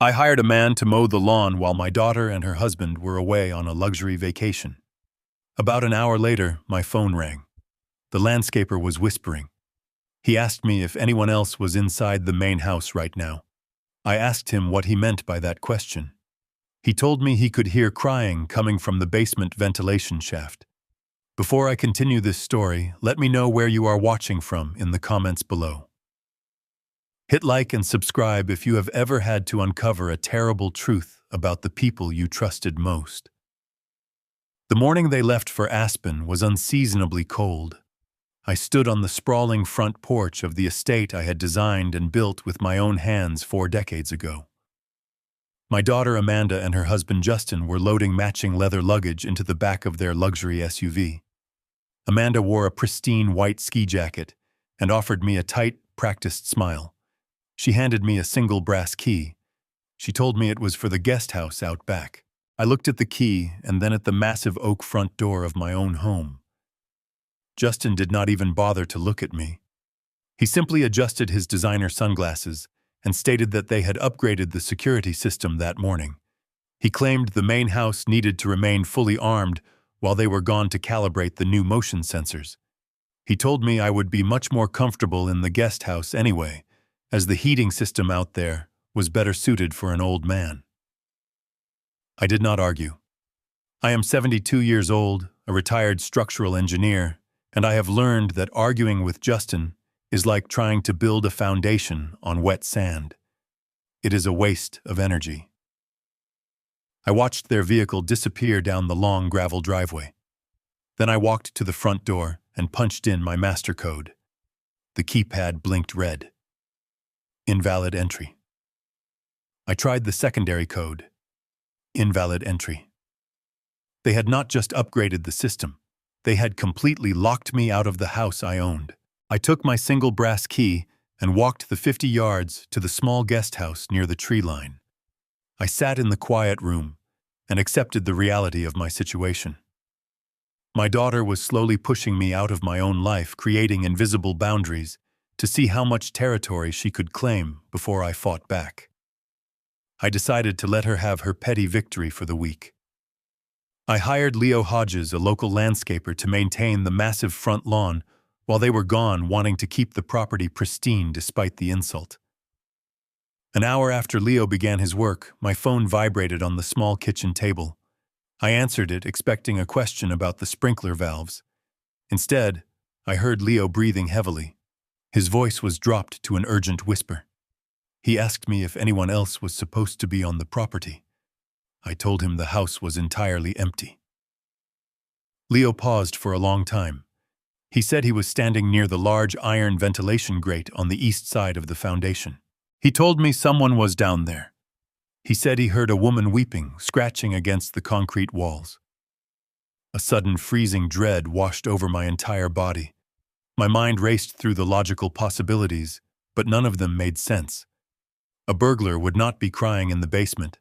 I hired a man to mow the lawn while my daughter and her husband were away on a luxury vacation. About an hour later, my phone rang. The landscaper was whispering. He asked me if anyone else was inside the main house right now. I asked him what he meant by that question. He told me he could hear crying coming from the basement ventilation shaft. Before I continue this story, let me know where you are watching from in the comments below. Hit like and subscribe if you have ever had to uncover a terrible truth about the people you trusted most. The morning they left for Aspen was unseasonably cold. I stood on the sprawling front porch of the estate I had designed and built with my own hands 4 decades ago. My daughter Amanda and her husband Justin were loading matching leather luggage into the back of their luxury SUV. Amanda wore a pristine white ski jacket and offered me a tight, practiced smile. She handed me a single brass key. She told me it was for the guest house out back. I looked at the key and then at the massive oak front door of my own home. Justin did not even bother to look at me. He simply adjusted his designer sunglasses and stated that they had upgraded the security system that morning. He claimed the main house needed to remain fully armed while they were gone to calibrate the new motion sensors. He told me I would be much more comfortable in the guest house anyway, as the heating system out there was better suited for an old man. I did not argue. I am 72 years old, a retired structural engineer, and I have learned that arguing with Justin is like trying to build a foundation on wet sand. It is a waste of energy. I watched their vehicle disappear down the long gravel driveway. Then I walked to the front door and punched in my master code. The keypad blinked red. Invalid entry. I tried the secondary code. Invalid entry. They had not just upgraded the system. They had completely locked me out of the house I owned. I took my single brass key and walked the 50 yards to the small guest house near the tree line. I sat in the quiet room and accepted the reality of my situation. My daughter was slowly pushing me out of my own life, creating invisible boundaries to see how much territory she could claim before I fought back. I decided to let her have her petty victory for the week. I hired Leo Hodges, a local landscaper, to maintain the massive front lawn while they were gone, wanting to keep the property pristine despite the insult. An hour after Leo began his work, my phone vibrated on the small kitchen table. I answered it, expecting a question about the sprinkler valves. Instead, I heard Leo breathing heavily. His voice was dropped to an urgent whisper. He asked me if anyone else was supposed to be on the property. I told him the house was entirely empty. Leo paused for a long time. He said he was standing near the large iron ventilation grate on the east side of the foundation. He told me someone was down there. He said he heard a woman weeping, scratching against the concrete walls. A sudden freezing dread washed over my entire body. My mind raced through the logical possibilities, but none of them made sense. A burglar would not be crying in the basement.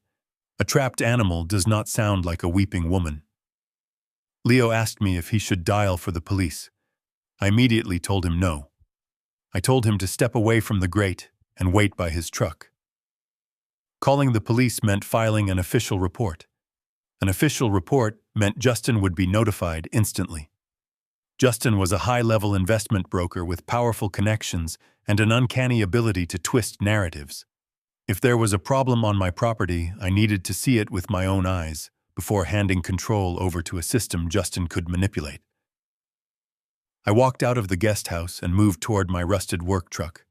A trapped animal does not sound like a weeping woman. Leo asked me if he should dial for the police. I immediately told him no. I told him to step away from the grate and wait by his truck. Calling the police meant filing an official report. An official report meant Justin would be notified instantly. Justin was a high-level investment broker with powerful connections and an uncanny ability to twist narratives. If there was a problem on my property, I needed to see it with my own eyes before handing control over to a system Justin could manipulate. I walked out of the guest house and moved toward my rusted work truck.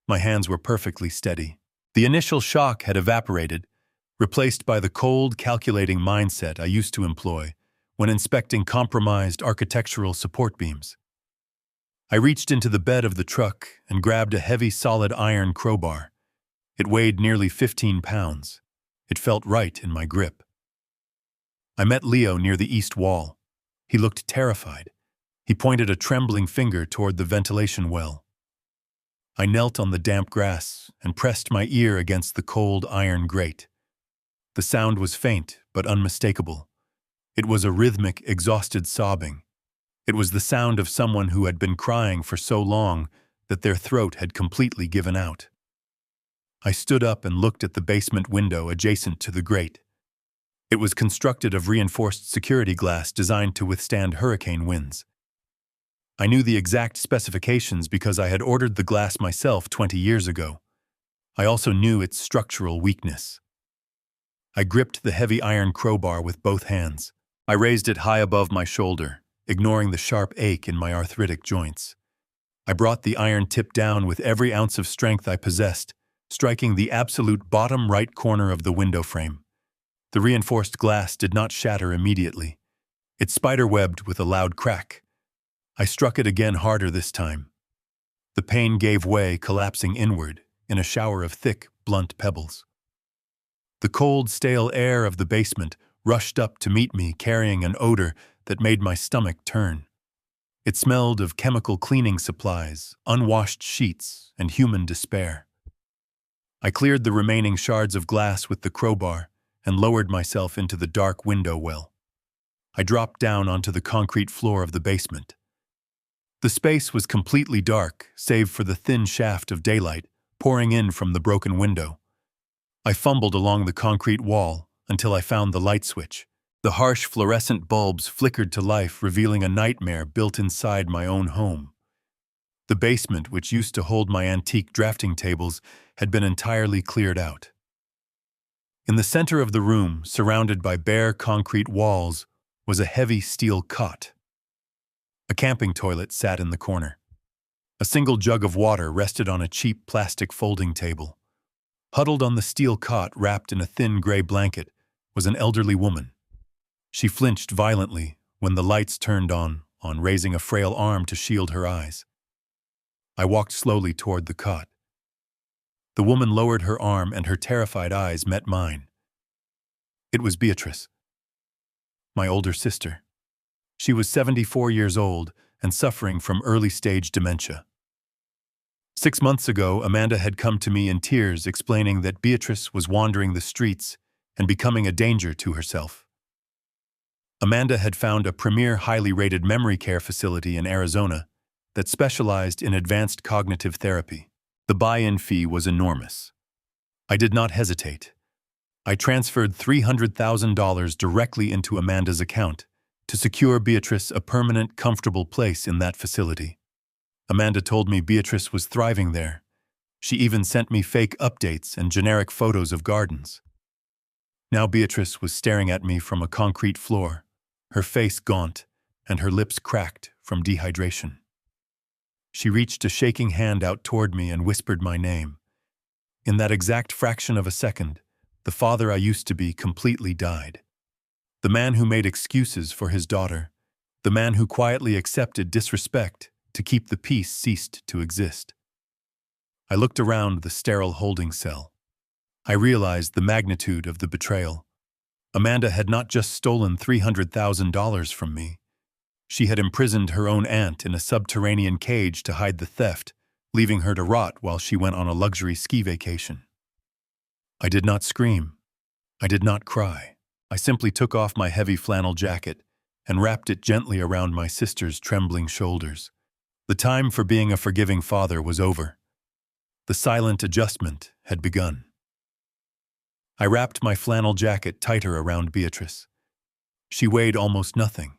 My hands were perfectly steady. The initial shock had evaporated, replaced by the cold, calculating mindset I used to employ when inspecting compromised architectural support beams. I reached into the bed of the truck and grabbed a heavy solid iron crowbar. It weighed nearly 15 pounds. It felt right in my grip. I met Leo near the east wall. He looked terrified. He pointed a trembling finger toward the ventilation well. I knelt on the damp grass and pressed my ear against the cold iron grate. The sound was faint but unmistakable. It was a rhythmic, exhausted sobbing. It was the sound of someone who had been crying for so long that their throat had completely given out. I stood up and looked at the basement window adjacent to the grate. It was constructed of reinforced security glass designed to withstand hurricane winds. I knew the exact specifications because I had ordered the glass myself 20 years ago. I also knew its structural weakness. I gripped the heavy iron crowbar with both hands. I raised it high above my shoulder, ignoring the sharp ache in my arthritic joints. I brought the iron tip down with every ounce of strength I possessed, striking the absolute bottom right corner of the window frame. The reinforced glass did not shatter immediately. It spiderwebbed with a loud crack. I struck it again harder this time. The pane gave way, collapsing inward in a shower of thick, blunt pebbles. The cold, stale air of the basement rushed up to meet me, carrying an odor that made my stomach turn. It smelled of chemical cleaning supplies, unwashed sheets, and human despair. I cleared the remaining shards of glass with the crowbar and lowered myself into the dark window well. I dropped down onto the concrete floor of the basement. The space was completely dark, save for the thin shaft of daylight pouring in from the broken window. I fumbled along the concrete wall until I found the light switch. The harsh fluorescent bulbs flickered to life, revealing a nightmare built inside my own home. The basement, which used to hold my antique drafting tables, had been entirely cleared out. In the center of the room, surrounded by bare concrete walls, was a heavy steel cot. A camping toilet sat in the corner. A single jug of water rested on a cheap plastic folding table. Huddled on the steel cot, wrapped in a thin gray blanket, was an elderly woman. She flinched violently when the lights turned on, raising a frail arm to shield her eyes. I walked slowly toward the cot. The woman lowered her arm and her terrified eyes met mine. It was Beatrice, my older sister. She was 74 years old and suffering from early-stage dementia. 6 months ago, Amanda had come to me in tears, explaining that Beatrice was wandering the streets and becoming a danger to herself. Amanda had found a premier highly rated memory care facility in Arizona that specialized in advanced cognitive therapy. The buy-in fee was enormous. I did not hesitate. I transferred $300,000 directly into Amanda's account to secure Beatrice a permanent, comfortable place in that facility. Amanda told me Beatrice was thriving there. She even sent me fake updates and generic photos of gardens. Now Beatrice was staring at me from a concrete floor, her face gaunt and her lips cracked from dehydration. She reached a shaking hand out toward me and whispered my name. In that exact fraction of a second, the father I used to be completely died. The man who made excuses for his daughter, the man who quietly accepted disrespect to keep the peace, ceased to exist. I looked around the sterile holding cell. I realized the magnitude of the betrayal. Amanda had not just stolen $300,000 from me. She had imprisoned her own aunt in a subterranean cage to hide the theft, leaving her to rot while she went on a luxury ski vacation. I did not scream. I did not cry. I simply took off my heavy flannel jacket and wrapped it gently around my sister's trembling shoulders. The time for being a forgiving father was over. The silent adjustment had begun. I wrapped my flannel jacket tighter around Beatrice. She weighed almost nothing.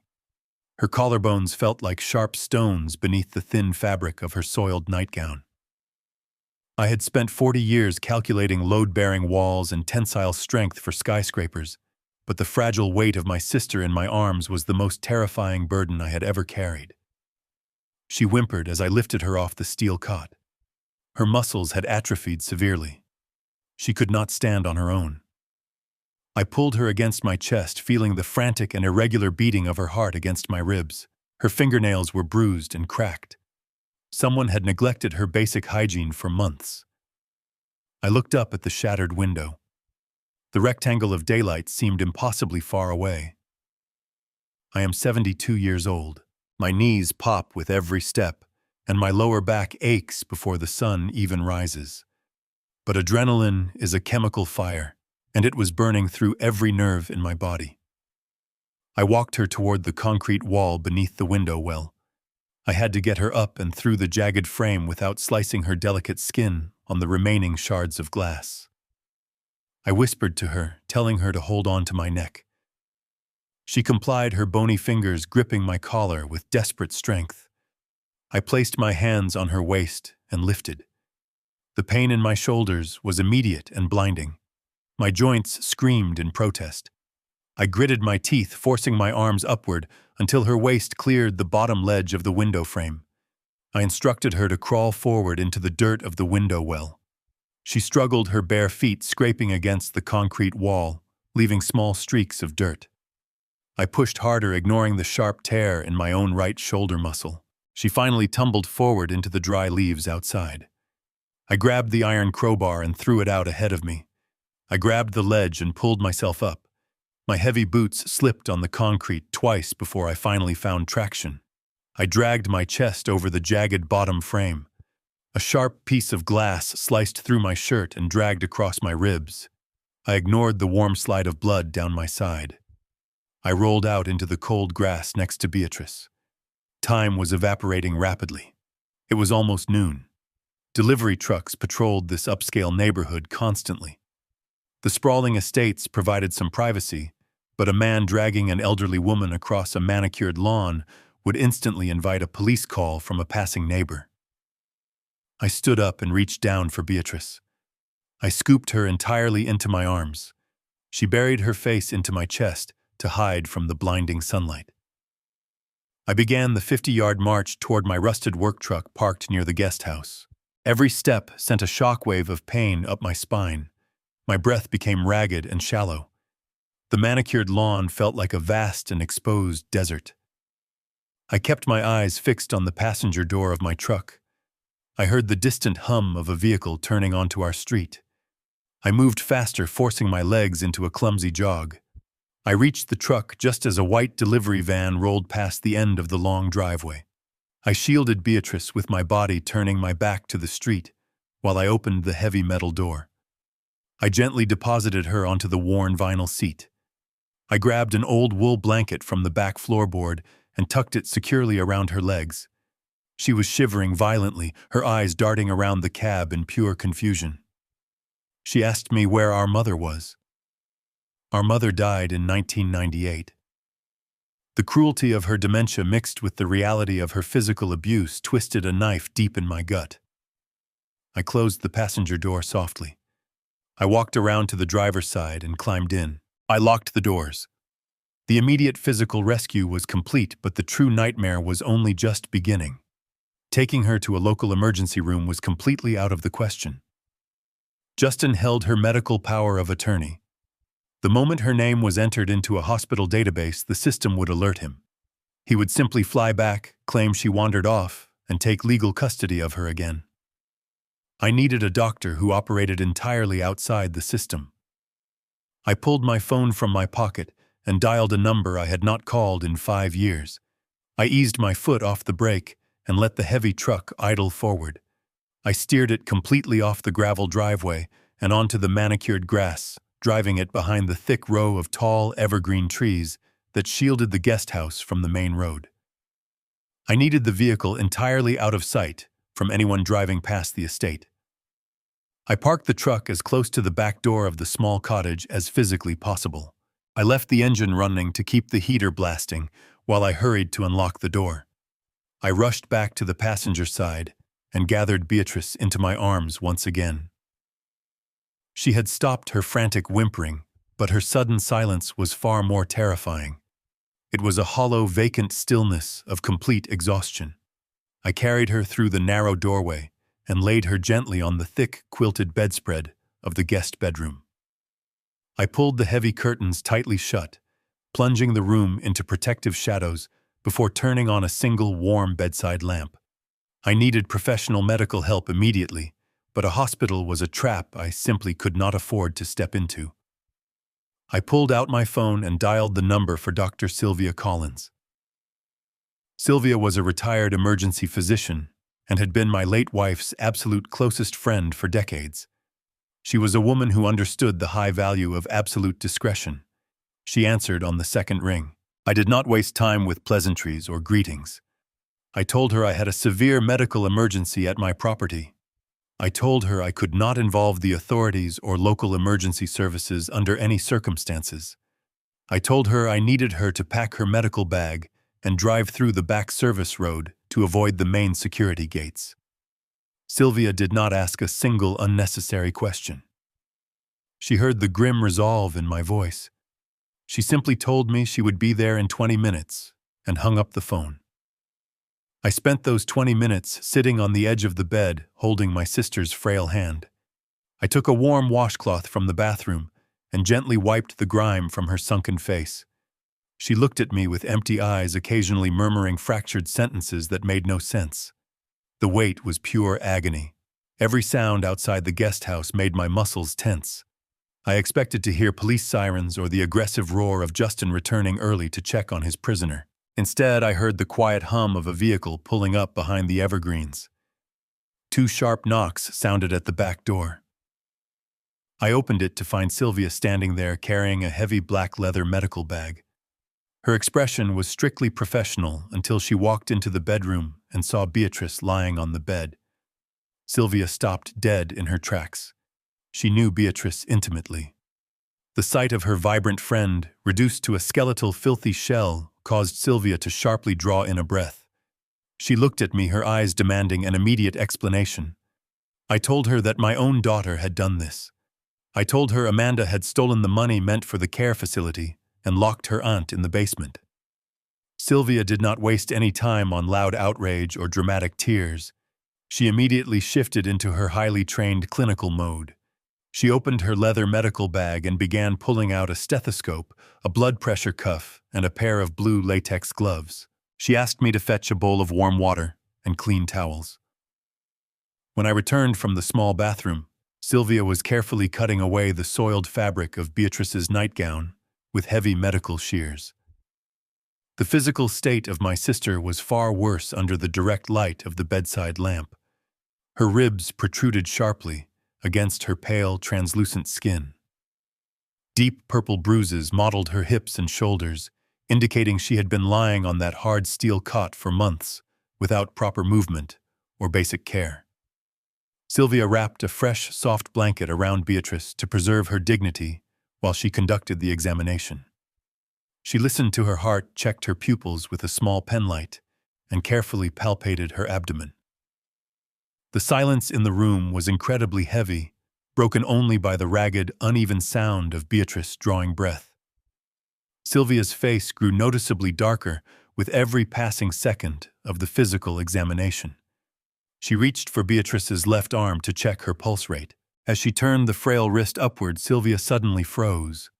Her collarbones felt like sharp stones beneath the thin fabric of her soiled nightgown. I had spent 40 years calculating load-bearing walls and tensile strength for skyscrapers, but the fragile weight of my sister in my arms was the most terrifying burden I had ever carried. She whimpered as I lifted her off the steel cot. Her muscles had atrophied severely. She could not stand on her own. I pulled her against my chest, feeling the frantic and irregular beating of her heart against my ribs. Her fingernails were bruised and cracked. Someone had neglected her basic hygiene for months. I looked up at the shattered window. The rectangle of daylight seemed impossibly far away. I am 72 years old. My knees pop with every step, and my lower back aches before the sun even rises. But adrenaline is a chemical fire, and it was burning through every nerve in my body. I walked her toward the concrete wall beneath the window well. I had to get her up and through the jagged frame without slicing her delicate skin on the remaining shards of glass. I whispered to her, telling her to hold on to my neck. She complied, her bony fingers gripping my collar with desperate strength. I placed my hands on her waist and lifted. The pain in my shoulders was immediate and blinding. My joints screamed in protest. I gritted my teeth, forcing my arms upward until her waist cleared the bottom ledge of the window frame. I instructed her to crawl forward into the dirt of the window well. She struggled, her bare feet scraping against the concrete wall, leaving small streaks of dirt. I pushed harder, ignoring the sharp tear in my own right shoulder muscle. She finally tumbled forward into the dry leaves outside. I grabbed the iron crowbar and threw it out ahead of me. I grabbed the ledge and pulled myself up. My heavy boots slipped on the concrete twice before I finally found traction. I dragged my chest over the jagged bottom frame. A sharp piece of glass sliced through my shirt and dragged across my ribs. I ignored the warm slide of blood down my side. I rolled out into the cold grass next to Beatrice. Time was evaporating rapidly. It was almost noon. Delivery trucks patrolled this upscale neighborhood constantly. The sprawling estates provided some privacy, but a man dragging an elderly woman across a manicured lawn would instantly invite a police call from a passing neighbor. I stood up and reached down for Beatrice. I scooped her entirely into my arms. She buried her face into my chest to hide from the blinding sunlight. I began the 50-yard march toward my rusted work truck parked near the guest house. Every step sent a shockwave of pain up my spine. My breath became ragged and shallow. The manicured lawn felt like a vast and exposed desert. I kept my eyes fixed on the passenger door of my truck. I heard the distant hum of a vehicle turning onto our street. I moved faster, forcing my legs into a clumsy jog. I reached the truck just as a white delivery van rolled past the end of the long driveway. I shielded Beatrice with my body, turning my back to the street, while I opened the heavy metal door. I gently deposited her onto the worn vinyl seat. I grabbed an old wool blanket from the back floorboard and tucked it securely around her legs. She was shivering violently, her eyes darting around the cab in pure confusion. She asked me where our mother was. Our mother died in 1998. The cruelty of her dementia mixed with the reality of her physical abuse twisted a knife deep in my gut. I closed the passenger door softly. I walked around to the driver's side and climbed in. I locked the doors. The immediate physical rescue was complete, but the true nightmare was only just beginning. Taking her to a local emergency room was completely out of the question. Justin held her medical power of attorney. The moment her name was entered into a hospital database, the system would alert him. He would simply fly back, claim she wandered off, and take legal custody of her again. I needed a doctor who operated entirely outside the system. I pulled my phone from my pocket and dialed a number I had not called in 5 years. I eased my foot off the brake and let the heavy truck idle forward. I steered it completely off the gravel driveway and onto the manicured grass, driving it behind the thick row of tall evergreen trees that shielded the guest house from the main road. I needed the vehicle entirely out of sight from anyone driving past the estate. I parked the truck as close to the back door of the small cottage as physically possible. I left the engine running to keep the heater blasting while I hurried to unlock the door. I rushed back to the passenger side and gathered Beatrice into my arms once again. She had stopped her frantic whimpering, but her sudden silence was far more terrifying. It was a hollow, vacant stillness of complete exhaustion. I carried her through the narrow doorway and laid her gently on the thick, quilted bedspread of the guest bedroom. I pulled the heavy curtains tightly shut, plunging the room into protective shadows before turning on a single warm bedside lamp. I needed professional medical help immediately, but a hospital was a trap I simply could not afford to step into. I pulled out my phone and dialed the number for Dr. Sylvia Collins. Sylvia was a retired emergency physician and had been my late wife's absolute closest friend for decades. She was a woman who understood the high value of absolute discretion. She answered on the second ring. I did not waste time with pleasantries or greetings. I told her I had a severe medical emergency at my property. I told her I could not involve the authorities or local emergency services under any circumstances. I told her I needed her to pack her medical bag and drive through the back service road to avoid the main security gates. Sylvia did not ask a single unnecessary question. She heard the grim resolve in my voice. She simply told me she would be there in 20 minutes and hung up the phone. I spent those 20 minutes sitting on the edge of the bed, holding my sister's frail hand. I took a warm washcloth from the bathroom and gently wiped the grime from her sunken face. She looked at me with empty eyes, occasionally murmuring fractured sentences that made no sense. The wait was pure agony. Every sound outside the guest house made my muscles tense. I expected to hear police sirens or the aggressive roar of Justin returning early to check on his prisoner. Instead, I heard the quiet hum of a vehicle pulling up behind the evergreens. 2 sharp knocks sounded at the back door. I opened it to find Sylvia standing there carrying a heavy black leather medical bag. Her expression was strictly professional until she walked into the bedroom and saw Beatrice lying on the bed. Sylvia stopped dead in her tracks. She knew Beatrice intimately. The sight of her vibrant friend, reduced to a skeletal, filthy shell, caused Sylvia to sharply draw in a breath. She looked at me, her eyes demanding an immediate explanation. I told her that my own daughter had done this. I told her Amanda had stolen the money meant for the care facility and locked her aunt in the basement. Sylvia did not waste any time on loud outrage or dramatic tears. She immediately shifted into her highly trained clinical mode. She opened her leather medical bag and began pulling out a stethoscope, a blood pressure cuff, and a pair of blue latex gloves. She asked me to fetch a bowl of warm water and clean towels. When I returned from the small bathroom, Sylvia was carefully cutting away the soiled fabric of Beatrice's nightgown with heavy medical shears. The physical state of my sister was far worse under the direct light of the bedside lamp. Her ribs protruded sharply against her pale, translucent skin. Deep purple bruises mottled her hips and shoulders, indicating she had been lying on that hard steel cot for months without proper movement or basic care. Sylvia wrapped a fresh, soft blanket around Beatrice to preserve her dignity while she conducted the examination. She listened to her heart, checked her pupils with a small penlight, and carefully palpated her abdomen. The silence in the room was incredibly heavy, broken only by the ragged, uneven sound of Beatrice drawing breath. Sylvia's face grew noticeably darker with every passing second of the physical examination. She reached for Beatrice's left arm to check her pulse rate. As she turned the frail wrist upward, Sylvia suddenly froze.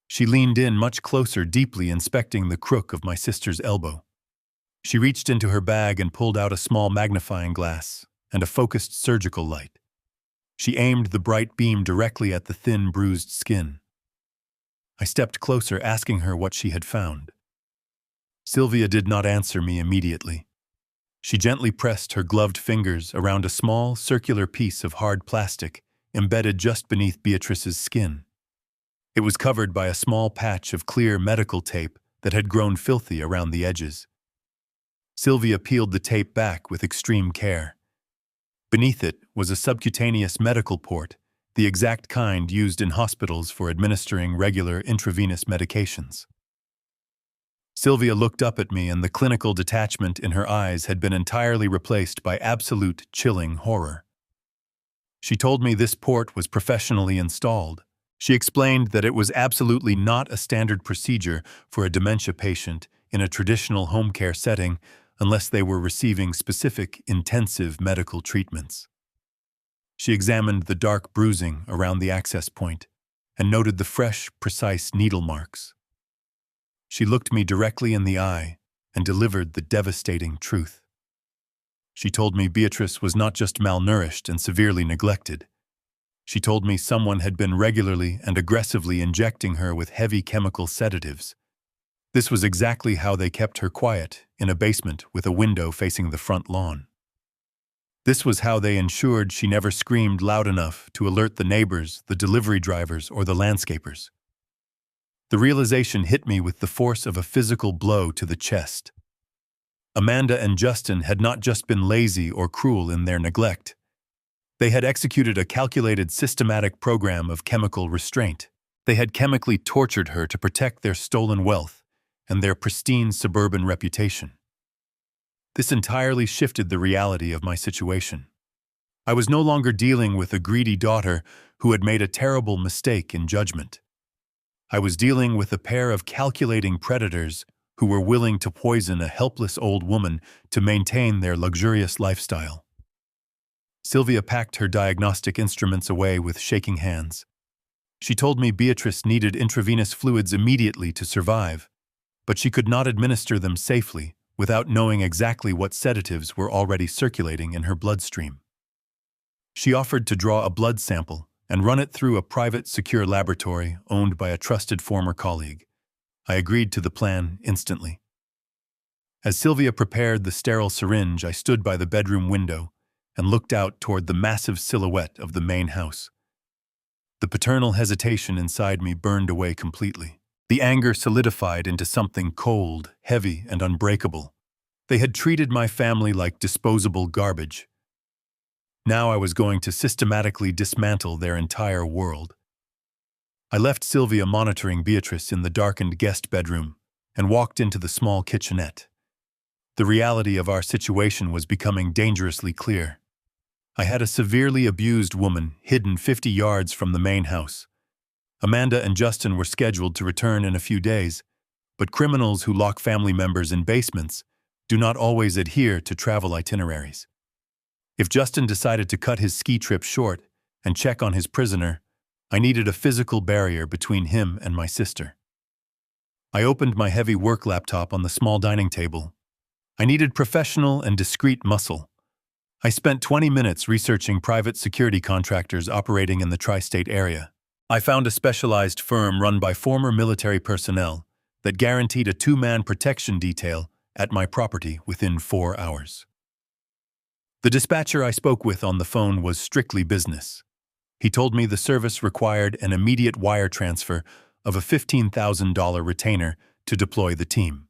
She leaned in much closer, deeply inspecting the crook of my sister's elbow. She reached into her bag and pulled out a small magnifying glass and a focused surgical light. She aimed the bright beam directly at the thin, bruised skin. I stepped closer, asking her what she had found. Sylvia did not answer me immediately. She gently pressed her gloved fingers around a small, circular piece of hard plastic embedded just beneath Beatrice's skin. It was covered by a small patch of clear medical tape that had grown filthy around the edges. Sylvia peeled the tape back with extreme care. Beneath it was a subcutaneous medical port, the exact kind used in hospitals for administering regular intravenous medications. Sylvia looked up at me, and the clinical detachment in her eyes had been entirely replaced by absolute, chilling horror. She told me this port was professionally installed. She explained that it was absolutely not a standard procedure for a dementia patient in a traditional home care setting unless they were receiving specific, intensive medical treatments. She examined the dark bruising around the access point and noted the fresh, precise needle marks. She looked me directly in the eye and delivered the devastating truth. She told me Beatrice was not just malnourished and severely neglected. She told me someone had been regularly and aggressively injecting her with heavy chemical sedatives. This was exactly how they kept her quiet in a basement with a window facing the front lawn. This was how they ensured she never screamed loud enough to alert the neighbors, the delivery drivers, or the landscapers. The realization hit me with the force of a physical blow to the chest. Amanda and Justin had not just been lazy or cruel in their neglect. They had executed a calculated, systematic program of chemical restraint. They had chemically tortured her to protect their stolen wealth and their pristine suburban reputation. This entirely shifted the reality of my situation. I was no longer dealing with a greedy daughter who had made a terrible mistake in judgment. I was dealing with a pair of calculating predators who were willing to poison a helpless old woman to maintain their luxurious lifestyle. Sylvia packed her diagnostic instruments away with shaking hands. She told me Beatrice needed intravenous fluids immediately to survive, but she could not administer them safely without knowing exactly what sedatives were already circulating in her bloodstream. She offered to draw a blood sample and run it through a private, secure laboratory owned by a trusted former colleague. I agreed to the plan instantly. As Sylvia prepared the sterile syringe, I stood by the bedroom window and looked out toward the massive silhouette of the main house. The paternal hesitation inside me burned away completely. The anger solidified into something cold, heavy, and unbreakable. They had treated my family like disposable garbage. Now I was going to systematically dismantle their entire world. I left Sylvia monitoring Beatrice in the darkened guest bedroom and walked into the small kitchenette. The reality of our situation was becoming dangerously clear. I had a severely abused woman hidden 50 yards from the main house. Amanda and Justin were scheduled to return in a few days, but criminals who lock family members in basements do not always adhere to travel itineraries. If Justin decided to cut his ski trip short and check on his prisoner, I needed a physical barrier between him and my sister. I opened my heavy work laptop on the small dining table. I needed professional and discreet muscle. I spent 20 minutes researching private security contractors operating in the tri-state area. I found a specialized firm run by former military personnel that guaranteed a 2-man protection detail at my property within 4 hours. The dispatcher I spoke with on the phone was strictly business. He told me the service required an immediate wire transfer of a $15,000 retainer to deploy the team.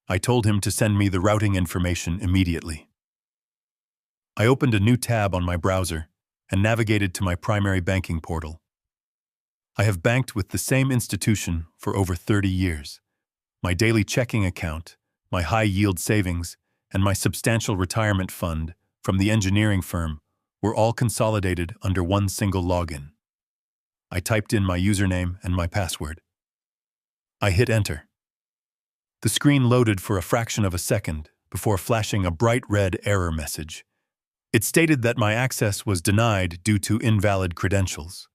I told him to send me the routing information immediately. I opened a new tab on my browser and navigated to my primary banking portal. I have banked with the same institution for over 30 years. My daily checking account, my high-yield savings, and my substantial retirement fund from the engineering firm were all consolidated under one single login. I typed in my username and my password. I hit enter. The screen loaded for a fraction of a second before flashing a bright red error message. It stated that my access was denied due to invalid credentials.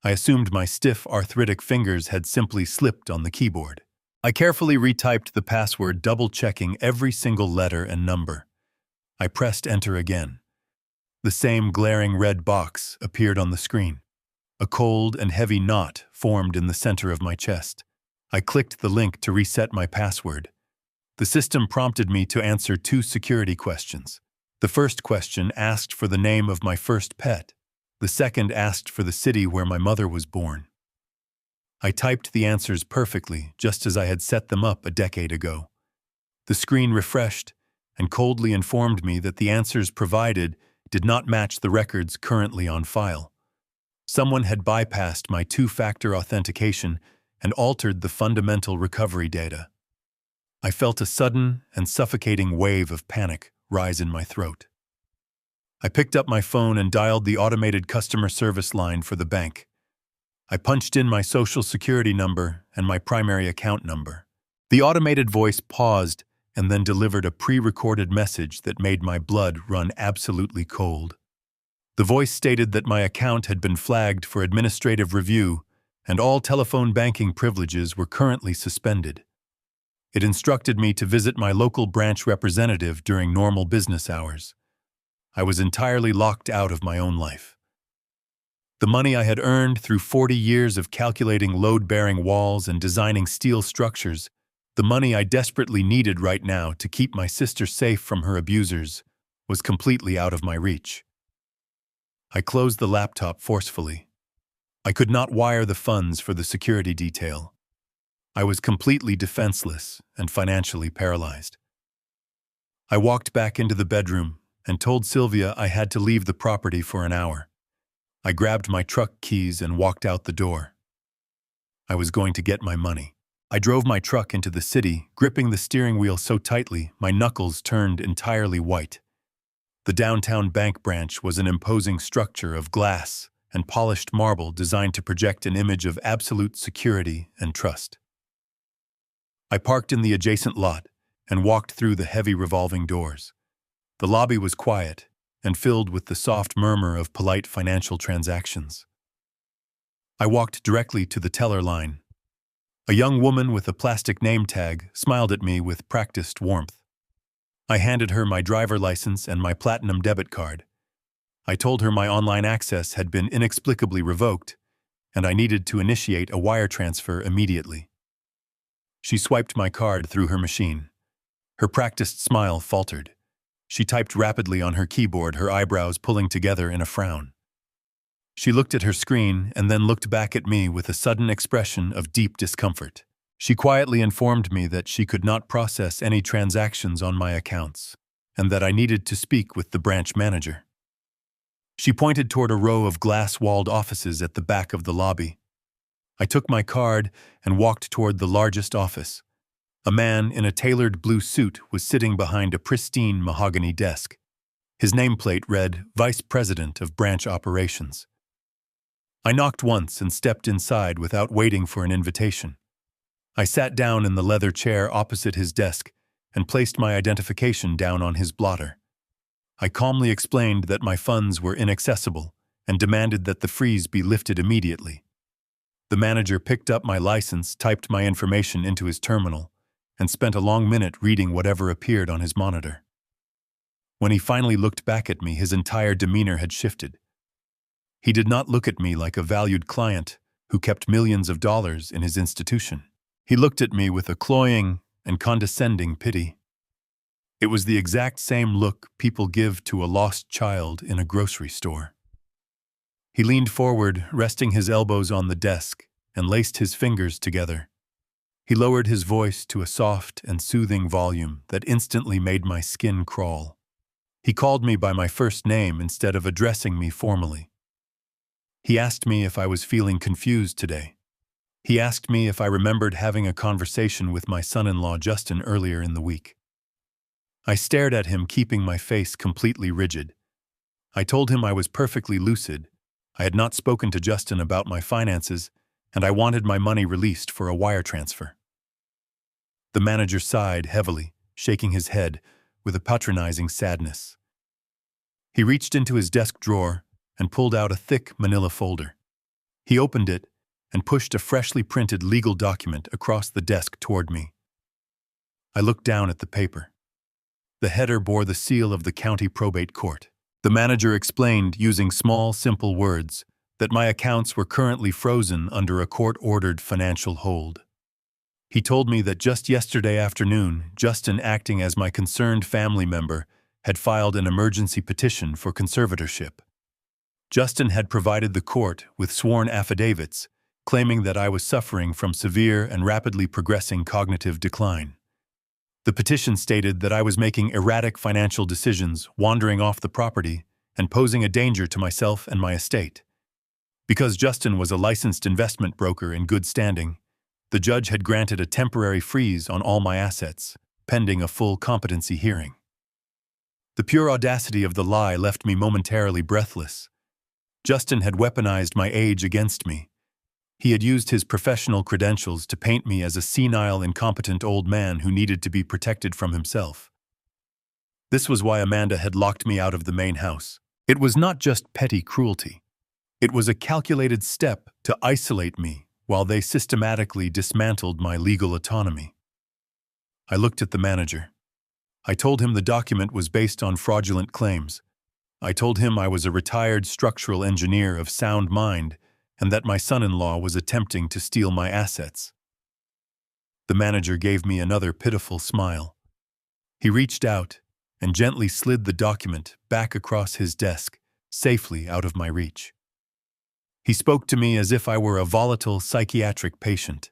I assumed my stiff, arthritic fingers had simply slipped on the keyboard. I carefully retyped the password, double-checking every single letter and number. I pressed enter again. The same glaring red box appeared on the screen. A cold and heavy knot formed in the center of my chest. I clicked the link to reset my password. The system prompted me to answer 2 security questions. The first question asked for the name of my first pet. The second asked for the city where my mother was born. I typed the answers perfectly, just as I had set them up a decade ago. The screen refreshed and coldly informed me that the answers provided did not match the records currently on file. Someone had bypassed my 2-factor authentication and altered the fundamental recovery data. I felt a sudden and suffocating wave of panic rise in my throat. I picked up my phone and dialed the automated customer service line for the bank. I punched in my social security number and my primary account number. The automated voice paused and then delivered a pre-recorded message that made my blood run absolutely cold. The voice stated that my account had been flagged for administrative review and all telephone banking privileges were currently suspended. It instructed me to visit my local branch representative during normal business hours. I was entirely locked out of my own life. The money I had earned through 40 years of calculating load-bearing walls and designing steel structures, the money I desperately needed right now to keep my sister safe from her abusers, was completely out of my reach. I closed the laptop forcefully. I could not wire the funds for the security detail. I was completely defenseless and financially paralyzed. I walked back into the bedroom and told Sylvia I had to leave the property for an hour. I grabbed my truck keys and walked out the door. I was going to get my money. I drove my truck into the city, gripping the steering wheel so tightly my knuckles turned entirely white. The downtown bank branch was an imposing structure of glass and polished marble designed to project an image of absolute security and trust. I parked in the adjacent lot and walked through the heavy revolving doors. The lobby was quiet and filled with the soft murmur of polite financial transactions. I walked directly to the teller line. A young woman with a plastic name tag smiled at me with practiced warmth. I handed her my driver license and my platinum debit card. I told her my online access had been inexplicably revoked, and I needed to initiate a wire transfer immediately. She swiped my card through her machine. Her practiced smile faltered. She typed rapidly on her keyboard, her eyebrows pulling together in a frown. She looked at her screen and then looked back at me with a sudden expression of deep discomfort. She quietly informed me that she could not process any transactions on my accounts, and that I needed to speak with the branch manager. She pointed toward a row of glass-walled offices at the back of the lobby. I took my card and walked toward the largest office. A man in a tailored blue suit was sitting behind a pristine mahogany desk. His nameplate read, Vice President of Branch Operations. I knocked once and stepped inside without waiting for an invitation. I sat down in the leather chair opposite his desk and placed my identification down on his blotter. I calmly explained that my funds were inaccessible and demanded that the freeze be lifted immediately. The manager picked up my license, typed my information into his terminal, and spent a long minute reading whatever appeared on his monitor. When he finally looked back at me, his entire demeanor had shifted. He did not look at me like a valued client who kept millions of dollars in his institution. He looked at me with a cloying and condescending pity. It was the exact same look people give to a lost child in a grocery store. He leaned forward, resting his elbows on the desk, and laced his fingers together. He lowered his voice to a soft and soothing volume that instantly made my skin crawl. He called me by my first name instead of addressing me formally. He asked me if I was feeling confused today. He asked me if I remembered having a conversation with my son-in-law Justin earlier in the week. I stared at him, keeping my face completely rigid. I told him I was perfectly lucid. I had not spoken to Justin about my finances, and I wanted my money released for a wire transfer. The manager sighed heavily, shaking his head with a patronizing sadness. He reached into his desk drawer and pulled out a thick manila folder. He opened it and pushed a freshly printed legal document across the desk toward me. I looked down at the paper. The header bore the seal of the county probate court. The manager explained, using small, simple words, that my accounts were currently frozen under a court-ordered financial hold. He told me that just yesterday afternoon, Justin, acting as my concerned family member, had filed an emergency petition for conservatorship. Justin had provided the court with sworn affidavits, claiming that I was suffering from severe and rapidly progressing cognitive decline. The petition stated that I was making erratic financial decisions, wandering off the property, and posing a danger to myself and my estate. Because Justin was a licensed investment broker in good standing, the judge had granted a temporary freeze on all my assets, pending a full competency hearing. The pure audacity of the lie left me momentarily breathless. Justin had weaponized my age against me. He had used his professional credentials to paint me as a senile, incompetent old man who needed to be protected from himself. This was why Amanda had locked me out of the main house. It was not just petty cruelty. It was a calculated step to isolate me while they systematically dismantled my legal autonomy. I looked at the manager. I told him the document was based on fraudulent claims. I told him I was a retired structural engineer of sound mind and that my son-in-law was attempting to steal my assets. The manager gave me another pitiful smile. He reached out and gently slid the document back across his desk, safely out of my reach. He spoke to me as if I were a volatile psychiatric patient.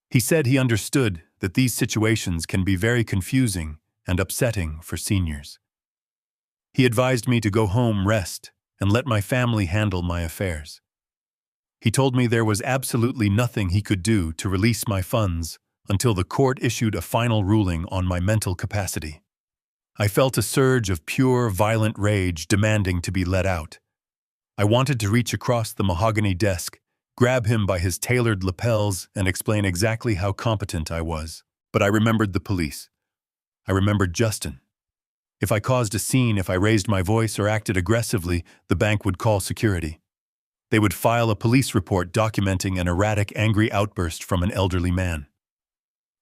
He said he understood that these situations can be very confusing and upsetting for seniors. He advised me to go home, rest, and let my family handle my affairs. He told me there was absolutely nothing he could do to release my funds until the court issued a final ruling on my mental capacity. I felt a surge of pure, violent rage demanding to be let out. I wanted to reach across the mahogany desk, grab him by his tailored lapels, and explain exactly how competent I was. But I remembered the police. I remembered Justin. If I caused a scene, if I raised my voice or acted aggressively, the bank would call security. They would file a police report documenting an erratic, angry outburst from an elderly man.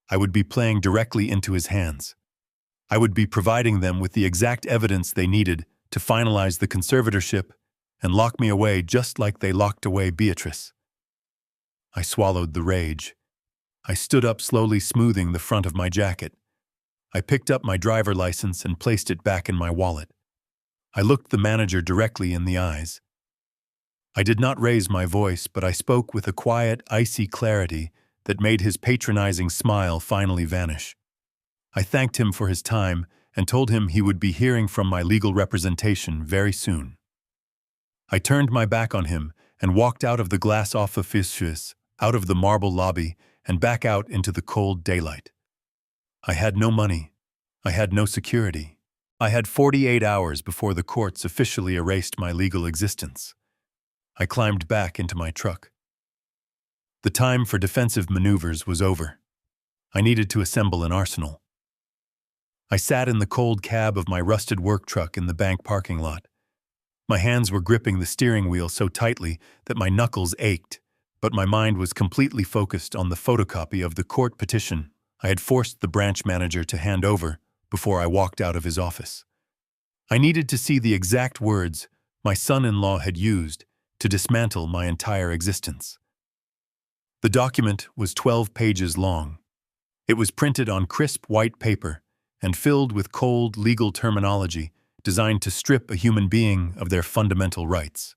I would be playing directly into his hands. I would be providing them with the exact evidence they needed to finalize the conservatorship and lock me away just like they locked away Beatrice. I swallowed the rage. I stood up slowly, smoothing the front of my jacket. I picked up my driver license and placed it back in my wallet. I looked the manager directly in the eyes. I did not raise my voice, but I spoke with a quiet, icy clarity that made his patronizing smile finally vanish. I thanked him for his time and told him he would be hearing from my legal representation very soon. I turned my back on him and walked out of the glass offices, out of the marble lobby, and back out into the cold daylight. I had no money. I had no security. I had 48 hours before the courts officially erased my legal existence. I climbed back into my truck. The time for defensive maneuvers was over. I needed to assemble an arsenal. I sat in the cold cab of my rusted work truck in the bank parking lot. My hands were gripping the steering wheel so tightly that my knuckles ached, but my mind was completely focused on the photocopy of the court petition I had forced the branch manager to hand over before I walked out of his office. I needed to see the exact words my son-in-law had used to dismantle my entire existence. The document was 12 pages long. It was printed on crisp white paper and filled with cold legal terminology designed to strip a human being of their fundamental rights.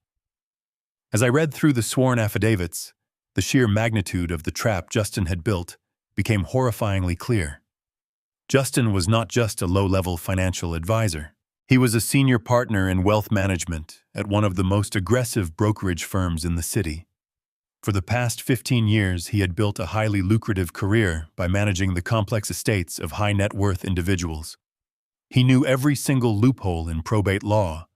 As I read through the sworn affidavits, the sheer magnitude of the trap Justin had built became horrifyingly clear. Justin was not just a low-level financial advisor. He was a senior partner in wealth management at one of the most aggressive brokerage firms in the city. For the past 15 years, he had built a highly lucrative career by managing the complex estates of high-net-worth individuals. He knew every single loophole in probate law.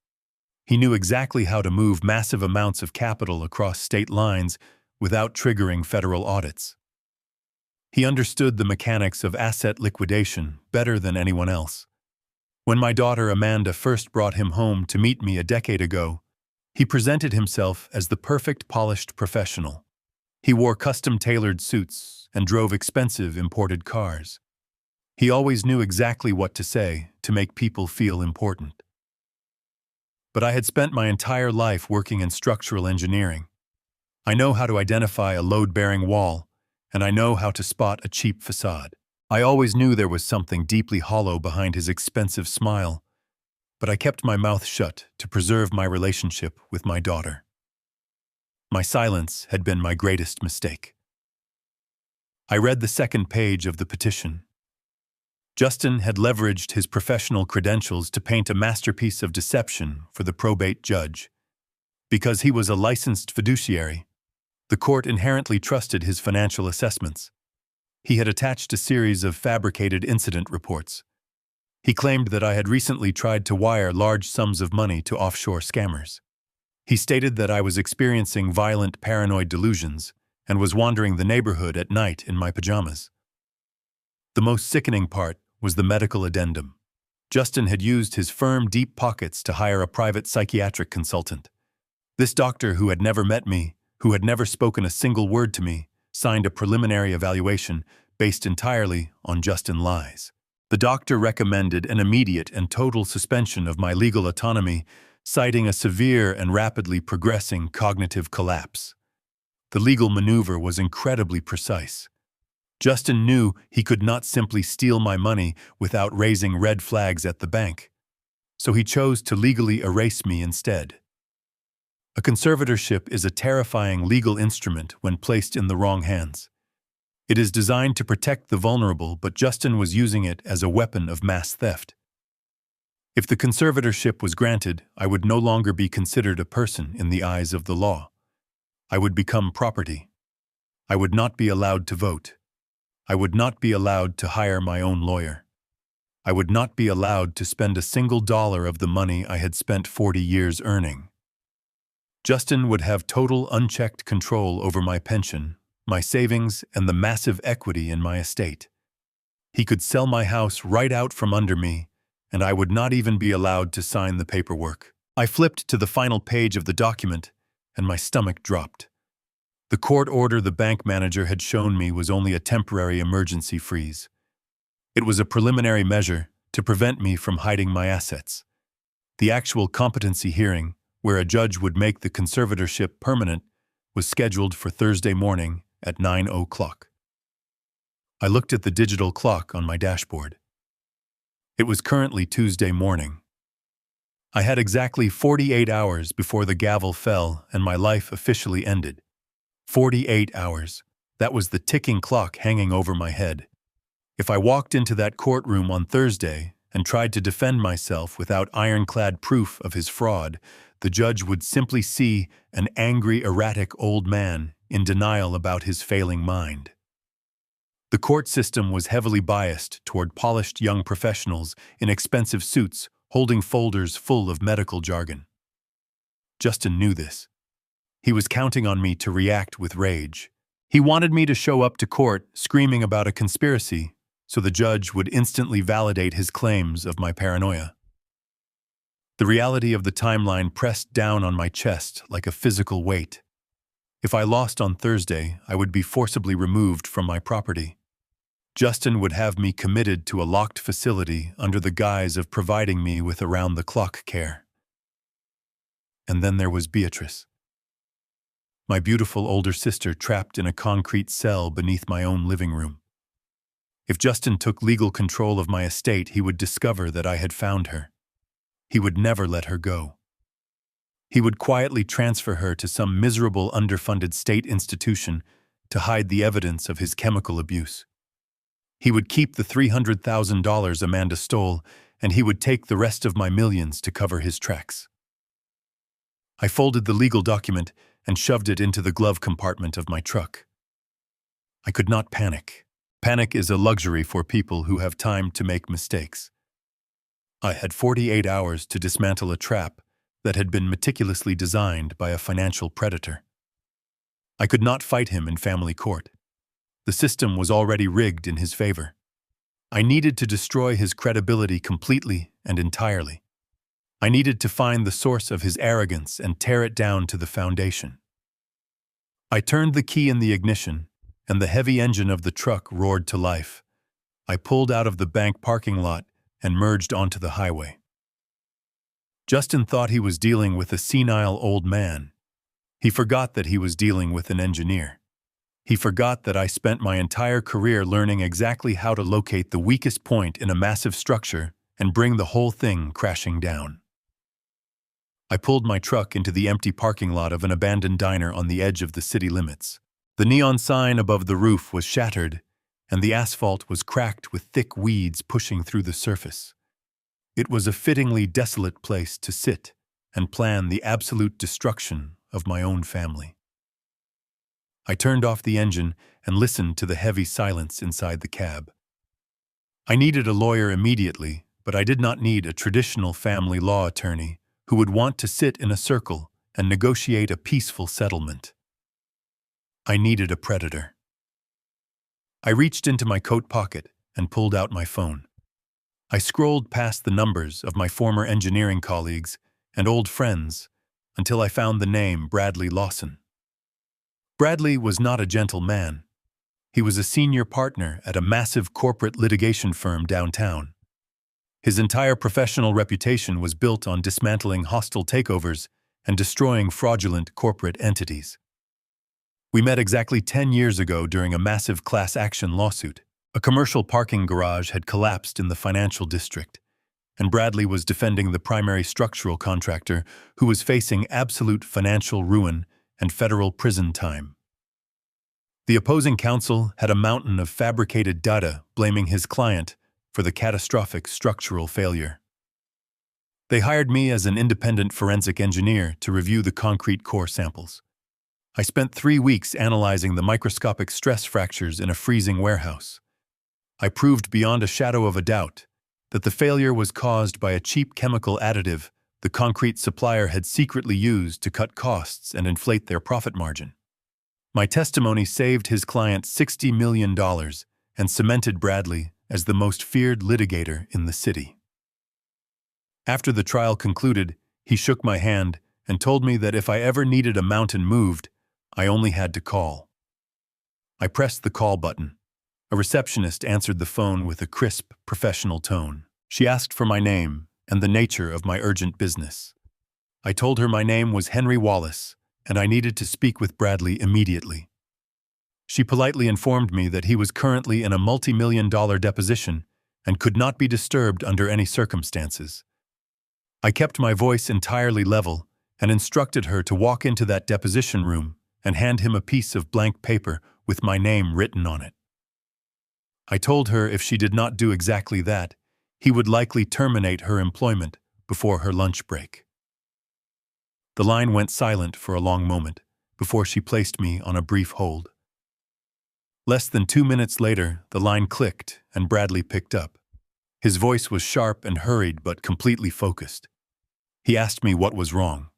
He knew exactly how to move massive amounts of capital across state lines without triggering federal audits. He understood the mechanics of asset liquidation better than anyone else. When my daughter Amanda first brought him home to meet me a decade ago, he presented himself as the perfect polished professional. He wore custom-tailored suits and drove expensive imported cars. He always knew exactly what to say to make people feel important. But I had spent my entire life working in structural engineering. I know how to identify a load-bearing wall, and I know how to spot a cheap facade. I always knew there was something deeply hollow behind his expensive smile, but I kept my mouth shut to preserve my relationship with my daughter. My silence had been my greatest mistake. I read the second page of the petition. Justin had leveraged his professional credentials to paint a masterpiece of deception for the probate judge. Because he was a licensed fiduciary, the court inherently trusted his financial assessments. He had attached a series of fabricated incident reports. He claimed that I had recently tried to wire large sums of money to offshore scammers. He stated that I was experiencing violent paranoid delusions and was wandering the neighborhood at night in my pajamas. The most sickening part was the medical addendum. Justin had used his firm, deep pockets to hire a private psychiatric consultant. This doctor, who had never met me, who had never spoken a single word to me, signed a preliminary evaluation based entirely on Justin lies. The doctor recommended an immediate and total suspension of my legal autonomy, citing a severe and rapidly progressing cognitive collapse. The legal maneuver was incredibly precise. Justin knew he could not simply steal my money without raising red flags at the bank, so he chose to legally erase me instead. A conservatorship is a terrifying legal instrument when placed in the wrong hands. It is designed to protect the vulnerable, but Justin was using it as a weapon of mass theft. If the conservatorship was granted, I would no longer be considered a person in the eyes of the law. I would become property. I would not be allowed to vote. I would not be allowed to hire my own lawyer. I would not be allowed to spend a single dollar of the money I had spent 40 years earning. Justin would have total unchecked control over my pension, my savings, and the massive equity in my estate. He could sell my house right out from under me, and I would not even be allowed to sign the paperwork. I flipped to the final page of the document, and my stomach dropped. The court order the bank manager had shown me was only a temporary emergency freeze. It was a preliminary measure to prevent me from hiding my assets. The actual competency hearing, where a judge would make the conservatorship permanent, was scheduled for Thursday morning at 9 o'clock. I looked at the digital clock on my dashboard. It was currently Tuesday morning. I had exactly 48 hours before the gavel fell and my life officially ended. 48 hours. That was the ticking clock hanging over my head. If I walked into that courtroom on Thursday and tried to defend myself without ironclad proof of his fraud, the judge would simply see an angry, erratic old man in denial about his failing mind. The court system was heavily biased toward polished young professionals in expensive suits holding folders full of medical jargon. Justin knew this. He was counting on me to react with rage. He wanted me to show up to court screaming about a conspiracy so the judge would instantly validate his claims of my paranoia. The reality of the timeline pressed down on my chest like a physical weight. If I lost on Thursday, I would be forcibly removed from my property. Justin would have me committed to a locked facility under the guise of providing me with around-the-clock care. And then there was Beatrice, my beautiful older sister trapped in a concrete cell beneath my own living room. If Justin took legal control of my estate, he would discover that I had found her. He would never let her go. He would quietly transfer her to some miserable underfunded state institution to hide the evidence of his chemical abuse. He would keep the $300,000 Amanda stole, and he would take the rest of my millions to cover his tracks. I folded the legal document and shoved it into the glove compartment of my truck. I could not panic. Panic is a luxury for people who have time to make mistakes. I had 48 hours to dismantle a trap that had been meticulously designed by a financial predator. I could not fight him in family court. The system was already rigged in his favor. I needed to destroy his credibility completely and entirely. I needed to find the source of his arrogance and tear it down to the foundation. I turned the key in the ignition, and the heavy engine of the truck roared to life. I pulled out of the bank parking lot and merged onto the highway. Justin thought he was dealing with a senile old man. He forgot that he was dealing with an engineer. He forgot that I spent my entire career learning exactly how to locate the weakest point in a massive structure and bring the whole thing crashing down. I pulled my truck into the empty parking lot of an abandoned diner on the edge of the city limits. The neon sign above the roof was shattered, and the asphalt was cracked with thick weeds pushing through the surface. It was a fittingly desolate place to sit and plan the absolute destruction of my own family. I turned off the engine and listened to the heavy silence inside the cab. I needed a lawyer immediately, but I did not need a traditional family law attorney who would want to sit in a circle and negotiate a peaceful settlement. I needed a predator. I reached into my coat pocket and pulled out my phone. I scrolled past the numbers of my former engineering colleagues and old friends until I found the name Bradley Lawson. Bradley was not a gentle man. He was a senior partner at a massive corporate litigation firm downtown. His entire professional reputation was built on dismantling hostile takeovers and destroying fraudulent corporate entities. We met exactly 10 years ago during a massive class action lawsuit. A commercial parking garage had collapsed in the financial district, and Bradley was defending the primary structural contractor who was facing absolute financial ruin and federal prison time. The opposing counsel had a mountain of fabricated data blaming his client for the catastrophic structural failure. They hired me as an independent forensic engineer to review the concrete core samples. I spent 3 weeks analyzing the microscopic stress fractures in a freezing warehouse. I proved beyond a shadow of a doubt that the failure was caused by a cheap chemical additive the concrete supplier had secretly used to cut costs and inflate their profit margin. My testimony saved his client $60 million and cemented Bradley as the most feared litigator in the city. After the trial concluded, he shook my hand and told me that if I ever needed a mountain moved, I only had to call. I pressed the call button. A receptionist answered the phone with a crisp, professional tone. She asked for my name and the nature of my urgent business. I told her my name was Henry Wallace, and I needed to speak with Bradley immediately. She politely informed me that he was currently in a multi-million-dollar deposition and could not be disturbed under any circumstances. I kept my voice entirely level and instructed her to walk into that deposition room and hand him a piece of blank paper with my name written on it. I told her if she did not do exactly that, he would likely terminate her employment before her lunch break. The line went silent for a long moment before she placed me on a brief hold. Less than 2 minutes later, the line clicked and Bradley picked up. His voice was sharp and hurried but completely focused. He asked me what was wrong.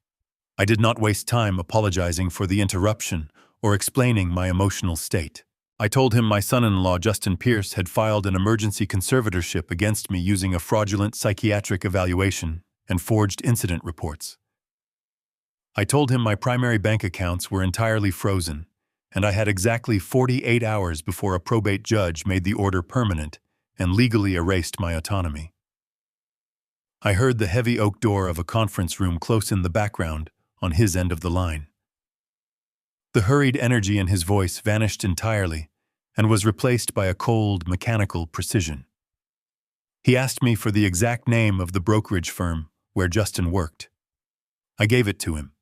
I did not waste time apologizing for the interruption or explaining my emotional state. I told him my son-in-law, Justin Pierce, had filed an emergency conservatorship against me using a fraudulent psychiatric evaluation and forged incident reports. I told him my primary bank accounts were entirely frozen, and I had exactly 48 hours before a probate judge made the order permanent and legally erased my autonomy. I heard the heavy oak door of a conference room close in the background on his end of the line. The hurried energy in his voice vanished entirely and was replaced by a cold, mechanical precision. He asked me for the exact name of the brokerage firm where Justin worked. I gave it to him.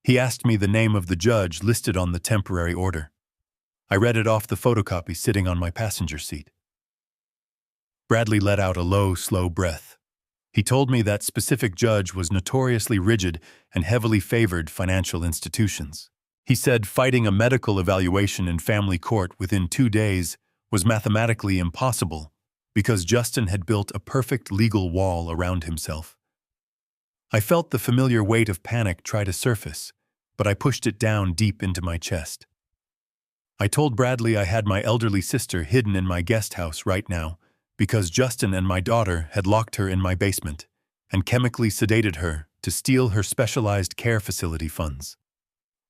He asked me the name of the judge listed on the temporary order. I read it off the photocopy sitting on my passenger seat. Bradley let out a low, slow breath. He told me that specific judge was notoriously rigid and heavily favored financial institutions. He said fighting a medical evaluation in family court within 2 days was mathematically impossible because Justin had built a perfect legal wall around himself. I felt the familiar weight of panic try to surface, but I pushed it down deep into my chest. I told Bradley I had my elderly sister hidden in my guest house right now because Justin and my daughter had locked her in my basement and chemically sedated her to steal her specialized care facility funds.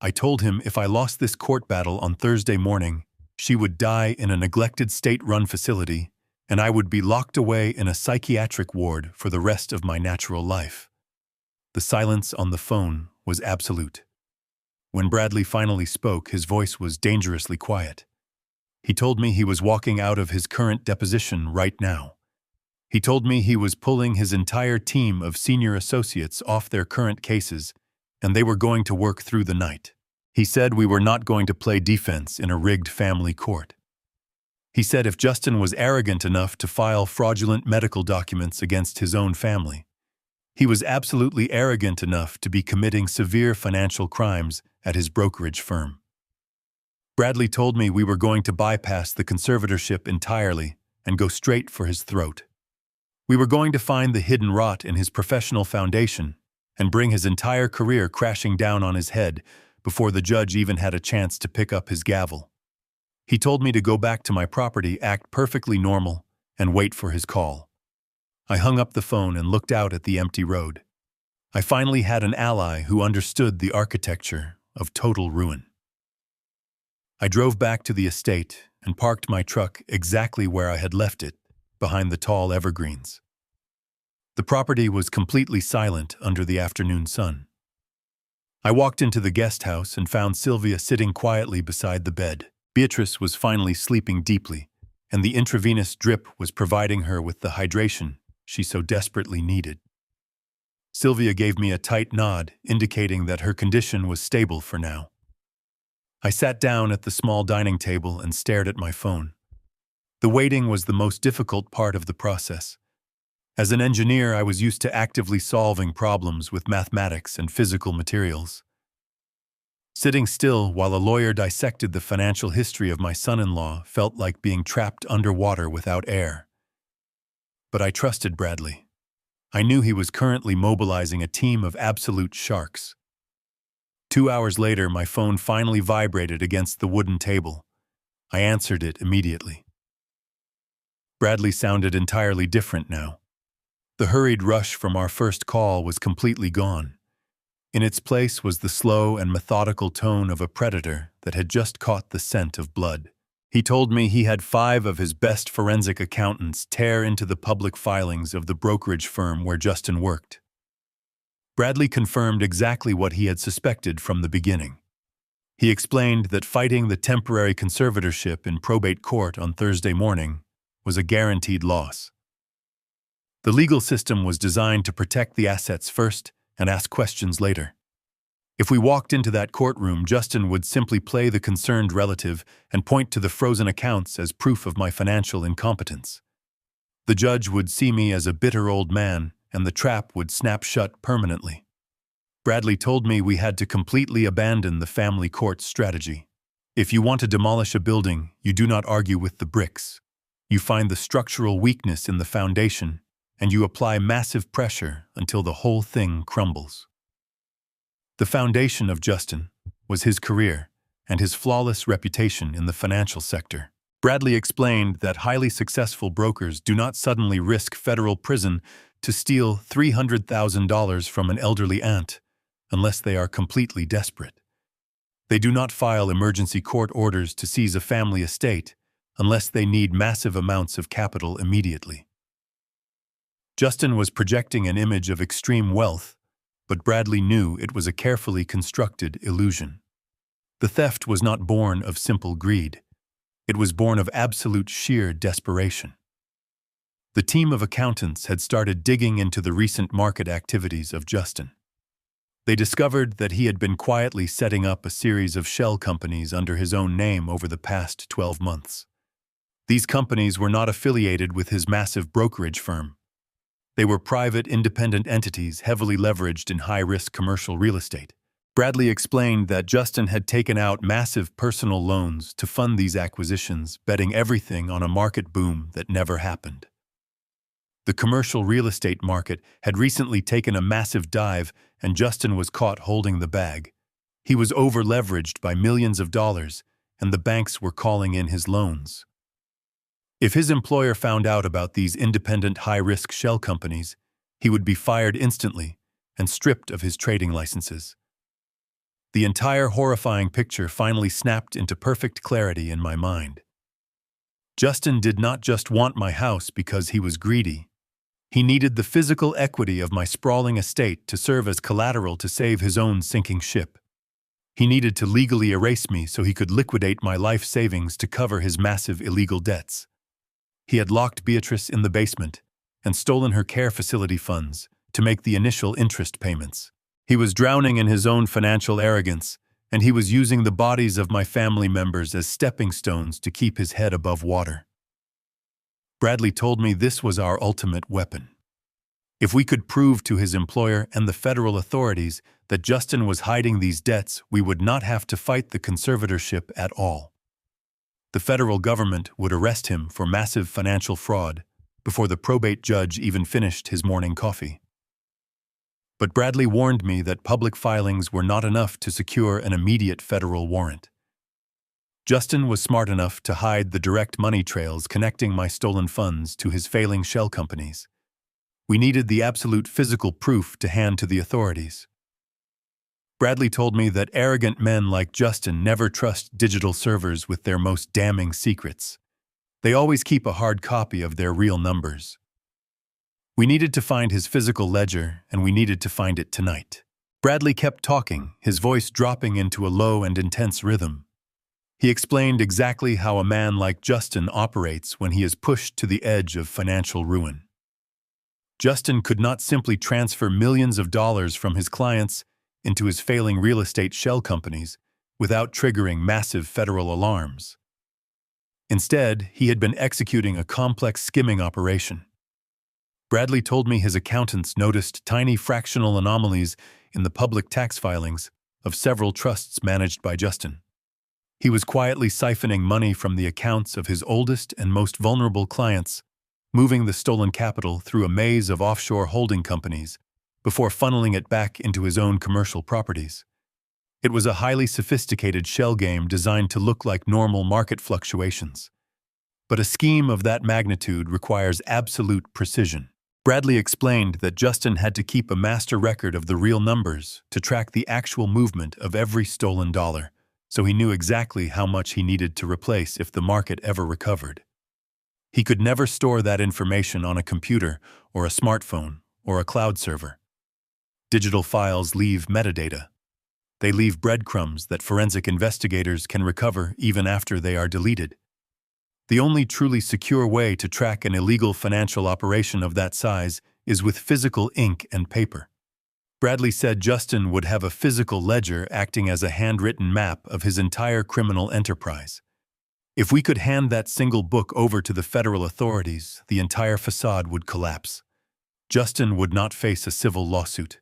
I told him if I lost this court battle on Thursday morning, she would die in a neglected state-run facility, and I would be locked away in a psychiatric ward for the rest of my natural life. The silence on the phone was absolute. When Bradley finally spoke, his voice was dangerously quiet. He told me he was walking out of his current deposition right now. He told me he was pulling his entire team of senior associates off their current cases, and they were going to work through the night. He said we were not going to play defense in a rigged family court. He said if Justin was arrogant enough to file fraudulent medical documents against his own family, he was absolutely arrogant enough to be committing severe financial crimes at his brokerage firm. Bradley told me we were going to bypass the conservatorship entirely and go straight for his throat. We were going to find the hidden rot in his professional foundation and bring his entire career crashing down on his head before the judge even had a chance to pick up his gavel. He told me to go back to my property, act perfectly normal, and wait for his call. I hung up the phone and looked out at the empty road. I finally had an ally who understood the architecture of total ruin. I drove back to the estate and parked my truck exactly where I had left it, behind the tall evergreens. The property was completely silent under the afternoon sun. I walked into the guest house and found Sylvia sitting quietly beside the bed. Beatrice was finally sleeping deeply, and the intravenous drip was providing her with the hydration she so desperately needed. Sylvia gave me a tight nod, indicating that her condition was stable for now. I sat down at the small dining table and stared at my phone. The waiting was the most difficult part of the process. As an engineer, I was used to actively solving problems with mathematics and physical materials. Sitting still while a lawyer dissected the financial history of my son-in-law felt like being trapped underwater without air. But I trusted Bradley. I knew he was currently mobilizing a team of absolute sharks. 2 hours later, my phone finally vibrated against the wooden table. I answered it immediately. Bradley sounded entirely different now. The hurried rush from our first call was completely gone. In its place was the slow and methodical tone of a predator that had just caught the scent of blood. He told me he had 5 of his best forensic accountants tear into the public filings of the brokerage firm where Justin worked. Bradley confirmed exactly what he had suspected from the beginning. He explained that fighting the temporary conservatorship in probate court on Thursday morning was a guaranteed loss. The legal system was designed to protect the assets first and ask questions later. If we walked into that courtroom, Justin would simply play the concerned relative and point to the frozen accounts as proof of my financial incompetence. The judge would see me as a bitter old man, and the trap would snap shut permanently. Bradley told me we had to completely abandon the family court strategy. If you want to demolish a building, you do not argue with the bricks. You find the structural weakness in the foundation, and you apply massive pressure until the whole thing crumbles. The foundation of Justin was his career and his flawless reputation in the financial sector. Bradley explained that highly successful brokers do not suddenly risk federal prison to steal $300,000 from an elderly aunt unless they are completely desperate. They do not file emergency court orders to seize a family estate unless they need massive amounts of capital immediately. Justin was projecting an image of extreme wealth, but Bradley knew it was a carefully constructed illusion. The theft was not born of simple greed. It was born of absolute sheer desperation. The team of accountants had started digging into the recent market activities of Justin. They discovered that he had been quietly setting up a series of shell companies under his own name over the past 12 months. These companies were not affiliated with his massive brokerage firm. They were private, independent entities heavily leveraged in high-risk commercial real estate. Bradley explained that Justin had taken out massive personal loans to fund these acquisitions, betting everything on a market boom that never happened. The commercial real estate market had recently taken a massive dive, and Justin was caught holding the bag. He was over-leveraged by millions of dollars, and the banks were calling in his loans. If his employer found out about these independent high-risk shell companies, he would be fired instantly and stripped of his trading licenses. The entire horrifying picture finally snapped into perfect clarity in my mind. Justin did not just want my house because he was greedy. He needed the physical equity of my sprawling estate to serve as collateral to save his own sinking ship. He needed to legally erase me so he could liquidate my life savings to cover his massive illegal debts. He had locked Beatrice in the basement and stolen her care facility funds to make the initial interest payments. He was drowning in his own financial arrogance, and he was using the bodies of my family members as stepping stones to keep his head above water. Bradley told me this was our ultimate weapon. If we could prove to his employer and the federal authorities that Justin was hiding these debts, we would not have to fight the conservatorship at all. The federal government would arrest him for massive financial fraud before the probate judge even finished his morning coffee. But Bradley warned me that public filings were not enough to secure an immediate federal warrant. Justin was smart enough to hide the direct money trails connecting my stolen funds to his failing shell companies. We needed the absolute physical proof to hand to the authorities. Bradley told me that arrogant men like Justin never trust digital servers with their most damning secrets. They always keep a hard copy of their real numbers. We needed to find his physical ledger, and we needed to find it tonight. Bradley kept talking, his voice dropping into a low and intense rhythm. He explained exactly how a man like Justin operates when he is pushed to the edge of financial ruin. Justin could not simply transfer millions of dollars from his clients into his failing real estate shell companies without triggering massive federal alarms. Instead, he had been executing a complex skimming operation. Bradley told me his accountants noticed tiny fractional anomalies in the public tax filings of several trusts managed by Justin. He was quietly siphoning money from the accounts of his oldest and most vulnerable clients, moving the stolen capital through a maze of offshore holding companies before funneling it back into his own commercial properties. It was a highly sophisticated shell game designed to look like normal market fluctuations. But a scheme of that magnitude requires absolute precision. Bradley explained that Justin had to keep a master record of the real numbers to track the actual movement of every stolen dollar, so he knew exactly how much he needed to replace if the market ever recovered. He could never store that information on a computer or a smartphone or a cloud server. Digital files leave metadata. They leave breadcrumbs that forensic investigators can recover even after they are deleted. The only truly secure way to track an illegal financial operation of that size is with physical ink and paper. Bradley said Justin would have a physical ledger acting as a handwritten map of his entire criminal enterprise. If we could hand that single book over to the federal authorities, the entire facade would collapse. Justin would not face a civil lawsuit.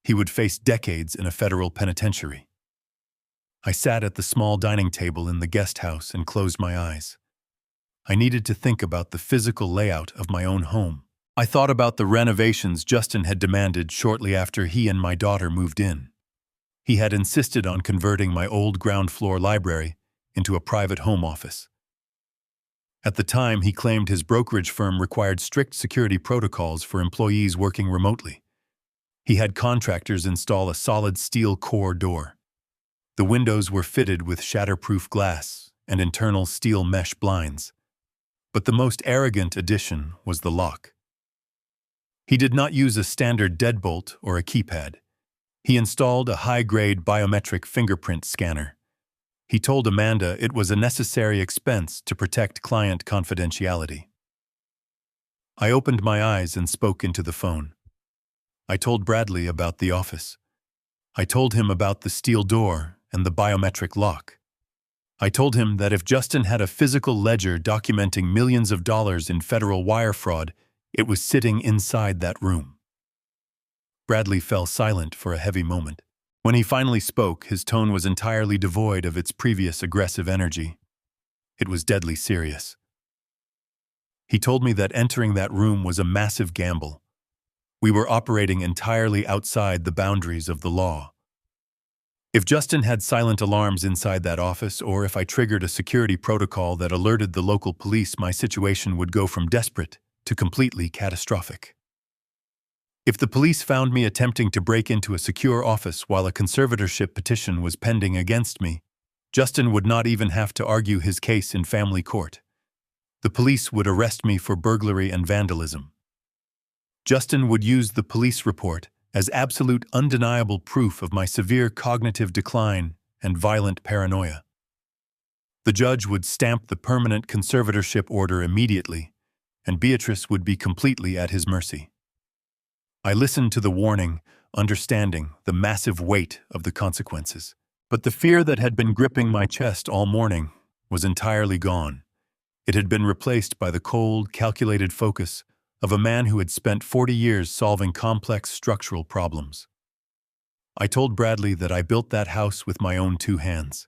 He would face decades in a federal penitentiary. I sat at the small dining table in the guest house and closed my eyes. I needed to think about the physical layout of my own home. I thought about the renovations Justin had demanded shortly after he and my daughter moved in. He had insisted on converting my old ground-floor library into a private home office. At the time, he claimed his brokerage firm required strict security protocols for employees working remotely. He had contractors install a solid steel core door. The windows were fitted with shatterproof glass and internal steel mesh blinds. But the most arrogant addition was the lock. He did not use a standard deadbolt or a keypad. He installed a high-grade biometric fingerprint scanner. He told Amanda it was a necessary expense to protect client confidentiality. I opened my eyes and spoke into the phone. I told Bradley about the office. I told him about the steel door and the biometric lock. I told him that if Justin had a physical ledger documenting millions of dollars in federal wire fraud, it was sitting inside that room. Bradley fell silent for a heavy moment. When he finally spoke, his tone was entirely devoid of its previous aggressive energy. It was deadly serious. He told me that entering that room was a massive gamble. We were operating entirely outside the boundaries of the law. If Justin had silent alarms inside that office, or if I triggered a security protocol that alerted the local police, my situation would go from desperate to completely catastrophic. If the police found me attempting to break into a secure office while a conservatorship petition was pending against me, Justin would not even have to argue his case in family court. The police would arrest me for burglary and vandalism. Justin would use the police report as absolute undeniable proof of my severe cognitive decline and violent paranoia. The judge would stamp the permanent conservatorship order immediately, and Beatrice would be completely at his mercy. I listened to the warning, understanding the massive weight of the consequences. But the fear that had been gripping my chest all morning was entirely gone. It had been replaced by the cold, calculated focus of a man who had spent 40 years solving complex structural problems. I told Bradley that I built that house with my own 2 hands.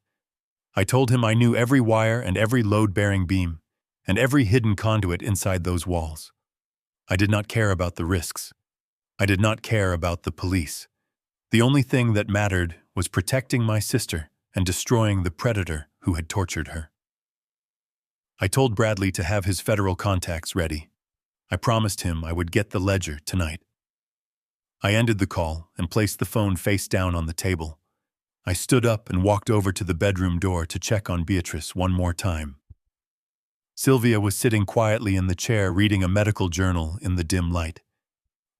I told him I knew every wire and every load-bearing beam, and every hidden conduit inside those walls. I did not care about the risks. I did not care about the police. The only thing that mattered was protecting my sister and destroying the predator who had tortured her. I told Bradley to have his federal contacts ready. I promised him I would get the ledger tonight. I ended the call and placed the phone face down on the table. I stood up and walked over to the bedroom door to check on Beatrice one more time. Sylvia was sitting quietly in the chair reading a medical journal in the dim light.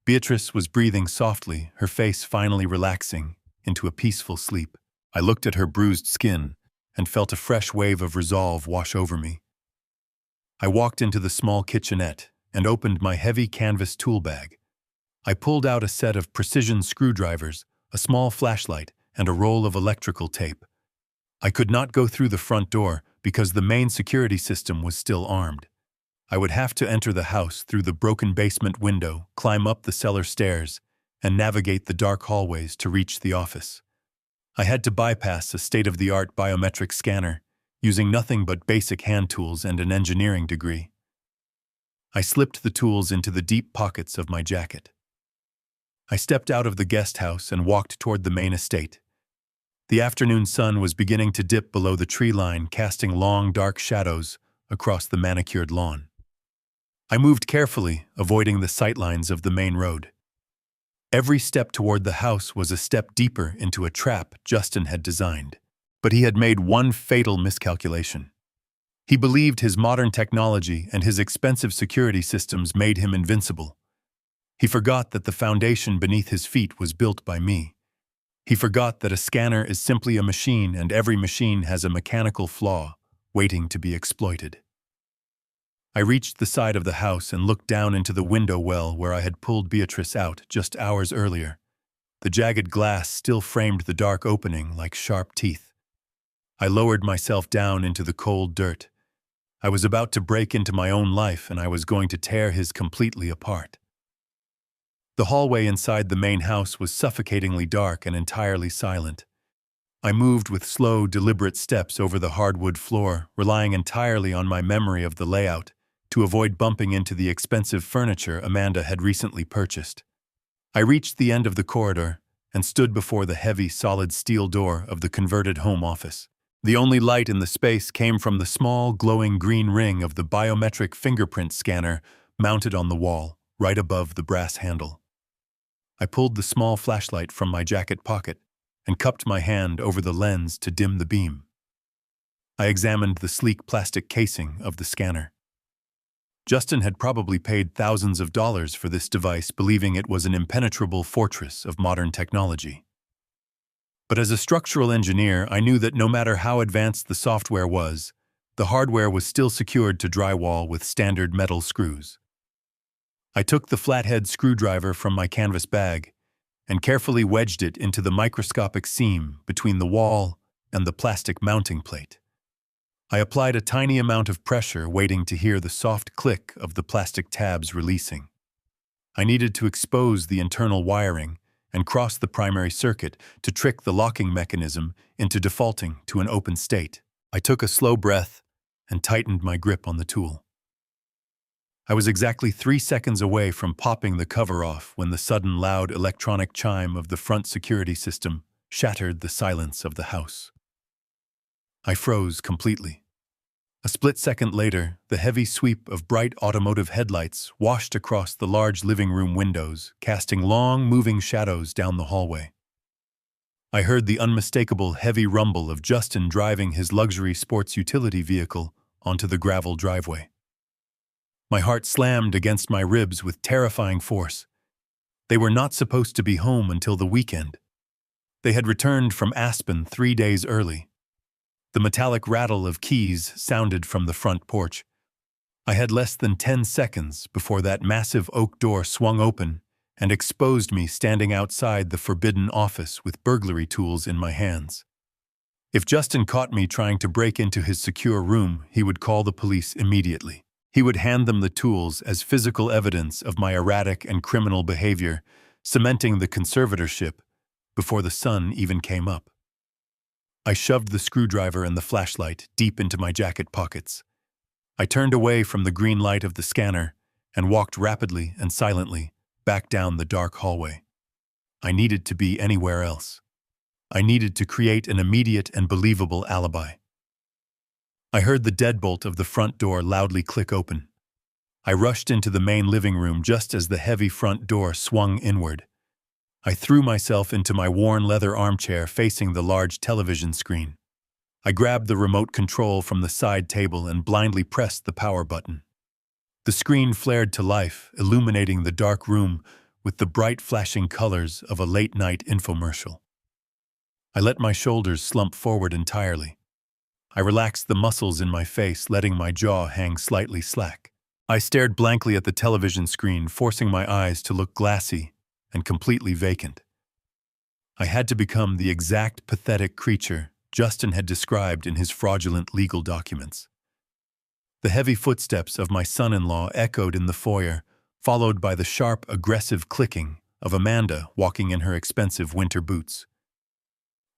Beatrice was breathing softly, her face finally relaxing into a peaceful sleep. I looked at her bruised skin and felt a fresh wave of resolve wash over me. I walked into the small kitchenette and opened my heavy canvas tool bag. I pulled out a set of precision screwdrivers, a small flashlight, and a roll of electrical tape. I could not go through the front door because the main security system was still armed. I would have to enter the house through the broken basement window, climb up the cellar stairs, and navigate the dark hallways to reach the office. I had to bypass a state-of-the-art biometric scanner, using nothing but basic hand tools and an engineering degree. I slipped the tools into the deep pockets of my jacket. I stepped out of the guest house and walked toward the main estate. The afternoon sun was beginning to dip below the tree line, casting long, dark shadows across the manicured lawn. I moved carefully, avoiding the sightlines of the main road. Every step toward the house was a step deeper into a trap Justin had designed. But he had made one fatal miscalculation. He believed his modern technology and his expensive security systems made him invincible. He forgot that the foundation beneath his feet was built by me. He forgot that a scanner is simply a machine and every machine has a mechanical flaw waiting to be exploited. I reached the side of the house and looked down into the window well where I had pulled Beatrice out just hours earlier. The jagged glass still framed the dark opening like sharp teeth. I lowered myself down into the cold dirt. I was about to break into my own life and I was going to tear his completely apart. The hallway inside the main house was suffocatingly dark and entirely silent. I moved with slow, deliberate steps over the hardwood floor, relying entirely on my memory of the layout to avoid bumping into the expensive furniture Amanda had recently purchased. I reached the end of the corridor and stood before the heavy, solid steel door of the converted home office. The only light in the space came from the small, glowing green ring of the biometric fingerprint scanner mounted on the wall, right above the brass handle. I pulled the small flashlight from my jacket pocket and cupped my hand over the lens to dim the beam. I examined the sleek plastic casing of the scanner. Justin had probably paid thousands of dollars for this device, believing it was an impenetrable fortress of modern technology. But as a structural engineer, I knew that no matter how advanced the software was, the hardware was still secured to drywall with standard metal screws. I took the flathead screwdriver from my canvas bag and carefully wedged it into the microscopic seam between the wall and the plastic mounting plate. I applied a tiny amount of pressure, waiting to hear the soft click of the plastic tabs releasing. I needed to expose the internal wiring and cross the primary circuit to trick the locking mechanism into defaulting to an open state. I took a slow breath and tightened my grip on the tool. I was exactly 3 seconds away from popping the cover off when the sudden loud electronic chime of the front security system shattered the silence of the house. I froze completely. A split second later, the heavy sweep of bright automotive headlights washed across the large living room windows, casting long, moving shadows down the hallway. I heard the unmistakable heavy rumble of Justin driving his luxury sports utility vehicle onto the gravel driveway. My heart slammed against my ribs with terrifying force. They were not supposed to be home until the weekend. They had returned from Aspen 3 days early. The metallic rattle of keys sounded from the front porch. I had less than 10 seconds before that massive oak door swung open and exposed me standing outside the forbidden office with burglary tools in my hands. If Justin caught me trying to break into his secure room, he would call the police immediately. He would hand them the tools as physical evidence of my erratic and criminal behavior, cementing the conservatorship before the sun even came up. I shoved the screwdriver and the flashlight deep into my jacket pockets. I turned away from the green light of the scanner and walked rapidly and silently back down the dark hallway. I needed to be anywhere else. I needed to create an immediate and believable alibi. I heard the deadbolt of the front door loudly click open. I rushed into the main living room just as the heavy front door swung inward. I threw myself into my worn leather armchair facing the large television screen. I grabbed the remote control from the side table and blindly pressed the power button. The screen flared to life, illuminating the dark room with the bright flashing colors of a late-night infomercial. I let my shoulders slump forward entirely. I relaxed the muscles in my face, letting my jaw hang slightly slack. I stared blankly at the television screen, forcing my eyes to look glassy and completely vacant. I had to become the exact pathetic creature Justin had described in his fraudulent legal documents. The heavy footsteps of my son-in-law echoed in the foyer, followed by the sharp, aggressive clicking of Amanda walking in her expensive winter boots.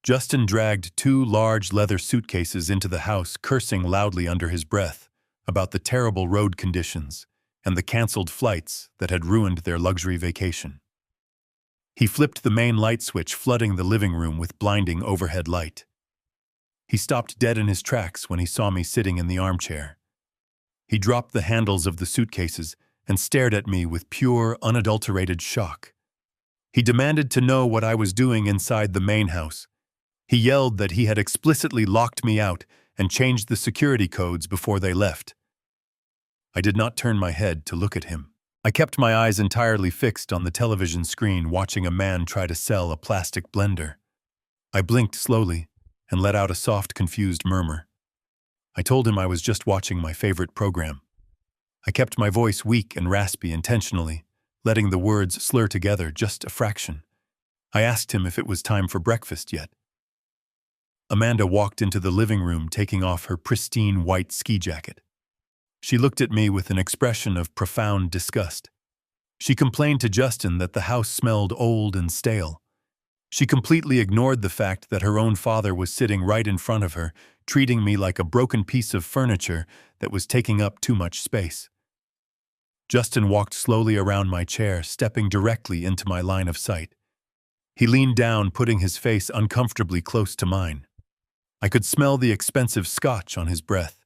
Justin dragged 2 large leather suitcases into the house, cursing loudly under his breath about the terrible road conditions and the canceled flights that had ruined their luxury vacation. He flipped the main light switch, flooding the living room with blinding overhead light. He stopped dead in his tracks when he saw me sitting in the armchair. He dropped the handles of the suitcases and stared at me with pure, unadulterated shock. He demanded to know what I was doing inside the main house. He yelled that he had explicitly locked me out and changed the security codes before they left. I did not turn my head to look at him. I kept my eyes entirely fixed on the television screen, watching a man try to sell a plastic blender. I blinked slowly and let out a soft, confused murmur. I told him I was just watching my favorite program. I kept my voice weak and raspy intentionally, letting the words slur together just a fraction. I asked him if it was time for breakfast yet. Amanda walked into the living room, taking off her pristine white ski jacket. She looked at me with an expression of profound disgust. She complained to Justin that the house smelled old and stale. She completely ignored the fact that her own father was sitting right in front of her, treating me like a broken piece of furniture that was taking up too much space. Justin walked slowly around my chair, stepping directly into my line of sight. He leaned down, putting his face uncomfortably close to mine. I could smell the expensive scotch on his breath.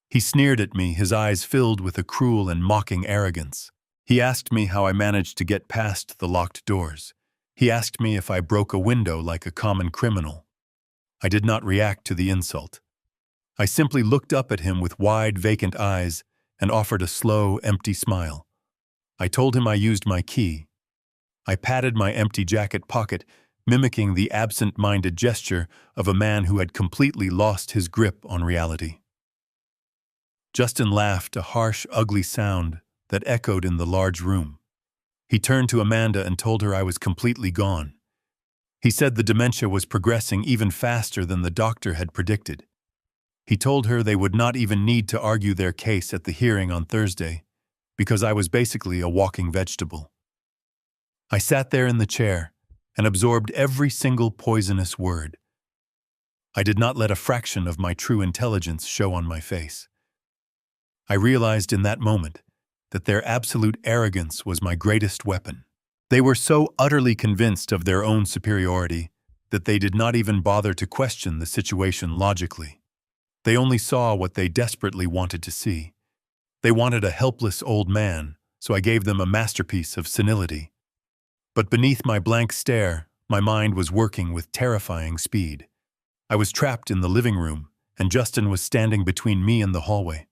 He sneered at me, his eyes filled with a cruel and mocking arrogance. He asked me how I managed to get past the locked doors. He asked me if I broke a window like a common criminal. I did not react to the insult. I simply looked up at him with wide, vacant eyes and offered a slow, empty smile. I told him I used my key. I patted my empty jacket pocket, mimicking the absent-minded gesture of a man who had completely lost his grip on reality. Justin laughed, a harsh, ugly sound that echoed in the large room. He turned to Amanda and told her I was completely gone. He said the dementia was progressing even faster than the doctor had predicted. He told her they would not even need to argue their case at the hearing on Thursday, because I was basically a walking vegetable. I sat there in the chair and absorbed every single poisonous word. I did not let a fraction of my true intelligence show on my face. I realized in that moment that their absolute arrogance was my greatest weapon. They were so utterly convinced of their own superiority that they did not even bother to question the situation logically. They only saw what they desperately wanted to see. They wanted a helpless old man, so I gave them a masterpiece of senility. But beneath my blank stare, my mind was working with terrifying speed. I was trapped in the living room, and Justin was standing between me and the hallway.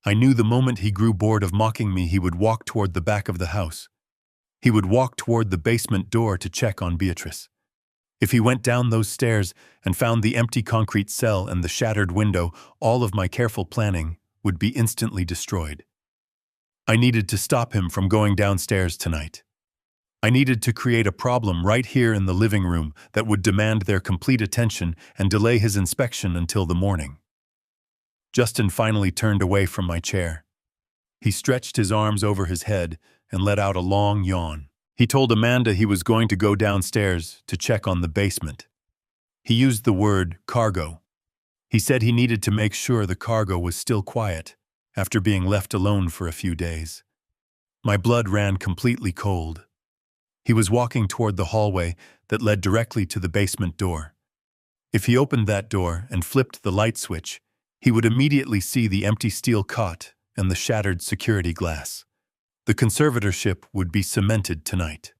I knew the moment he grew bored of mocking me, he would walk toward the back of the house. He would walk toward the basement door to check on Beatrice. If he went down those stairs and found the empty concrete cell and the shattered window, all of my careful planning would be instantly destroyed. I needed to stop him from going downstairs tonight. I needed to create a problem right here in the living room that would demand their complete attention and delay his inspection until the morning. Justin finally turned away from my chair. He stretched his arms over his head and let out a long yawn. He told Amanda he was going to go downstairs to check on the basement. He used the word cargo. He said he needed to make sure the cargo was still quiet after being left alone for a few days. My blood ran completely cold. He was walking toward the hallway that led directly to the basement door. If he opened that door and flipped the light switch, he would immediately see the empty steel cot and the shattered security glass. The conservatorship would be cemented tonight.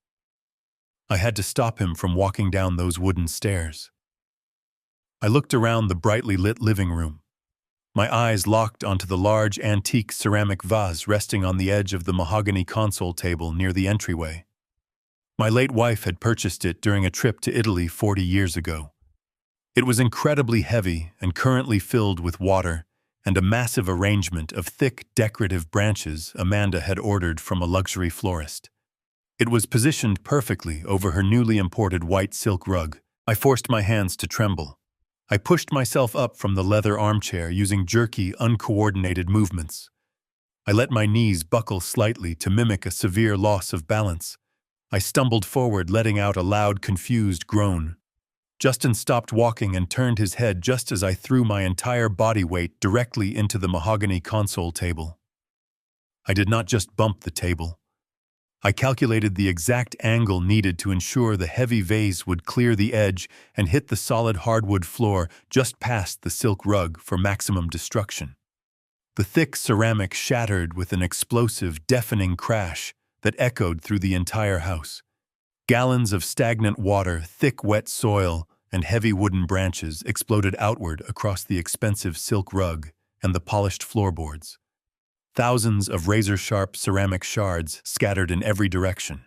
I had to stop him from walking down those wooden stairs. I looked around the brightly lit living room. My eyes locked onto the large antique ceramic vase resting on the edge of the mahogany console table near the entryway. My late wife had purchased it during a trip to Italy 40 years ago. It was incredibly heavy and currently filled with water and a massive arrangement of thick, decorative branches Amanda had ordered from a luxury florist. It was positioned perfectly over her newly imported white silk rug. I forced my hands to tremble. I pushed myself up from the leather armchair using jerky, uncoordinated movements. I let my knees buckle slightly to mimic a severe loss of balance. I stumbled forward, letting out a loud, confused groan. Justin stopped walking and turned his head just as I threw my entire body weight directly into the mahogany console table. I did not just bump the table. I calculated the exact angle needed to ensure the heavy vase would clear the edge and hit the solid hardwood floor just past the silk rug for maximum destruction. The thick ceramic shattered with an explosive, deafening crash that echoed through the entire house. Gallons of stagnant water, thick wet soil, and heavy wooden branches exploded outward across the expensive silk rug and the polished floorboards. Thousands of razor-sharp ceramic shards scattered in every direction.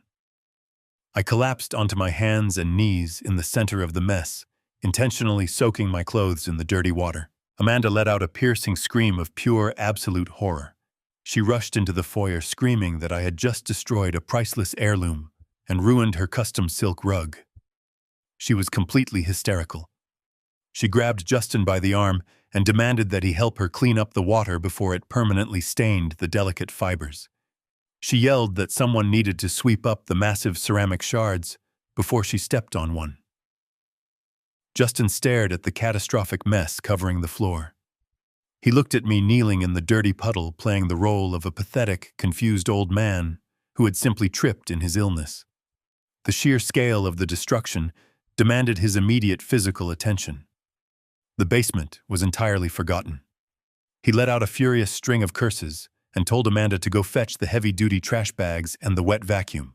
I collapsed onto my hands and knees in the center of the mess, intentionally soaking my clothes in the dirty water. Amanda let out a piercing scream of pure, absolute horror. She rushed into the foyer screaming that I had just destroyed a priceless heirloom and ruined her custom silk rug. She was completely hysterical. She grabbed Justin by the arm and demanded that he help her clean up the water before it permanently stained the delicate fibers. She yelled that someone needed to sweep up the massive ceramic shards before she stepped on one. Justin stared at the catastrophic mess covering the floor. He looked at me kneeling in the dirty puddle, playing the role of a pathetic, confused old man who had simply tripped in his illness. The sheer scale of the destruction demanded his immediate physical attention. The basement was entirely forgotten. He let out a furious string of curses and told Amanda to go fetch the heavy-duty trash bags and the wet vacuum.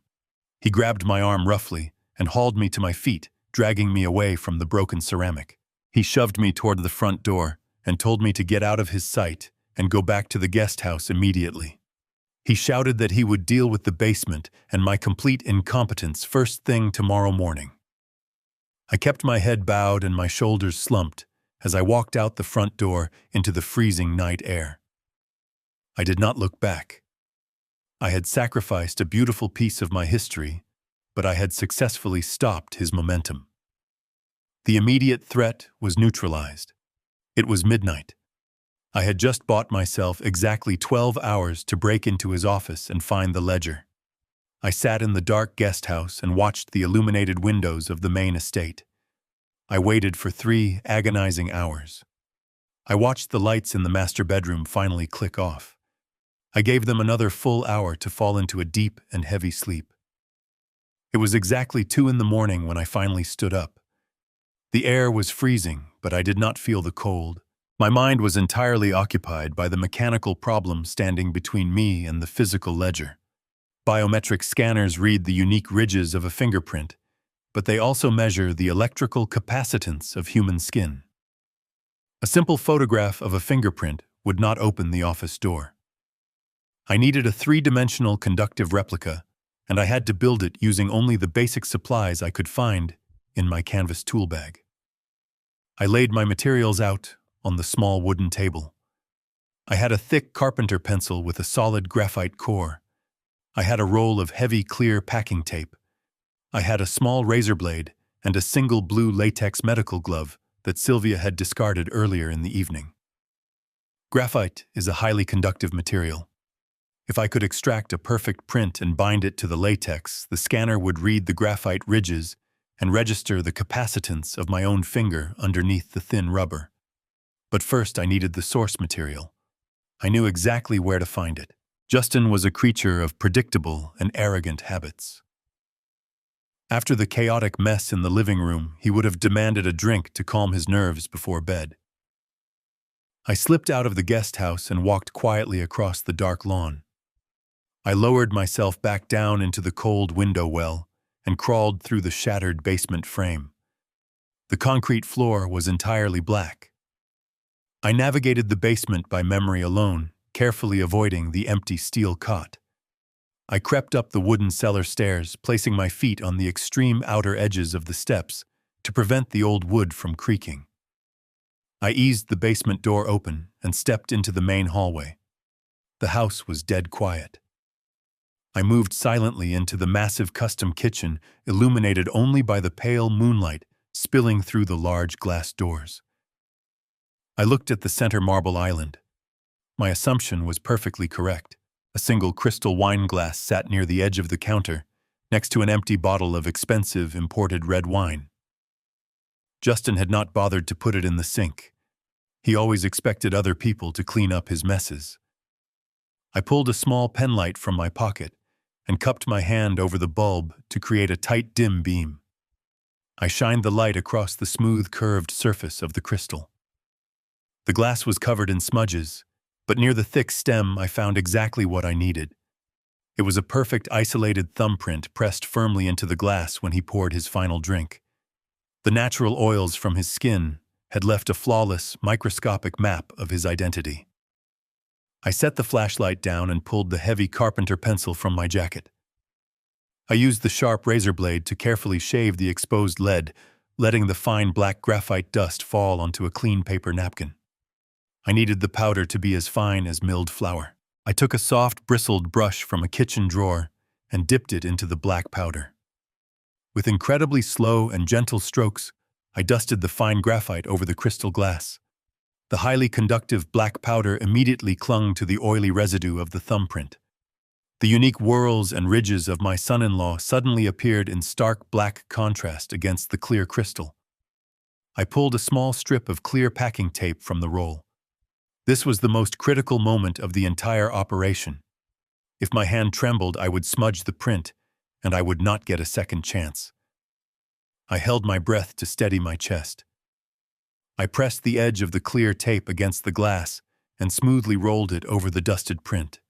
He grabbed my arm roughly and hauled me to my feet, dragging me away from the broken ceramic. He shoved me toward the front door and told me to get out of his sight and go back to the guest house immediately. He shouted that he would deal with the basement and my complete incompetence first thing tomorrow morning. I kept my head bowed and my shoulders slumped as I walked out the front door into the freezing night air. I did not look back. I had sacrificed a beautiful piece of my history, but I had successfully stopped his momentum. The immediate threat was neutralized. It was midnight. I had just bought myself exactly 12 hours to break into his office and find the ledger. I sat in the dark guest house and watched the illuminated windows of the main estate. I waited for 3 agonizing hours. I watched the lights in the master bedroom finally click off. I gave them another full hour to fall into a deep and heavy sleep. It was exactly 2 a.m. when I finally stood up. The air was freezing, but I did not feel the cold. My mind was entirely occupied by the mechanical problem standing between me and the physical ledger. Biometric scanners read the unique ridges of a fingerprint, but they also measure the electrical capacitance of human skin. A simple photograph of a fingerprint would not open the office door. I needed a 3-dimensional conductive replica, and I had to build it using only the basic supplies I could find in my canvas tool bag. I laid my materials out on the small wooden table. I had a thick carpenter pencil with a solid graphite core. I had a roll of heavy, clear packing tape. I had a small razor blade and a single blue latex medical glove that Sylvia had discarded earlier in the evening. Graphite is a highly conductive material. If I could extract a perfect print and bind it to the latex, the scanner would read the graphite ridges and register the capacitance of my own finger underneath the thin rubber. But first I needed the source material. I knew exactly where to find it. Justin was a creature of predictable and arrogant habits. After the chaotic mess in the living room, he would have demanded a drink to calm his nerves before bed. I slipped out of the guest house and walked quietly across the dark lawn. I lowered myself back down into the cold window well and crawled through the shattered basement frame. The concrete floor was entirely black. I navigated the basement by memory alone, carefully avoiding the empty steel cot. I crept up the wooden cellar stairs, placing my feet on the extreme outer edges of the steps to prevent the old wood from creaking. I eased the basement door open and stepped into the main hallway. The house was dead quiet. I moved silently into the massive custom kitchen, illuminated only by the pale moonlight spilling through the large glass doors. I looked at the center marble island. My assumption was perfectly correct. A single crystal wine glass sat near the edge of the counter, next to an empty bottle of expensive imported red wine. Justin had not bothered to put it in the sink. He always expected other people to clean up his messes. I pulled a small penlight from my pocket and cupped my hand over the bulb to create a tight dim beam. I shined the light across the smooth curved surface of the crystal. The glass was covered in smudges, but near the thick stem I found exactly what I needed. It was a perfect isolated thumbprint pressed firmly into the glass when he poured his final drink. The natural oils from his skin had left a flawless, microscopic map of his identity. I set the flashlight down and pulled the heavy carpenter pencil from my jacket. I used the sharp razor blade to carefully shave the exposed lead, letting the fine black graphite dust fall onto a clean paper napkin. I needed the powder to be as fine as milled flour. I took a soft, bristled brush from a kitchen drawer and dipped it into the black powder. With incredibly slow and gentle strokes, I dusted the fine graphite over the crystal glass. The highly conductive black powder immediately clung to the oily residue of the thumbprint. The unique whorls and ridges of my son-in-law suddenly appeared in stark black contrast against the clear crystal. I pulled a small strip of clear packing tape from the roll. This was the most critical moment of the entire operation. If my hand trembled, I would smudge the print, and I would not get a second chance. I held my breath to steady my chest. I pressed the edge of the clear tape against the glass and smoothly rolled it over the dusted print.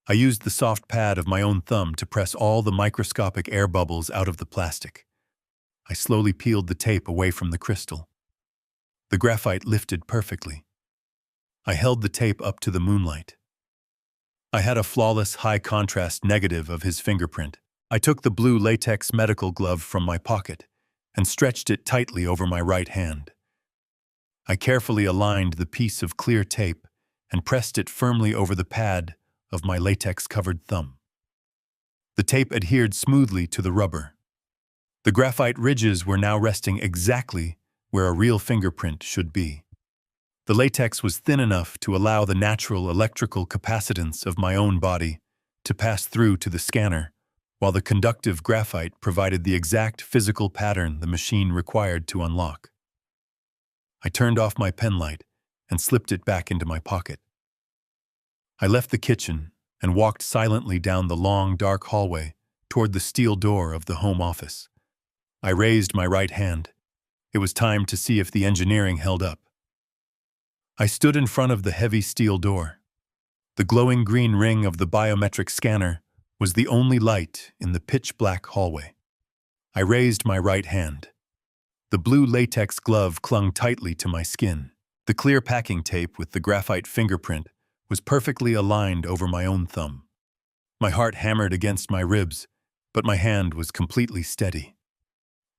I used the soft pad of my own thumb to press all the microscopic air bubbles out of the plastic. I slowly peeled the tape away from the crystal. The graphite lifted perfectly. I held the tape up to the moonlight. I had a flawless, high-contrast negative of his fingerprint. I took the blue latex medical glove from my pocket and stretched it tightly over my right hand. I carefully aligned the piece of clear tape and pressed it firmly over the pad of my latex-covered thumb. The tape adhered smoothly to the rubber. The graphite ridges were now resting exactly where a real fingerprint should be. The latex was thin enough to allow the natural electrical capacitance of my own body to pass through to the scanner, while the conductive graphite provided the exact physical pattern the machine required to unlock. I turned off my penlight and slipped it back into my pocket. I left the kitchen and walked silently down the long, dark hallway toward the steel door of the home office. I raised my right hand. It was time to see if the engineering held up. I stood in front of the heavy steel door. The glowing green ring of the biometric scanner was the only light in the pitch-black hallway. I raised my right hand. The blue latex glove clung tightly to my skin. The clear packing tape with the graphite fingerprint was perfectly aligned over my own thumb. My heart hammered against my ribs, but my hand was completely steady.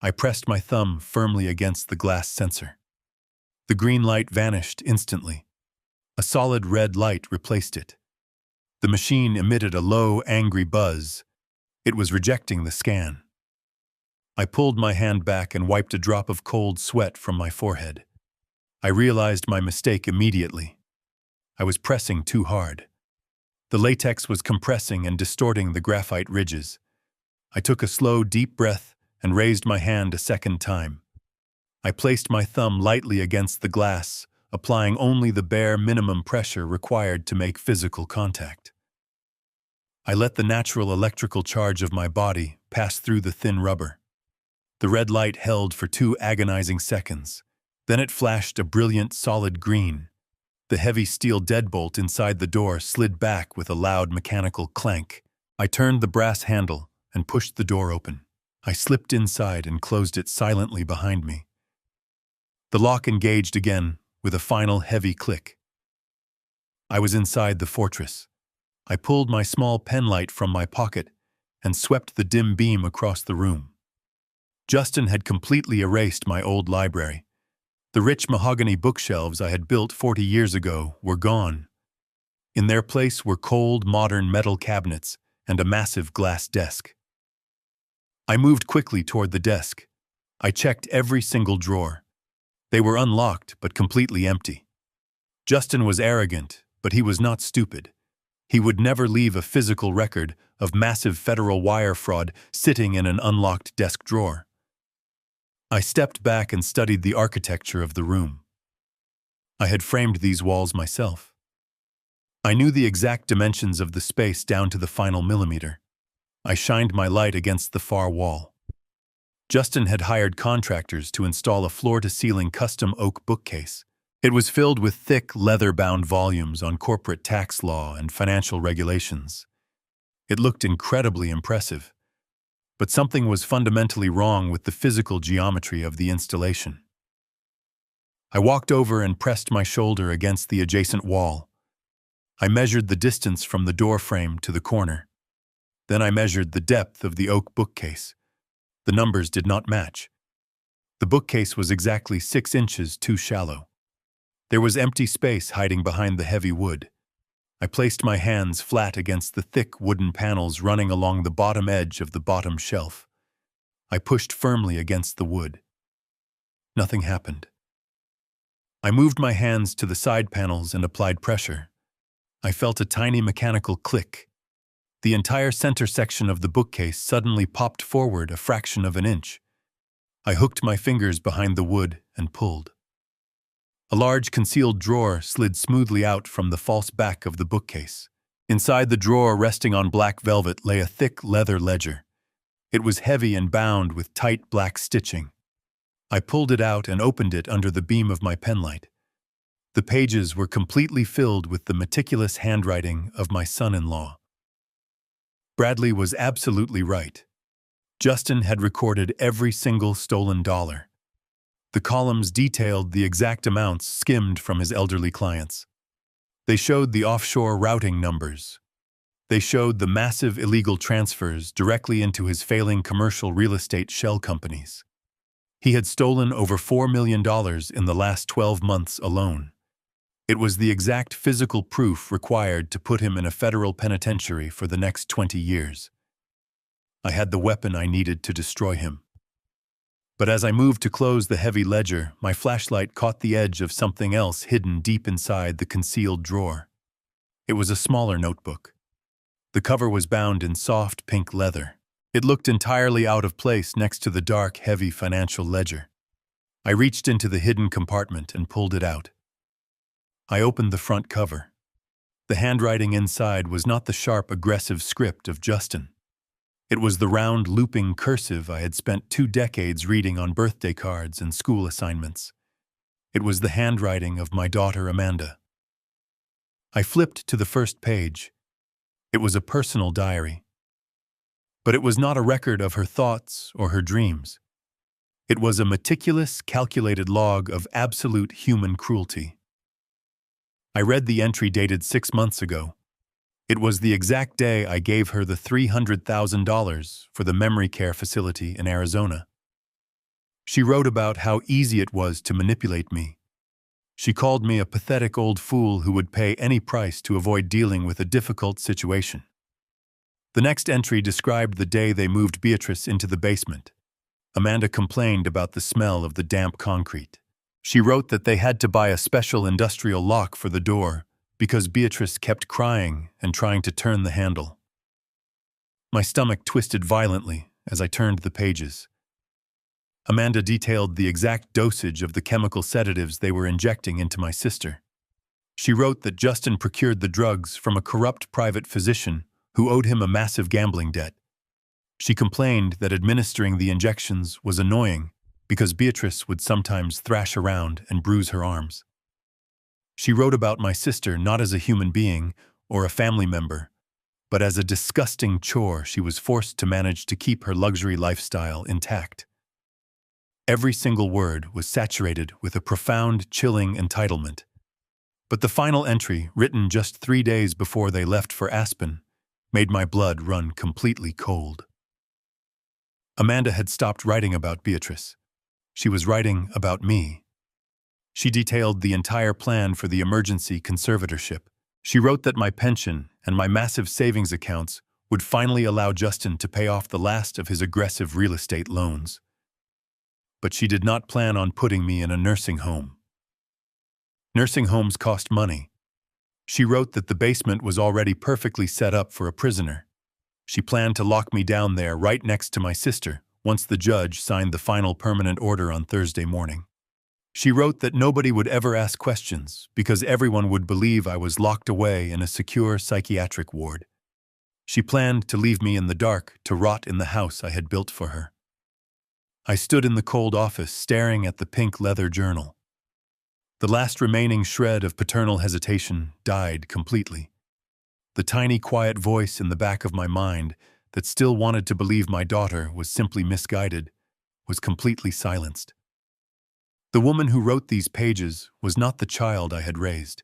I pressed my thumb firmly against the glass sensor. The green light vanished instantly. A solid red light replaced it. The machine emitted a low, angry buzz. It was rejecting the scan. I pulled my hand back and wiped a drop of cold sweat from my forehead. I realized my mistake immediately. I was pressing too hard. The latex was compressing and distorting the graphite ridges. I took a slow, deep breath and raised my hand a second time. I placed my thumb lightly against the glass, applying only the bare minimum pressure required to make physical contact. I let the natural electrical charge of my body pass through the thin rubber. The red light held for 2 agonizing seconds. Then it flashed a brilliant solid green. The heavy steel deadbolt inside the door slid back with a loud mechanical clank. I turned the brass handle and pushed the door open. I slipped inside and closed it silently behind me. The lock engaged again with a final heavy click. I was inside the fortress. I pulled my small penlight from my pocket and swept the dim beam across the room. Justin had completely erased my old library. The rich mahogany bookshelves I had built 40 years ago were gone. In their place were cold, modern metal cabinets and a massive glass desk. I moved quickly toward the desk. I checked every single drawer. They were unlocked but completely empty. Justin was arrogant, but he was not stupid. He would never leave a physical record of massive federal wire fraud sitting in an unlocked desk drawer. I stepped back and studied the architecture of the room. I had framed these walls myself. I knew the exact dimensions of the space down to the final millimeter. I shined my light against the far wall. Justin had hired contractors to install a floor-to-ceiling custom oak bookcase. It was filled with thick, leather-bound volumes on corporate tax law and financial regulations. It looked incredibly impressive, but something was fundamentally wrong with the physical geometry of the installation. I walked over and pressed my shoulder against the adjacent wall. I measured the distance from the door frame to the corner. Then I measured the depth of the oak bookcase. The numbers did not match. The bookcase was exactly 6 inches too shallow. There was empty space hiding behind the heavy wood. I placed my hands flat against the thick wooden panels running along the bottom edge of the bottom shelf. I pushed firmly against the wood. Nothing happened. I moved my hands to the side panels and applied pressure. I felt a tiny mechanical click. The entire center section of the bookcase suddenly popped forward a fraction of an inch. I hooked my fingers behind the wood and pulled. A large concealed drawer slid smoothly out from the false back of the bookcase. Inside the drawer, resting on black velvet, lay a thick leather ledger. It was heavy and bound with tight black stitching. I pulled it out and opened it under the beam of my penlight. The pages were completely filled with the meticulous handwriting of my son-in-law. Bradley was absolutely right. Justin had recorded every single stolen dollar. The columns detailed the exact amounts skimmed from his elderly clients. They showed the offshore routing numbers. They showed the massive illegal transfers directly into his failing commercial real estate shell companies. He had stolen over $4 million in the last 12 months alone. It was the exact physical proof required to put him in a federal penitentiary for the next 20 years. I had the weapon I needed to destroy him. But as I moved to close the heavy ledger, my flashlight caught the edge of something else hidden deep inside the concealed drawer. It was a smaller notebook. The cover was bound in soft pink leather. It looked entirely out of place next to the dark, heavy financial ledger. I reached into the hidden compartment and pulled it out. I opened the front cover. The handwriting inside was not the sharp, aggressive script of Justin. It was the round, looping cursive I had spent 2 decades reading on birthday cards and school assignments. It was the handwriting of my daughter Amanda. I flipped to the first page. It was a personal diary. But it was not a record of her thoughts or her dreams. It was a meticulous, calculated log of absolute human cruelty. I read the entry dated 6 months ago. It was the exact day I gave her the $300,000 for the memory care facility in Arizona. She wrote about how easy it was to manipulate me. She called me a pathetic old fool who would pay any price to avoid dealing with a difficult situation. The next entry described the day they moved Beatrice into the basement. Amanda complained about the smell of the damp concrete. She wrote that they had to buy a special industrial lock for the door because Beatrice kept crying and trying to turn the handle. My stomach twisted violently as I turned the pages. Amanda detailed the exact dosage of the chemical sedatives they were injecting into my sister. She wrote that Justin procured the drugs from a corrupt private physician who owed him a massive gambling debt. She complained that administering the injections was annoying because Beatrice would sometimes thrash around and bruise her arms. She wrote about my sister not as a human being or a family member, but as a disgusting chore she was forced to manage to keep her luxury lifestyle intact. Every single word was saturated with a profound, chilling entitlement. But the final entry, written just 3 days before they left for Aspen, made my blood run completely cold. Amanda had stopped writing about Beatrice. She was writing about me. She detailed the entire plan for the emergency conservatorship. She wrote that my pension and my massive savings accounts would finally allow Justin to pay off the last of his aggressive real estate loans. but she did not plan on putting me in a nursing home. Nursing homes cost money. She wrote that the basement was already perfectly set up for a prisoner. She planned to lock me down there right next to my sister once the judge signed the final permanent order on Thursday morning. She wrote that nobody would ever ask questions because everyone would believe I was locked away in a secure psychiatric ward. She planned to leave me in the dark to rot in the house I had built for her. I stood in the cold office staring at the pink leather journal. The last remaining shred of paternal hesitation died completely. The tiny quiet voice in the back of my mind that still wanted to believe my daughter was simply misguided was completely silenced. The woman who wrote these pages was not the child I had raised.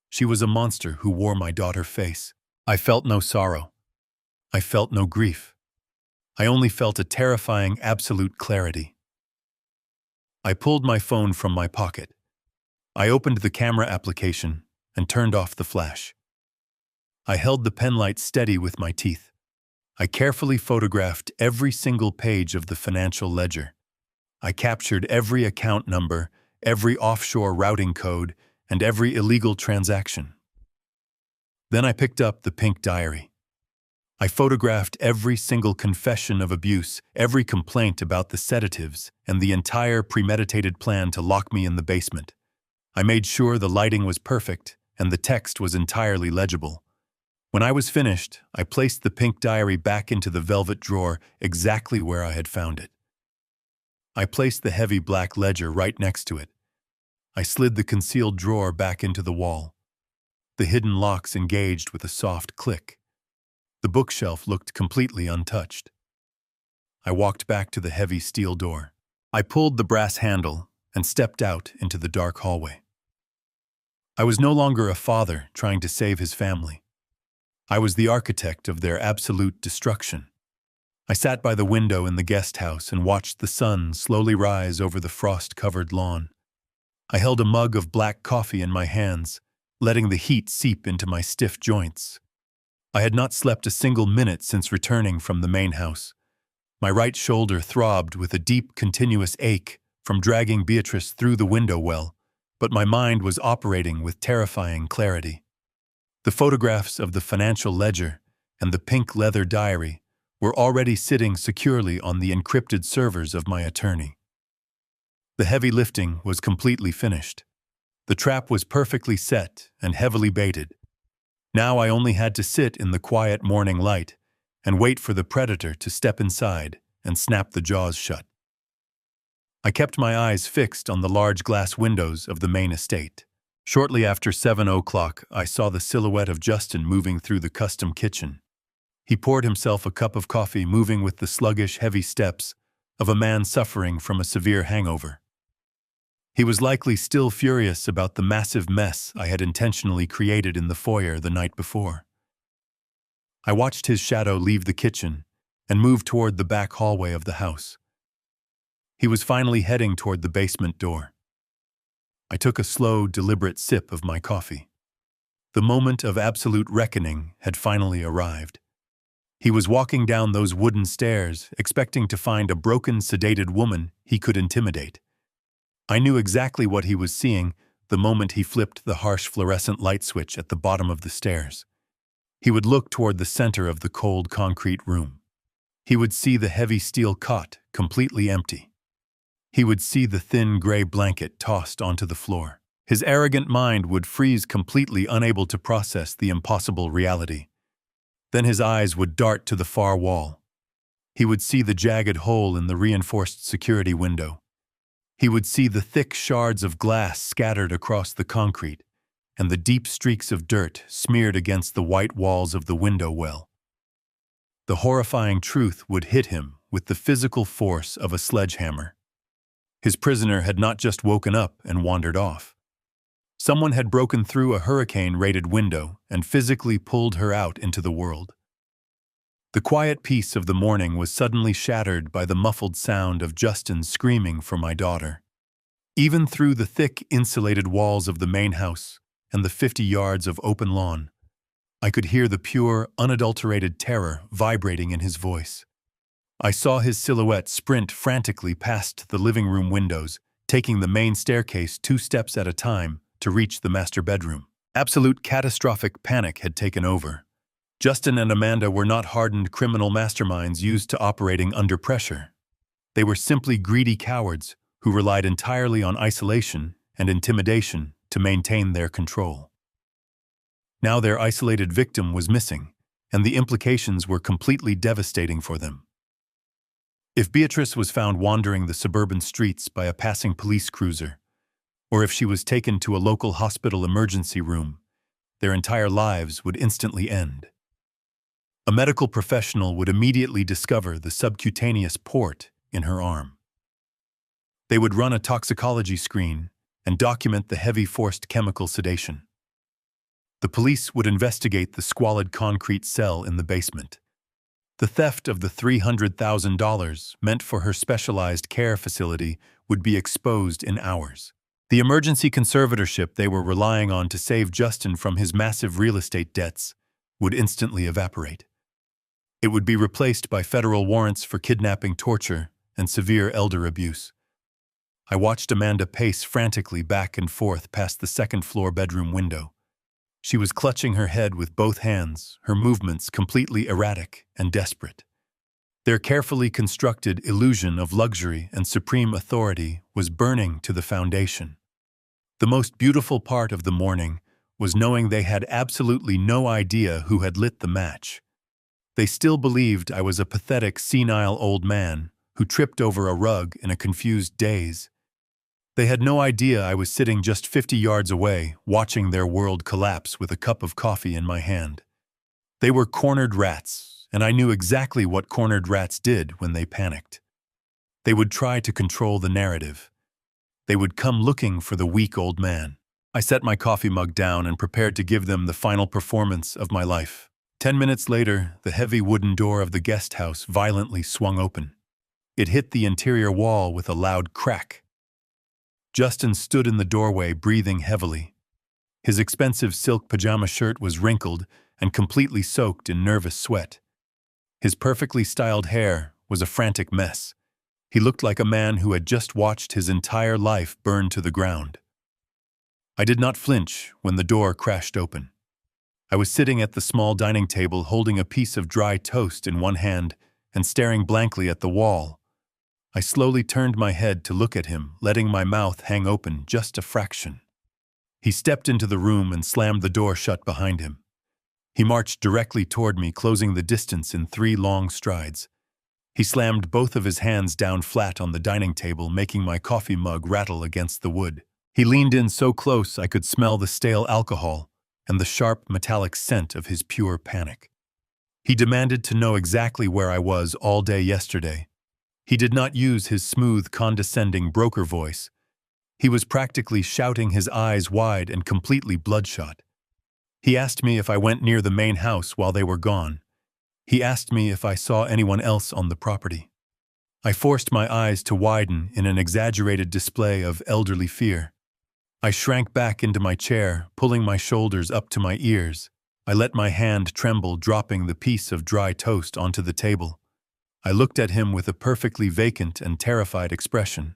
She was a monster who wore my daughter's face. I felt no sorrow. I felt no grief. I only felt a terrifying absolute clarity. I pulled my phone from my pocket. I opened the camera application and turned off the flash. I held the penlight steady with my teeth. I carefully photographed every single page of the financial ledger. I captured every account number, every offshore routing code, and every illegal transaction. Then I picked up the pink diary. I photographed every single confession of abuse, every complaint about the sedatives, and the entire premeditated plan to lock me in the basement. I made sure the lighting was perfect and the text was entirely legible. When I was finished, I placed the pink diary back into the velvet drawer exactly where I had found it. I placed the heavy black ledger right next to it. I slid the concealed drawer back into the wall. The hidden locks engaged with a soft click. The bookshelf looked completely untouched. I walked back to the heavy steel door. I pulled the brass handle and stepped out into the dark hallway. I was no longer a father trying to save his family. I was the architect of their absolute destruction. I sat by the window in the guest house and watched the sun slowly rise over the frost-covered lawn. I held a mug of black coffee in my hands, letting the heat seep into my stiff joints. I had not slept a single minute since returning from the main house. My right shoulder throbbed with a deep, continuous ache from dragging Beatrice through the window well, but my mind was operating with terrifying clarity. The photographs of the financial ledger and the pink leather diary were already sitting securely on the encrypted servers of my attorney. The heavy lifting was completely finished. The trap was perfectly set and heavily baited. Now I only had to sit in the quiet morning light and wait for the predator to step inside and snap the jaws shut. I kept my eyes fixed on the large glass windows of the main estate. Shortly after 7 o'clock, I saw the silhouette of Justin moving through the custom kitchen. He poured himself a cup of coffee, moving with the sluggish, heavy steps of a man suffering from a severe hangover. He was likely still furious about the massive mess I had intentionally created in the foyer the night before. I watched his shadow leave the kitchen and move toward the back hallway of the house. He was finally heading toward the basement door. I took a slow, deliberate sip of my coffee. The moment of absolute reckoning had finally arrived. He was walking down those wooden stairs, expecting to find a broken, sedated woman he could intimidate. I knew exactly what he was seeing the moment he flipped the harsh fluorescent light switch at the bottom of the stairs. He would look toward the center of the cold concrete room. He would see the heavy steel cot completely empty. He would see the thin gray blanket tossed onto the floor. His arrogant mind would freeze completely, unable to process the impossible reality. Then his eyes would dart to the far wall. He would see the jagged hole in the reinforced security window. He would see the thick shards of glass scattered across the concrete and the deep streaks of dirt smeared against the white walls of the window well. The horrifying truth would hit him with the physical force of a sledgehammer. His prisoner had not just woken up and wandered off. Someone had broken through a hurricane-rated window and physically pulled her out into the world. The quiet peace of the morning was suddenly shattered by the muffled sound of Justin screaming for my daughter. Even through the thick, insulated walls of the main house and the 50 yards of open lawn, I could hear the pure, unadulterated terror vibrating in his voice. I saw his silhouette sprint frantically past the living room windows, taking the main staircase 2 steps at a time to reach the master bedroom. Absolute catastrophic panic had taken over. Justin and Amanda were not hardened criminal masterminds used to operating under pressure. They were simply greedy cowards who relied entirely on isolation and intimidation to maintain their control. Now their isolated victim was missing, and the implications were completely devastating for them. If Beatrice was found wandering the suburban streets by a passing police cruiser, or if she was taken to a local hospital emergency room, their entire lives would instantly end. A medical professional would immediately discover the subcutaneous port in her arm. They would run a toxicology screen and document the heavy forced chemical sedation. The police would investigate the squalid concrete cell in the basement. The theft of the $300,000 meant for her specialized care facility would be exposed in hours. The emergency conservatorship they were relying on to save Justin from his massive real estate debts would instantly evaporate. It would be replaced by federal warrants for kidnapping, torture, and severe elder abuse. I watched Amanda pace frantically back and forth past the second-floor bedroom window. She was clutching her head with both hands, her movements completely erratic and desperate. Their carefully constructed illusion of luxury and supreme authority was burning to the foundation. The most beautiful part of the morning was knowing they had absolutely no idea who had lit the match. They still believed I was a pathetic, senile old man who tripped over a rug in a confused daze. They had no idea I was sitting just 50 yards away, watching their world collapse with a cup of coffee in my hand. They were cornered rats, and I knew exactly what cornered rats did when they panicked. They would try to control the narrative. They would come looking for the weak old man. I set my coffee mug down and prepared to give them the final performance of my life. 10 minutes later, the heavy wooden door of the guest house violently swung open. It hit the interior wall with a loud crack. Justin stood in the doorway, breathing heavily. His expensive silk pajama shirt was wrinkled and completely soaked in nervous sweat. His perfectly styled hair was a frantic mess. He looked like a man who had just watched his entire life burn to the ground. I did not flinch when the door crashed open. I was sitting at the small dining table holding a piece of dry toast in one hand and staring blankly at the wall. I slowly turned my head to look at him, letting my mouth hang open just a fraction. He stepped into the room and slammed the door shut behind him. He marched directly toward me, closing the distance in 3 long strides. He slammed both of his hands down flat on the dining table, making my coffee mug rattle against the wood. He leaned in so close I could smell the stale alcohol and the sharp metallic scent of his pure panic. He demanded to know exactly where I was all day yesterday. He did not use his smooth, condescending broker voice. He was practically shouting, his eyes wide and completely bloodshot. He asked me if I went near the main house while they were gone. He asked me if I saw anyone else on the property. I forced my eyes to widen in an exaggerated display of elderly fear. I shrank back into my chair, pulling my shoulders up to my ears. I let my hand tremble, dropping the piece of dry toast onto the table. I looked at him with a perfectly vacant and terrified expression.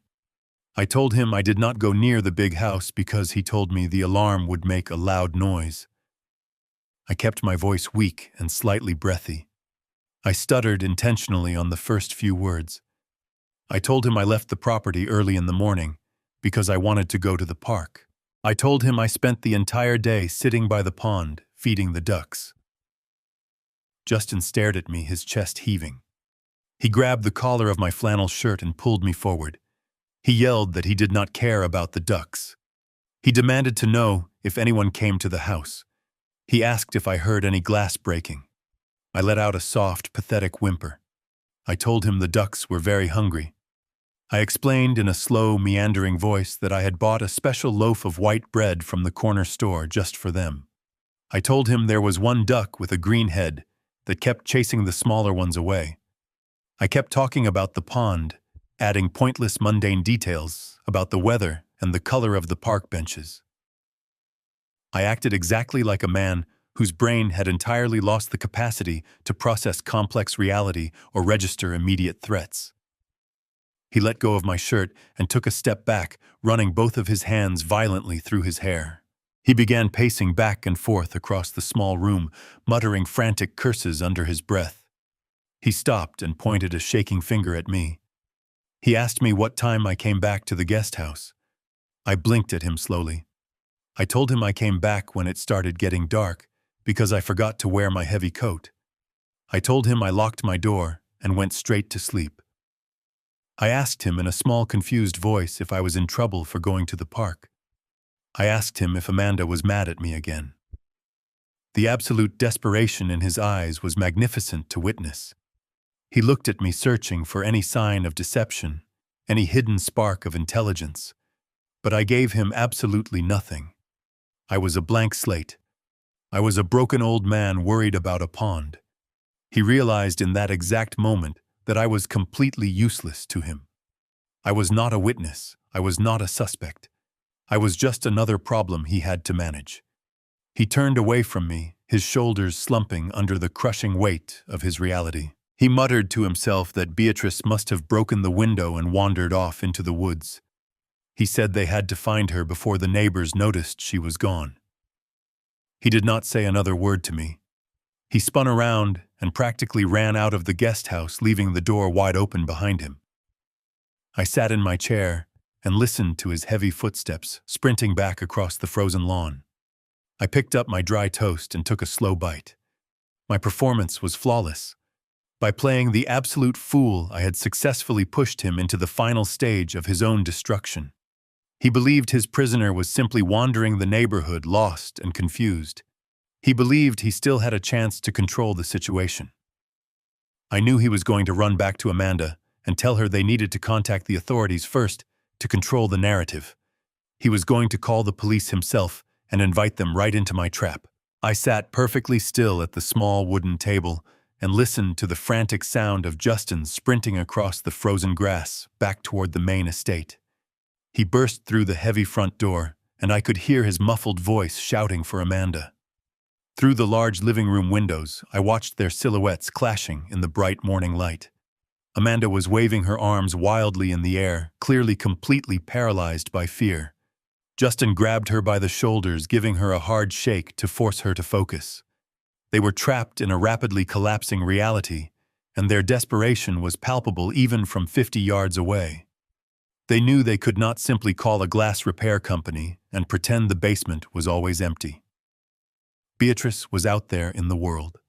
I told him I did not go near the big house because he told me the alarm would make a loud noise. I kept my voice weak and slightly breathy. I stuttered intentionally on the first few words. I told him I left the property early in the morning because I wanted to go to the park. I told him I spent the entire day sitting by the pond, feeding the ducks. Justin stared at me, his chest heaving. He grabbed the collar of my flannel shirt and pulled me forward. He yelled that he did not care about the ducks. He demanded to know if anyone came to the house. He asked if I heard any glass breaking. I let out a soft, pathetic whimper. I told him the ducks were very hungry. I explained in a slow, meandering voice that I had bought a special loaf of white bread from the corner store just for them. I told him there was one duck with a green head that kept chasing the smaller ones away. I kept talking about the pond, adding pointless, mundane details about the weather and the color of the park benches. I acted exactly like a man whose brain had entirely lost the capacity to process complex reality or register immediate threats. He let go of my shirt and took a step back, running both of his hands violently through his hair. He began pacing back and forth across the small room, muttering frantic curses under his breath. He stopped and pointed a shaking finger at me. He asked me what time I came back to the guest house. I blinked at him slowly. I told him I came back when it started getting dark because I forgot to wear my heavy coat. I told him I locked my door and went straight to sleep. I asked him in a small, confused voice if I was in trouble for going to the park. I asked him if Amanda was mad at me again. The absolute desperation in his eyes was magnificent to witness. He looked at me searching for any sign of deception, any hidden spark of intelligence. But I gave him absolutely nothing. I was a blank slate. I was a broken old man worried about a pond. He realized in that exact moment that I was completely useless to him. I was not a witness. I was not a suspect. I was just another problem he had to manage. He turned away from me, his shoulders slumping under the crushing weight of his reality. He muttered to himself that Beatrice must have broken the window and wandered off into the woods. He said they had to find her before the neighbors noticed she was gone. He did not say another word to me. He spun around and practically ran out of the guest house, leaving the door wide open behind him. I sat in my chair and listened to his heavy footsteps sprinting back across the frozen lawn. I picked up my dry toast and took a slow bite. My performance was flawless. By playing the absolute fool, I had successfully pushed him into the final stage of his own destruction. He believed his prisoner was simply wandering the neighborhood, lost and confused. He believed he still had a chance to control the situation. I knew he was going to run back to Amanda and tell her they needed to contact the authorities first to control the narrative. He was going to call the police himself and invite them right into my trap. I sat perfectly still at the small wooden table and listened to the frantic sound of Justin sprinting across the frozen grass back toward the main estate. He burst through the heavy front door, and I could hear his muffled voice shouting for Amanda. Through the large living room windows, I watched their silhouettes clashing in the bright morning light. Amanda was waving her arms wildly in the air, clearly completely paralyzed by fear. Justin grabbed her by the shoulders, giving her a hard shake to force her to focus. They were trapped in a rapidly collapsing reality, and their desperation was palpable even from 50 yards away. They knew they could not simply call a glass repair company and pretend the basement was always empty. Beatrice was out there in the world.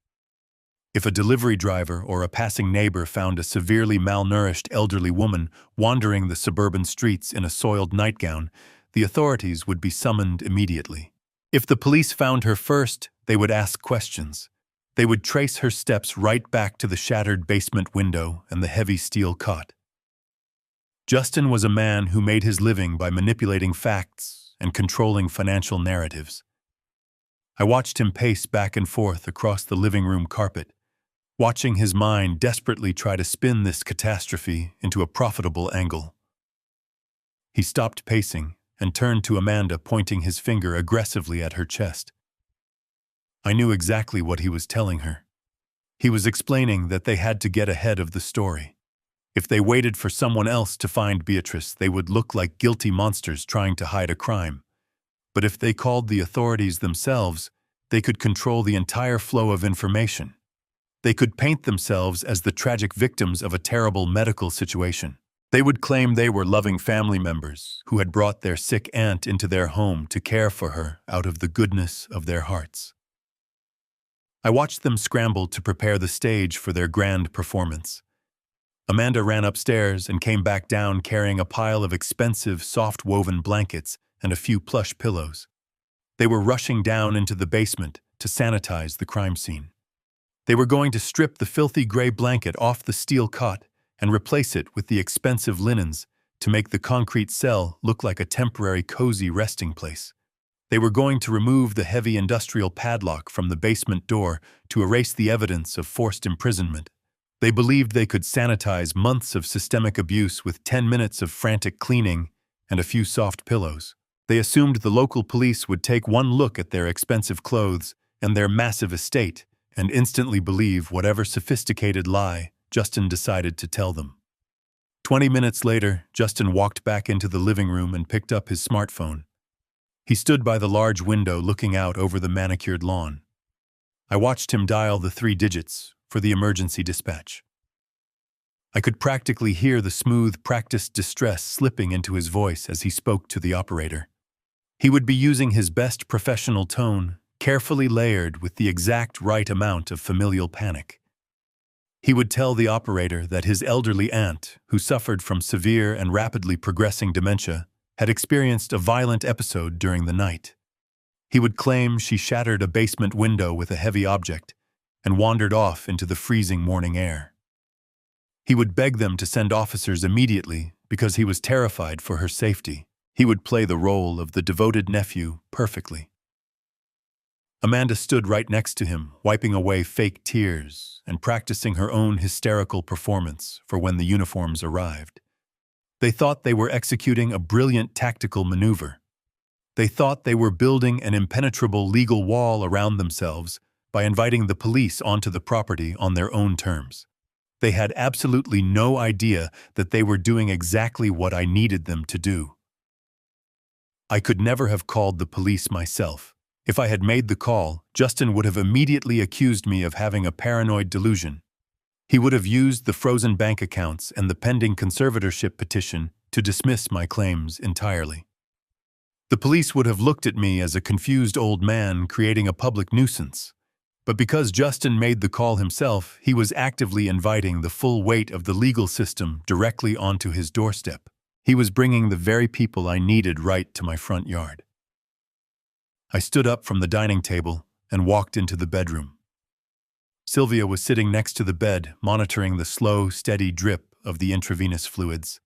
If a delivery driver or a passing neighbor found a severely malnourished elderly woman wandering the suburban streets in a soiled nightgown, the authorities would be summoned immediately. If the police found her first, they would ask questions. They would trace her steps right back to the shattered basement window and the heavy steel cot. Justin was a man who made his living by manipulating facts and controlling financial narratives. I watched him pace back and forth across the living room carpet, watching his mind desperately try to spin this catastrophe into a profitable angle. He stopped pacing and turned to Amanda, pointing his finger aggressively at her chest. I knew exactly what he was telling her. He was explaining that they had to get ahead of the story. If they waited for someone else to find Beatrice, they would look like guilty monsters trying to hide a crime. But if they called the authorities themselves, they could control the entire flow of information. They could paint themselves as the tragic victims of a terrible medical situation. They would claim they were loving family members who had brought their sick aunt into their home to care for her out of the goodness of their hearts. I watched them scramble to prepare the stage for their grand performance. Amanda ran upstairs and came back down carrying a pile of expensive, soft-woven blankets and a few plush pillows. They were rushing down into the basement to sanitize the crime scene. They were going to strip the filthy gray blanket off the steel cot and replace it with the expensive linens to make the concrete cell look like a temporary cozy resting place. They were going to remove the heavy industrial padlock from the basement door to erase the evidence of forced imprisonment. They believed they could sanitize months of systemic abuse with 10 minutes of frantic cleaning and a few soft pillows. They assumed the local police would take one look at their expensive clothes and their massive estate, and instantly believe whatever sophisticated lie Justin decided to tell them. 20 minutes later, Justin walked back into the living room and picked up his smartphone. He stood by the large window looking out over the manicured lawn. I watched him dial the 3 digits for the emergency dispatch. I could practically hear the smooth, practiced distress slipping into his voice as he spoke to the operator. He would be using his best professional tone, carefully layered with the exact right amount of familial panic. He would tell the operator that his elderly aunt, who suffered from severe and rapidly progressing dementia, had experienced a violent episode during the night. He would claim she shattered a basement window with a heavy object and wandered off into the freezing morning air. He would beg them to send officers immediately because he was terrified for her safety. He would play the role of the devoted nephew perfectly. Amanda stood right next to him, wiping away fake tears and practicing her own hysterical performance for when the uniforms arrived. They thought they were executing a brilliant tactical maneuver. They thought they were building an impenetrable legal wall around themselves by inviting the police onto the property on their own terms. They had absolutely no idea that they were doing exactly what I needed them to do. I could never have called the police myself. If I had made the call, Justin would have immediately accused me of having a paranoid delusion. He would have used the frozen bank accounts and the pending conservatorship petition to dismiss my claims entirely. The police would have looked at me as a confused old man creating a public nuisance. But because Justin made the call himself, he was actively inviting the full weight of the legal system directly onto his doorstep. He was bringing the very people I needed right to my front yard. I stood up from the dining table and walked into the bedroom. Sylvia was sitting next to the bed, monitoring the slow, steady drip of the intravenous fluids.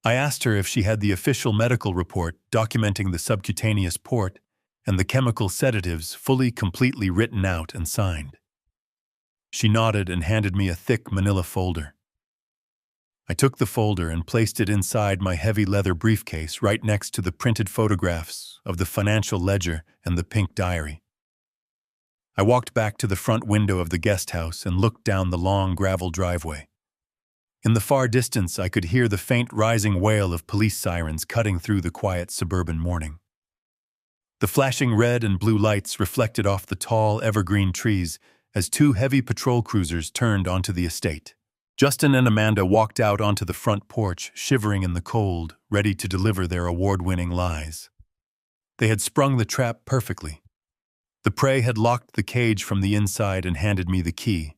I asked her if she had the official medical report documenting the subcutaneous port and the chemical sedatives fully, completely written out and signed. She nodded and handed me a thick manila folder. I took the folder and placed it inside my heavy leather briefcase right next to the printed photographs of the financial ledger and the pink diary. I walked back to the front window of the guest house and looked down the long gravel driveway. In the far distance, I could hear the faint rising wail of police sirens cutting through the quiet suburban morning. The flashing red and blue lights reflected off the tall, evergreen trees as 2 heavy patrol cruisers turned onto the estate. Justin and Amanda walked out onto the front porch, shivering in the cold, ready to deliver their award-winning lies. They had sprung the trap perfectly. The prey had locked the cage from the inside and handed me the key.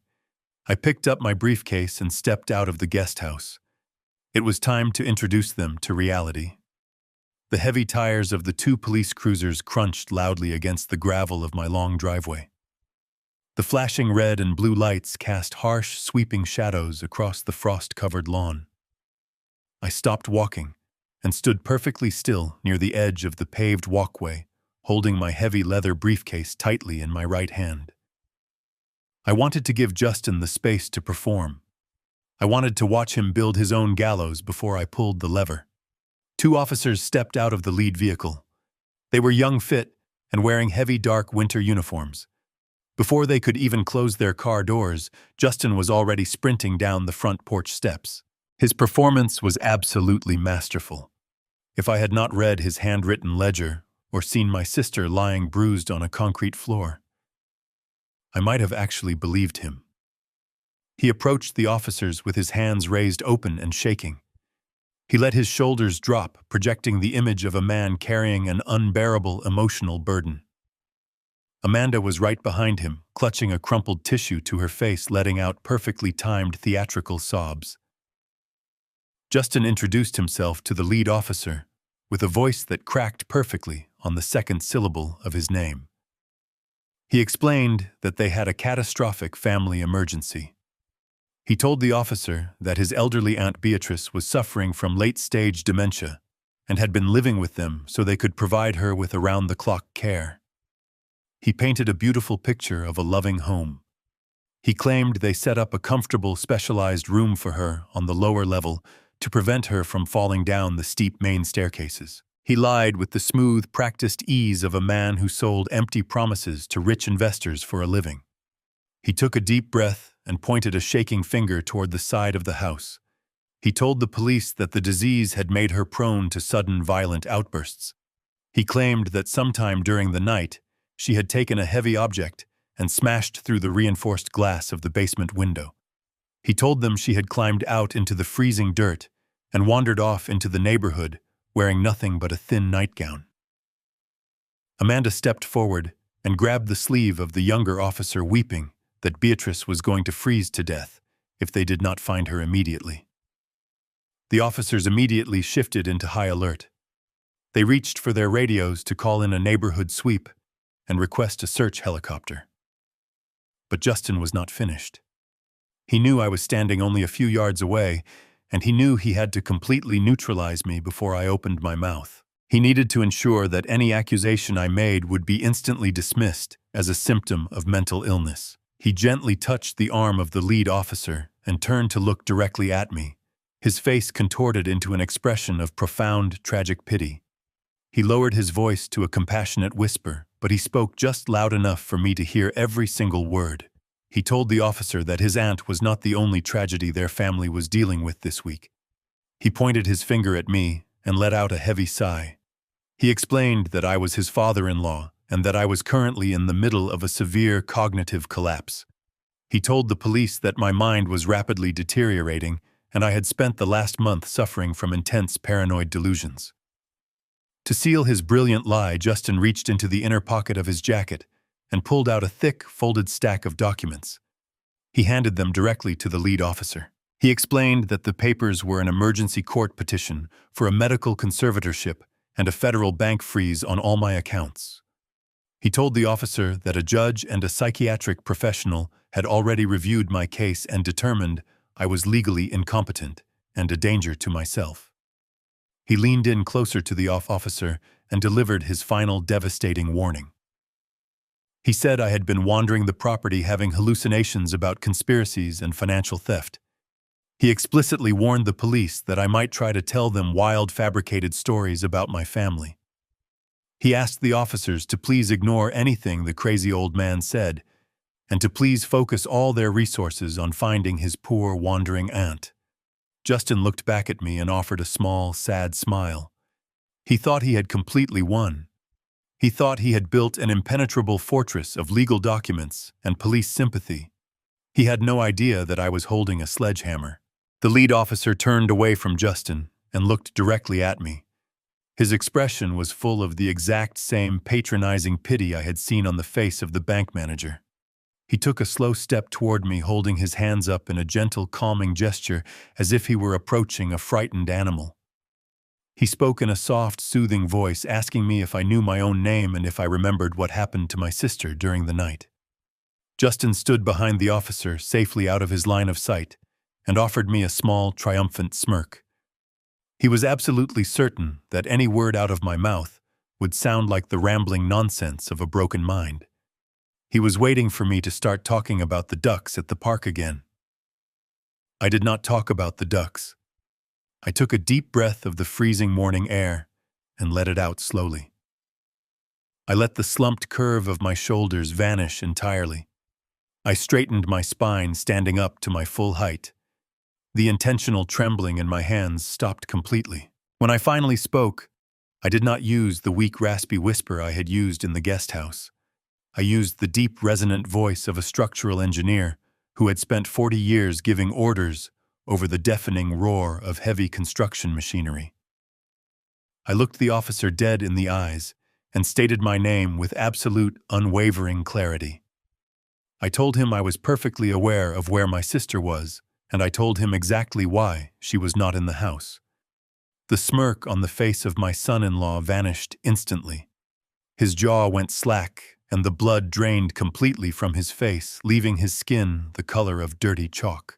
I picked up my briefcase and stepped out of the guest house. It was time to introduce them to reality. The heavy tires of the 2 police cruisers crunched loudly against the gravel of my long driveway. The flashing red and blue lights cast harsh, sweeping shadows across the frost-covered lawn. I stopped walking and stood perfectly still near the edge of the paved walkway, holding my heavy leather briefcase tightly in my right hand. I wanted to give Justin the space to perform. I wanted to watch him build his own gallows before I pulled the lever. 2 officers stepped out of the lead vehicle. They were young, fit, and wearing heavy, dark winter uniforms. Before they could even close their car doors, Justin was already sprinting down the front porch steps. His performance was absolutely masterful. If I had not read his handwritten ledger or seen my sister lying bruised on a concrete floor, I might have actually believed him. He approached the officers with his hands raised open and shaking. He let his shoulders drop, projecting the image of a man carrying an unbearable emotional burden. Amanda was right behind him, clutching a crumpled tissue to her face, letting out perfectly timed theatrical sobs. Justin introduced himself to the lead officer with a voice that cracked perfectly on the second syllable of his name. He explained that they had a catastrophic family emergency. He told the officer that his elderly Aunt Beatrice was suffering from late-stage dementia and had been living with them so they could provide her with around-the-clock care. He painted a beautiful picture of a loving home. He claimed they set up a comfortable, specialized room for her on the lower level to prevent her from falling down the steep main staircases. He lied with the smooth, practiced ease of a man who sold empty promises to rich investors for a living. He took a deep breath and pointed a shaking finger toward the side of the house. He told the police that the disease had made her prone to sudden violent outbursts. He claimed that sometime during the night, she had taken a heavy object and smashed through the reinforced glass of the basement window. He told them she had climbed out into the freezing dirt and wandered off into the neighborhood, wearing nothing but a thin nightgown. Amanda stepped forward and grabbed the sleeve of the younger officer, weeping that Beatrice was going to freeze to death if they did not find her immediately. The officers immediately shifted into high alert. They reached for their radios to call in a neighborhood sweep and request a search helicopter. But Justin was not finished. He knew I was standing only a few yards away, and he knew he had to completely neutralize me before I opened my mouth. He needed to ensure that any accusation I made would be instantly dismissed as a symptom of mental illness. He gently touched the arm of the lead officer and turned to look directly at me, his face contorted into an expression of profound, tragic pity. He lowered his voice to a compassionate whisper, but he spoke just loud enough for me to hear every single word. He told the officer that his aunt was not the only tragedy their family was dealing with this week. He pointed his finger at me and let out a heavy sigh. He explained that I was his father-in-law and that I was currently in the middle of a severe cognitive collapse. He told the police that my mind was rapidly deteriorating and I had spent the last month suffering from intense paranoid delusions. To seal his brilliant lie, Justin reached into the inner pocket of his jacket and pulled out a thick, folded stack of documents. He handed them directly to the lead officer. He explained that the papers were an emergency court petition for a medical conservatorship and a federal bank freeze on all my accounts. He told the officer that a judge and a psychiatric professional had already reviewed my case and determined I was legally incompetent and a danger to myself. He leaned in closer to the officer and delivered his final devastating warning. He said I had been wandering the property having hallucinations about conspiracies and financial theft. He explicitly warned the police that I might try to tell them wild, fabricated stories about my family. He asked the officers to please ignore anything the crazy old man said and to please focus all their resources on finding his poor, wandering aunt. Justin looked back at me and offered a small, sad smile. He thought he had completely won. He thought he had built an impenetrable fortress of legal documents and police sympathy. He had no idea that I was holding a sledgehammer. The lead officer turned away from Justin and looked directly at me. His expression was full of the exact same patronizing pity I had seen on the face of the bank manager. He took a slow step toward me, holding his hands up in a gentle, calming gesture as if he were approaching a frightened animal. He spoke in a soft, soothing voice, asking me if I knew my own name and if I remembered what happened to my sister during the night. Justin stood behind the officer, safely out of his line of sight, and offered me a small, triumphant smirk. He was absolutely certain that any word out of my mouth would sound like the rambling nonsense of a broken mind. He was waiting for me to start talking about the ducks at the park again. I did not talk about the ducks. I took a deep breath of the freezing morning air and let it out slowly. I let the slumped curve of my shoulders vanish entirely. I straightened my spine, standing up to my full height. The intentional trembling in my hands stopped completely. When I finally spoke, I did not use the weak, raspy whisper I had used in the guest house. I used the deep, resonant voice of a structural engineer who had spent 40 years giving orders over the deafening roar of heavy construction machinery. I looked the officer dead in the eyes and stated my name with absolute, unwavering clarity. I told him I was perfectly aware of where my sister was, and I told him exactly why she was not in the house. The smirk on the face of my son-in-law vanished instantly. His jaw went slack, and the blood drained completely from his face, leaving his skin the color of dirty chalk.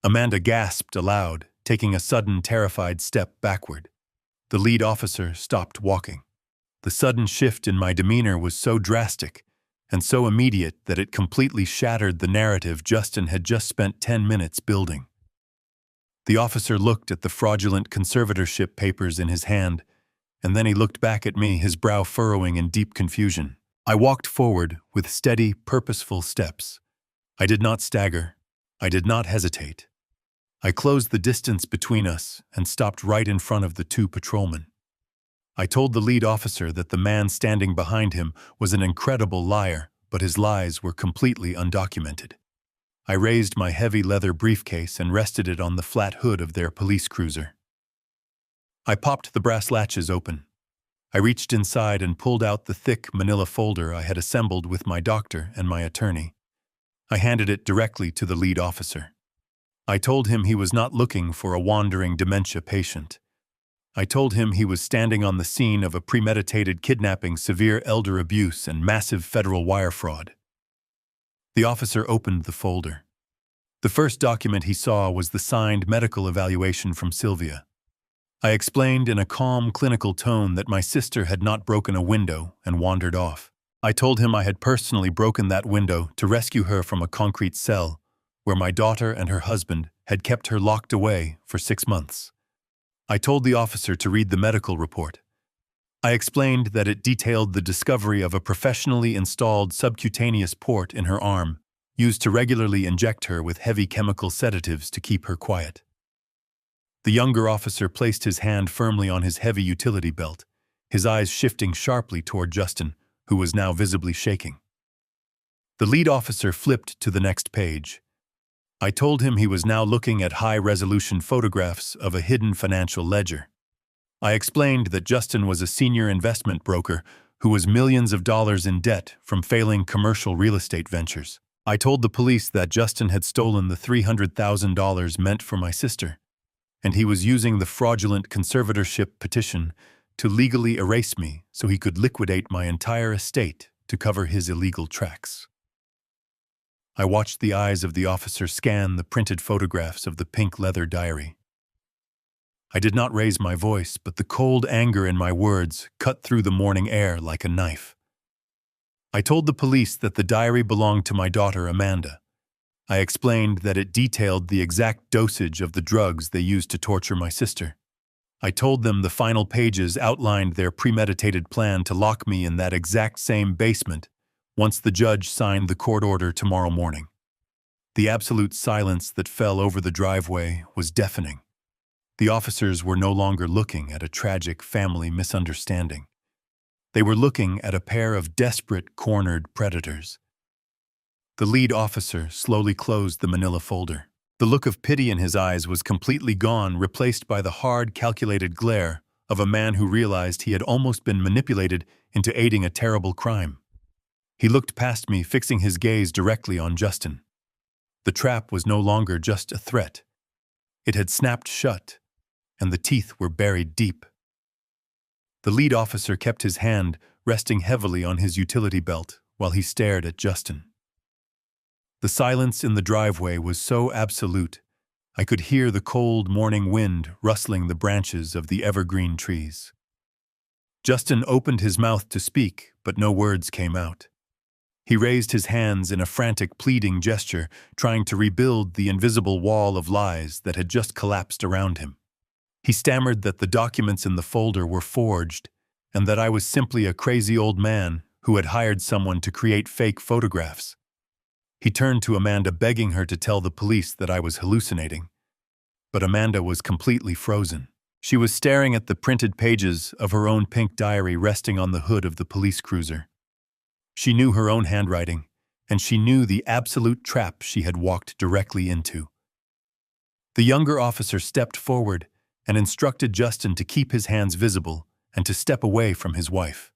Amanda gasped aloud, taking a sudden, terrified step backward. The lead officer stopped walking. The sudden shift in my demeanor was so drastic and so immediate that it completely shattered the narrative Justin had just spent 10 minutes building. The officer looked at the fraudulent conservatorship papers in his hand, and then he looked back at me, his brow furrowing in deep confusion. I walked forward with steady, purposeful steps. I did not stagger. I did not hesitate. I closed the distance between us and stopped right in front of the two patrolmen. I told the lead officer that the man standing behind him was an incredible liar, but his lies were completely undocumented. I raised my heavy leather briefcase and rested it on the flat hood of their police cruiser. I popped the brass latches open. I reached inside and pulled out the thick manila folder I had assembled with my doctor and my attorney. I handed it directly to the lead officer. I told him he was not looking for a wandering dementia patient. I told him he was standing on the scene of a premeditated kidnapping, severe elder abuse, and massive federal wire fraud. The officer opened the folder. The first document he saw was the signed medical evaluation from Sylvia. I explained in a calm, clinical tone that my sister had not broken a window and wandered off. I told him I had personally broken that window to rescue her from a concrete cell where my daughter and her husband had kept her locked away for 6 months. I told the officer to read the medical report. I explained that it detailed the discovery of a professionally installed subcutaneous port in her arm, used to regularly inject her with heavy chemical sedatives to keep her quiet. The younger officer placed his hand firmly on his heavy utility belt, his eyes shifting sharply toward Justin, who was now visibly shaking. The lead officer flipped to the next page. I told him he was now looking at high-resolution photographs of a hidden financial ledger. I explained that Justin was a senior investment broker who was millions of dollars in debt from failing commercial real estate ventures. I told the police that Justin had stolen the $300,000 meant for my sister, and he was using the fraudulent conservatorship petition to legally erase me so he could liquidate my entire estate to cover his illegal tracks. I watched the eyes of the officer scan the printed photographs of the pink leather diary. I did not raise my voice, but the cold anger in my words cut through the morning air like a knife. I told the police that the diary belonged to my daughter, Amanda. I explained that it detailed the exact dosage of the drugs they used to torture my sister. I told them the final pages outlined their premeditated plan to lock me in that exact same basement once the judge signed the court order tomorrow morning. The absolute silence that fell over the driveway was deafening. The officers were no longer looking at a tragic family misunderstanding. They were looking at a pair of desperate, cornered predators. The lead officer slowly closed the manila folder. The look of pity in his eyes was completely gone, replaced by the hard, calculated glare of a man who realized he had almost been manipulated into aiding a terrible crime. He looked past me, fixing his gaze directly on Justin. The trap was no longer just a threat. It had snapped shut, and the teeth were buried deep. The lead officer kept his hand resting heavily on his utility belt while he stared at Justin. The silence in the driveway was so absolute, I could hear the cold morning wind rustling the branches of the evergreen trees. Justin opened his mouth to speak, but no words came out. He raised his hands in a frantic, pleading gesture, trying to rebuild the invisible wall of lies that had just collapsed around him. He stammered that the documents in the folder were forged, and that I was simply a crazy old man who had hired someone to create fake photographs. He turned to Amanda, begging her to tell the police that I was hallucinating. But Amanda was completely frozen. She was staring at the printed pages of her own pink diary resting on the hood of the police cruiser. She knew her own handwriting, and she knew the absolute trap she had walked directly into. The younger officer stepped forward and instructed Justin to keep his hands visible and to step away from his wife.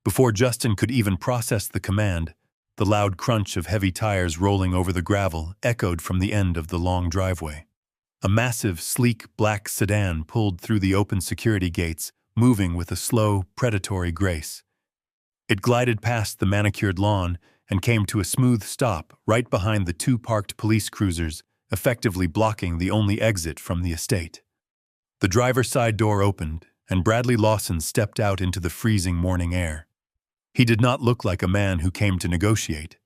Before Justin could even process the command, the loud crunch of heavy tires rolling over the gravel echoed from the end of the long driveway. A massive, sleek black sedan pulled through the open security gates, moving with a slow, predatory grace. It glided past the manicured lawn and came to a smooth stop right behind the two parked police cruisers, effectively blocking the only exit from the estate. The driver's side door opened, and Bradley Lawson stepped out into the freezing morning air. He did not look like a man who came to negotiate.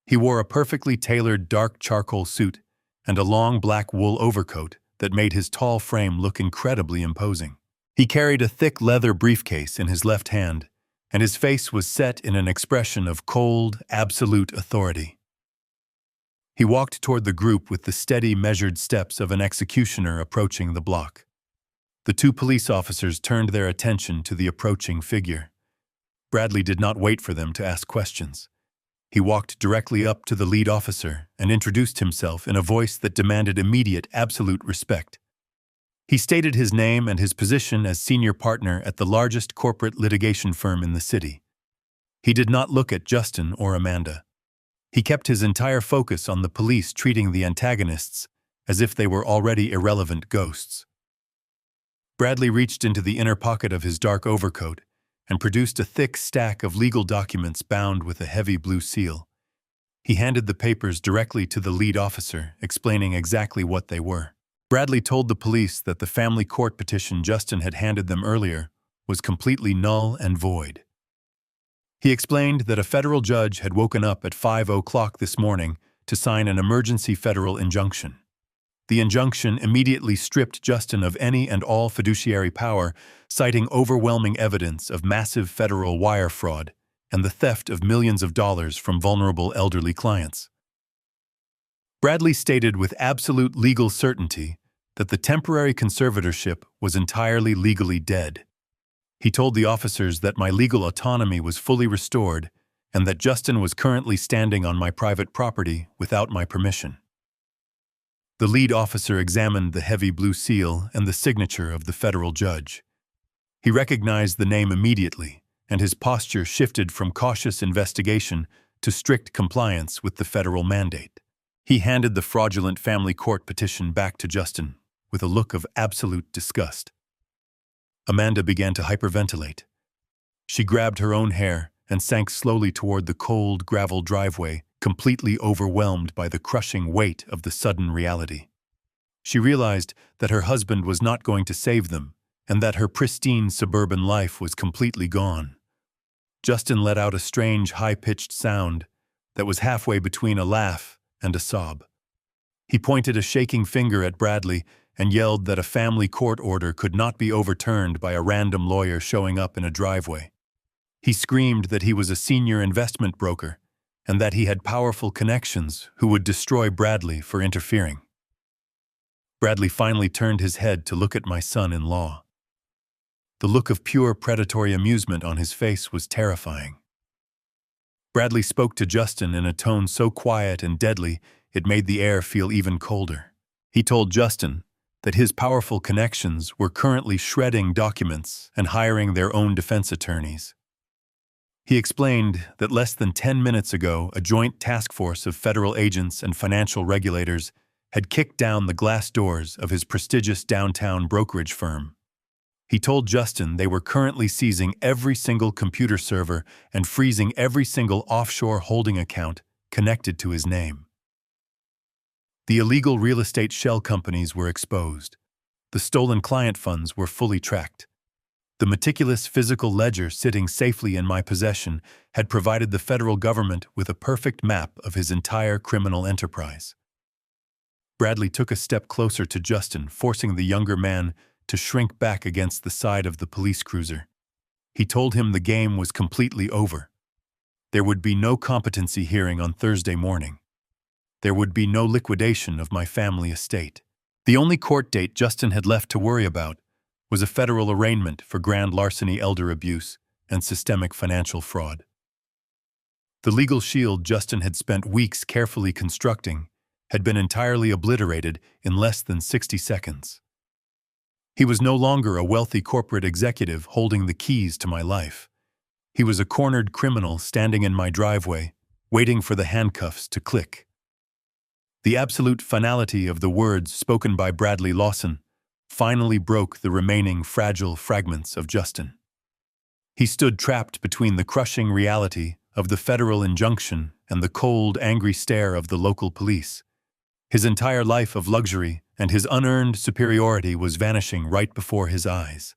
He wore a perfectly tailored dark charcoal suit and a long black wool overcoat that made his tall frame look incredibly imposing. He carried a thick leather briefcase in his left hand, and his face was set in an expression of cold, absolute authority. He walked toward the group with the steady, measured steps of an executioner approaching the block. The two police officers turned their attention to the approaching figure. Bradley did not wait for them to ask questions. He walked directly up to the lead officer and introduced himself in a voice that demanded immediate, absolute respect. He stated his name and his position as senior partner at the largest corporate litigation firm in the city. He did not look at Justin or Amanda. He kept his entire focus on the police treating the antagonists as if they were already irrelevant ghosts. Bradley reached into the inner pocket of his dark overcoat and produced a thick stack of legal documents bound with a heavy blue seal. He handed the papers directly to the lead officer, explaining exactly what they were. Bradley told the police that the family court petition Justin had handed them earlier was completely null and void. He explained that a federal judge had woken up at 5:00 this morning to sign an emergency federal injunction. The injunction immediately stripped Justin of any and all fiduciary power, citing overwhelming evidence of massive federal wire fraud and the theft of millions of dollars from vulnerable elderly clients. Bradley stated with absolute legal certainty that the temporary conservatorship was entirely legally dead. He told the officers that my legal autonomy was fully restored and that Justin was currently standing on my private property without my permission. The lead officer examined the heavy blue seal and the signature of the federal judge. He recognized the name immediately, and his posture shifted from cautious investigation to strict compliance with the federal mandate. He handed the fraudulent family court petition back to Justin with a look of absolute disgust. Amanda began to hyperventilate. She grabbed her own hair and sank slowly toward the cold gravel driveway, completely overwhelmed by the crushing weight of the sudden reality. She realized that her husband was not going to save them and that her pristine suburban life was completely gone. Justin let out a strange, high-pitched sound that was halfway between a laugh and a sob. He pointed a shaking finger at Bradley and yelled that a family court order could not be overturned by a random lawyer showing up in a driveway. He screamed that he was a senior investment broker and that he had powerful connections who would destroy Bradley for interfering. Bradley finally turned his head to look at my son-in-law. The look of pure predatory amusement on his face was terrifying. Bradley spoke to Justin in a tone so quiet and deadly it made the air feel even colder. He told Justin that his powerful connections were currently shredding documents and hiring their own defense attorneys. He explained that less than 10 minutes ago, a joint task force of federal agents and financial regulators had kicked down the glass doors of his prestigious downtown brokerage firm. He told Justin they were currently seizing every single computer server and freezing every single offshore holding account connected to his name. The illegal real estate shell companies were exposed. The stolen client funds were fully tracked. The meticulous physical ledger sitting safely in my possession had provided the federal government with a perfect map of his entire criminal enterprise. Bradley took a step closer to Justin, forcing the younger man to shrink back against the side of the police cruiser. He told him the game was completely over. There would be no competency hearing on Thursday morning. There would be no liquidation of my family estate. The only court date Justin had left to worry about was a federal arraignment for grand larceny, elder abuse, and systemic financial fraud. The legal shield Justin had spent weeks carefully constructing had been entirely obliterated in less than 60 seconds. He was no longer a wealthy corporate executive holding the keys to my life. He was a cornered criminal standing in my driveway, waiting for the handcuffs to click. The absolute finality of the words spoken by Bradley Lawson finally broke the remaining fragile fragments of Justin. He stood trapped between the crushing reality of the federal injunction and the cold, angry stare of the local police. His entire life of luxury and his unearned superiority was vanishing right before his eyes.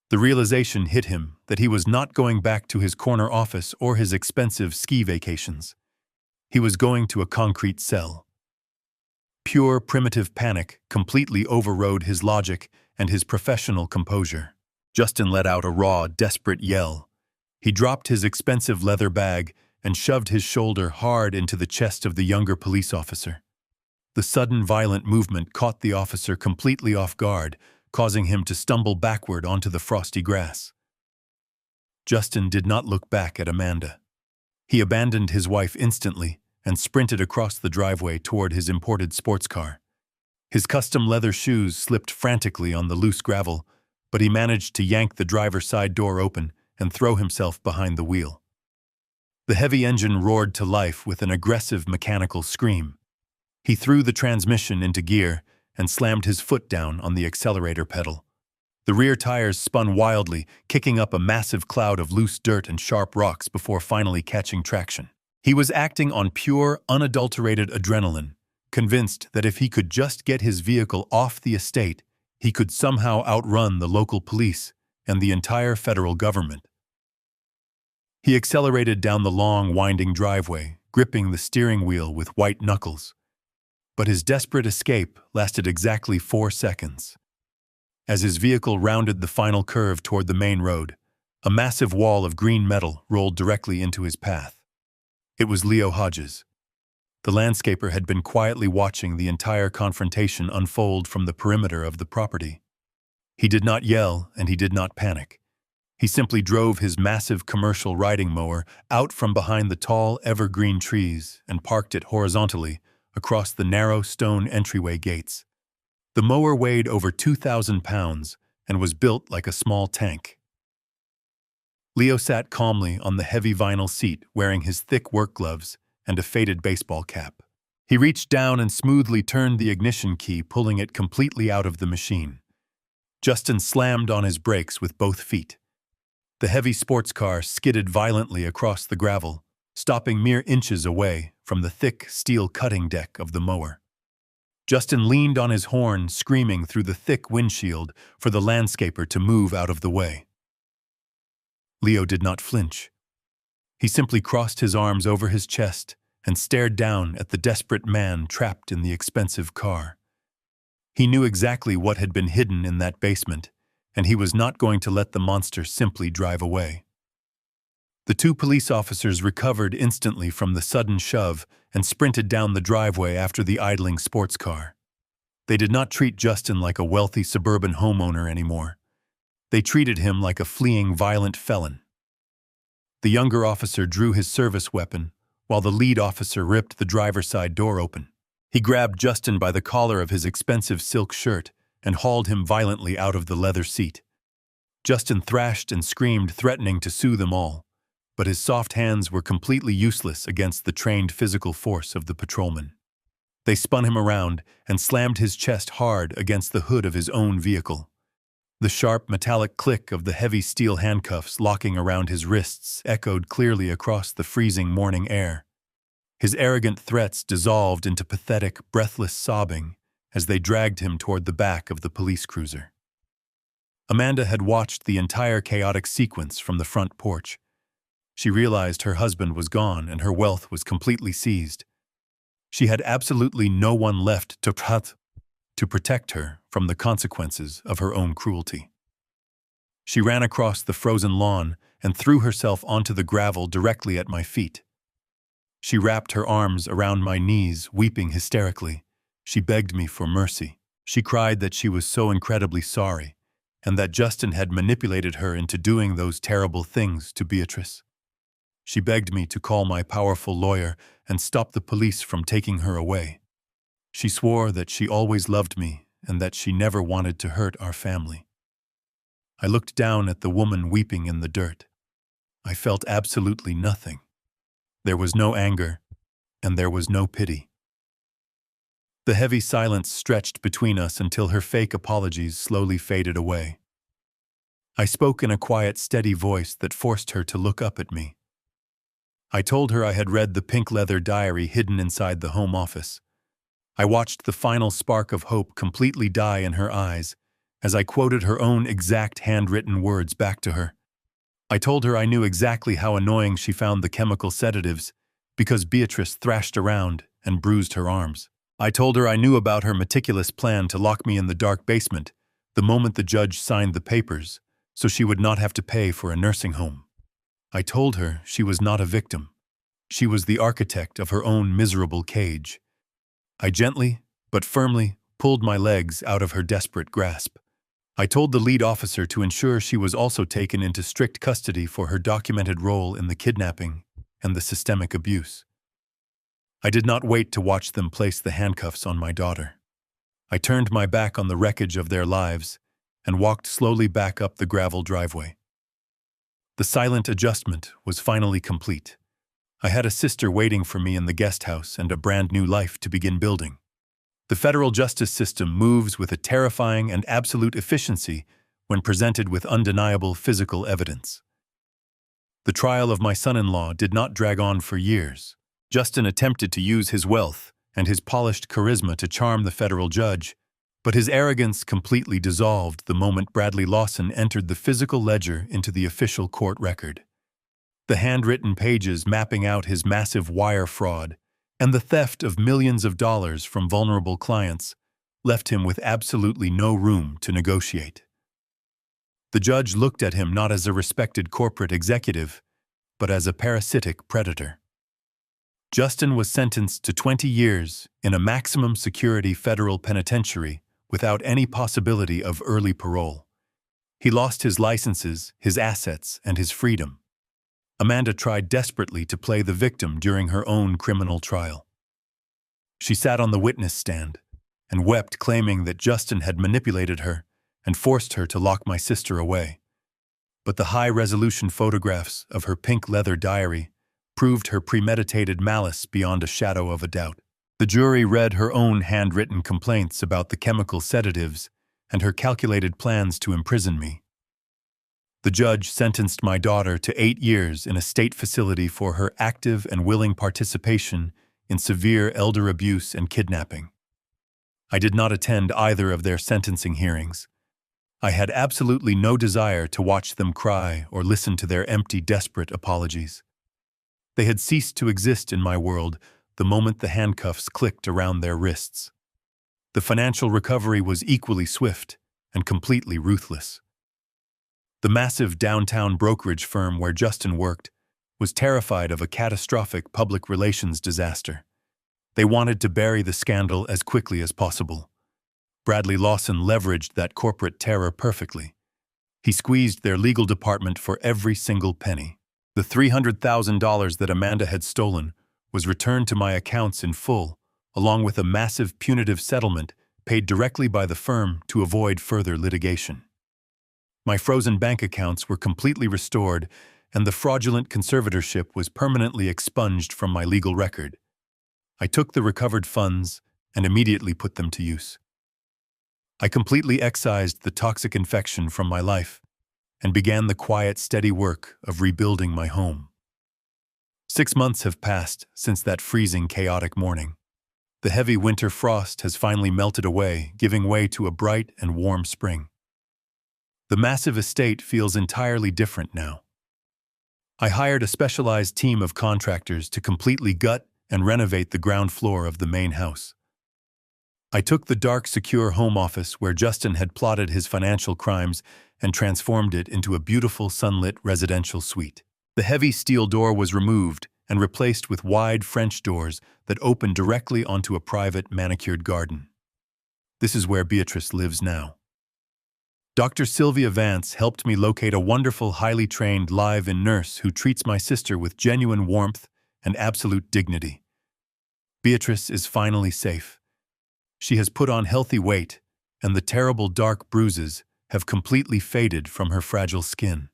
The realization hit him that he was not going back to his corner office or his expensive ski vacations. He was going to a concrete cell. Pure, primitive panic completely overrode his logic and his professional composure. Justin let out a raw, desperate yell. He dropped his expensive leather bag and shoved his shoulder hard into the chest of the younger police officer. The sudden, violent movement caught the officer completely off guard, causing him to stumble backward onto the frosty grass. Justin did not look back at Amanda. He abandoned his wife instantly and sprinted across the driveway toward his imported sports car. His custom leather shoes slipped frantically on the loose gravel, but he managed to yank the driver's side door open and throw himself behind the wheel. The heavy engine roared to life with an aggressive mechanical scream. He threw the transmission into gear and slammed his foot down on the accelerator pedal. The rear tires spun wildly, kicking up a massive cloud of loose dirt and sharp rocks before finally catching traction. He was acting on pure, unadulterated adrenaline, convinced that if he could just get his vehicle off the estate, he could somehow outrun the local police and the entire federal government. He accelerated down the long, winding driveway, gripping the steering wheel with white knuckles. But his desperate escape lasted exactly 4 seconds. As his vehicle rounded the final curve toward the main road, a massive wall of green metal rolled directly into his path. It was Leo Hodges. The landscaper had been quietly watching the entire confrontation unfold from the perimeter of the property. He did not yell and he did not panic. He simply drove his massive commercial riding mower out from behind the tall evergreen trees and parked it horizontally across the narrow stone entryway gates. The mower weighed over 2,000 pounds and was built like a small tank. Leo sat calmly on the heavy vinyl seat wearing his thick work gloves and a faded baseball cap. He reached down and smoothly turned the ignition key, pulling it completely out of the machine. Justin slammed on his brakes with both feet. The heavy sports car skidded violently across the gravel, stopping mere inches away from the thick steel cutting deck of the mower. Justin leaned on his horn, screaming through the thick windshield for the landscaper to move out of the way. Leo did not flinch. He simply crossed his arms over his chest and stared down at the desperate man trapped in the expensive car. He knew exactly what had been hidden in that basement, and he was not going to let the monster simply drive away. The 2 police officers recovered instantly from the sudden shove and sprinted down the driveway after the idling sports car. They did not treat Justin like a wealthy suburban homeowner anymore. They treated him like a fleeing violent felon. The younger officer drew his service weapon, while the lead officer ripped the driver's side door open. He grabbed Justin by the collar of his expensive silk shirt and hauled him violently out of the leather seat. Justin thrashed and screamed, threatening to sue them all, but his soft hands were completely useless against the trained physical force of the patrolman. They spun him around and slammed his chest hard against the hood of his own vehicle. The sharp, metallic click of the heavy steel handcuffs locking around his wrists echoed clearly across the freezing morning air. His arrogant threats dissolved into pathetic, breathless sobbing as they dragged him toward the back of the police cruiser. Amanda had watched the entire chaotic sequence from the front porch. She realized her husband was gone and her wealth was completely seized. She had absolutely no one left to protect her from the consequences of her own cruelty. She ran across the frozen lawn and threw herself onto the gravel directly at my feet. She wrapped her arms around my knees, weeping hysterically. She begged me for mercy. She cried that she was so incredibly sorry, and that Justin had manipulated her into doing those terrible things to Beatrice. She begged me to call my powerful lawyer and stop the police from taking her away. She swore that she always loved me and that she never wanted to hurt our family. I looked down at the woman weeping in the dirt. I felt absolutely nothing. There was no anger, and there was no pity. The heavy silence stretched between us until her fake apologies slowly faded away. I spoke in a quiet, steady voice that forced her to look up at me. I told her I had read the pink leather diary hidden inside the home office. I watched the final spark of hope completely die in her eyes as I quoted her own exact handwritten words back to her. I told her I knew exactly how annoying she found the chemical sedatives because Beatrice thrashed around and bruised her arms. I told her I knew about her meticulous plan to lock me in the dark basement the moment the judge signed the papers, so she would not have to pay for a nursing home. I told her she was not a victim. She was the architect of her own miserable cage. I gently, but firmly, pulled my legs out of her desperate grasp. I told the lead officer to ensure she was also taken into strict custody for her documented role in the kidnapping and the systemic abuse. I did not wait to watch them place the handcuffs on my daughter. I turned my back on the wreckage of their lives and walked slowly back up the gravel driveway. The silent adjustment was finally complete. I had a sister waiting for me in the guest house and a brand new life to begin building. The federal justice system moves with a terrifying and absolute efficiency when presented with undeniable physical evidence. The trial of my son-in-law did not drag on for years. Justin attempted to use his wealth and his polished charisma to charm the federal judge, but his arrogance completely dissolved the moment Bradley Lawson entered the physical ledger into the official court record. The handwritten pages mapping out his massive wire fraud and the theft of millions of dollars from vulnerable clients left him with absolutely no room to negotiate. The judge looked at him not as a respected corporate executive, but as a parasitic predator. Justin was sentenced to 20 years in a maximum security federal penitentiary without any possibility of early parole. He lost his licenses, his assets, and his freedom. Amanda tried desperately to play the victim during her own criminal trial. She sat on the witness stand and wept, claiming that Justin had manipulated her and forced her to lock my sister away. But the high-resolution photographs of her pink leather diary proved her premeditated malice beyond a shadow of a doubt. The jury read her own handwritten complaints about the chemical sedatives and her calculated plans to imprison me. The judge sentenced my daughter to 8 years in a state facility for her active and willing participation in severe elder abuse and kidnapping. I did not attend either of their sentencing hearings. I had absolutely no desire to watch them cry or listen to their empty, desperate apologies. They had ceased to exist in my world the moment the handcuffs clicked around their wrists. The financial recovery was equally swift and completely ruthless. The massive downtown brokerage firm where Justin worked was terrified of a catastrophic public relations disaster. They wanted to bury the scandal as quickly as possible. Bradley Lawson leveraged that corporate terror perfectly. He squeezed their legal department for every single penny. The $300,000 that Amanda had stolen was returned to my accounts in full, along with a massive punitive settlement paid directly by the firm to avoid further litigation. My frozen bank accounts were completely restored, and the fraudulent conservatorship was permanently expunged from my legal record. I took the recovered funds and immediately put them to use. I completely excised the toxic infection from my life and began the quiet, steady work of rebuilding my home. 6 months have passed since that freezing, chaotic morning. The heavy winter frost has finally melted away, giving way to a bright and warm spring. The massive estate feels entirely different now. I hired a specialized team of contractors to completely gut and renovate the ground floor of the main house. I took the dark, secure home office where Justin had plotted his financial crimes and transformed it into a beautiful, sunlit residential suite. The heavy steel door was removed and replaced with wide French doors that opened directly onto a private, manicured garden. This is where Beatrice lives now. Dr. Sylvia Vance helped me locate a wonderful, highly trained live-in nurse who treats my sister with genuine warmth and absolute dignity. Beatrice is finally safe. She has put on healthy weight, and the terrible dark bruises have completely faded from her fragile skin.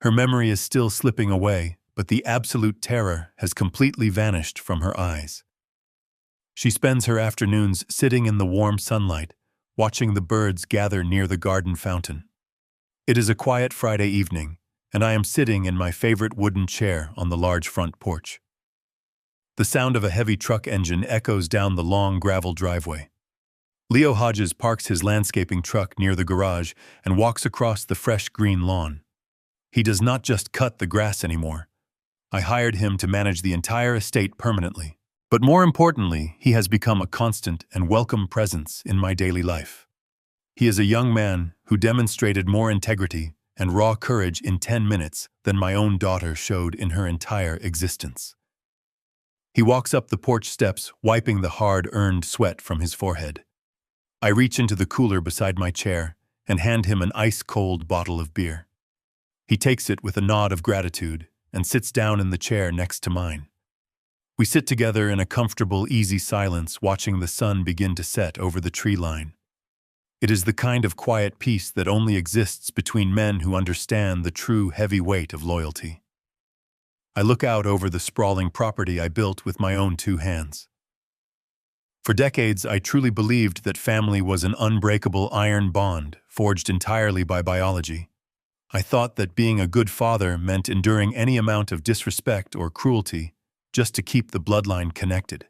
Her memory is still slipping away, but the absolute terror has completely vanished from her eyes. She spends her afternoons sitting in the warm sunlight, watching the birds gather near the garden fountain. It is a quiet Friday evening, and I am sitting in my favorite wooden chair on the large front porch. The sound of a heavy truck engine echoes down the long gravel driveway. Leo Hodges parks his landscaping truck near the garage and walks across the fresh green lawn. He does not just cut the grass anymore. I hired him to manage the entire estate permanently. But more importantly, he has become a constant and welcome presence in my daily life. He is a young man who demonstrated more integrity and raw courage in 10 minutes than my own daughter showed in her entire existence. He walks up the porch steps, wiping the hard-earned sweat from his forehead. I reach into the cooler beside my chair and hand him an ice-cold bottle of beer. He takes it with a nod of gratitude and sits down in the chair next to mine. We sit together in a comfortable, easy silence, watching the sun begin to set over the tree line. It is the kind of quiet peace that only exists between men who understand the true heavy weight of loyalty. I look out over the sprawling property I built with my own 2 hands. For decades, I truly believed that family was an unbreakable iron bond, forged entirely by biology. I thought that being a good father meant enduring any amount of disrespect or cruelty just to keep the bloodline connected.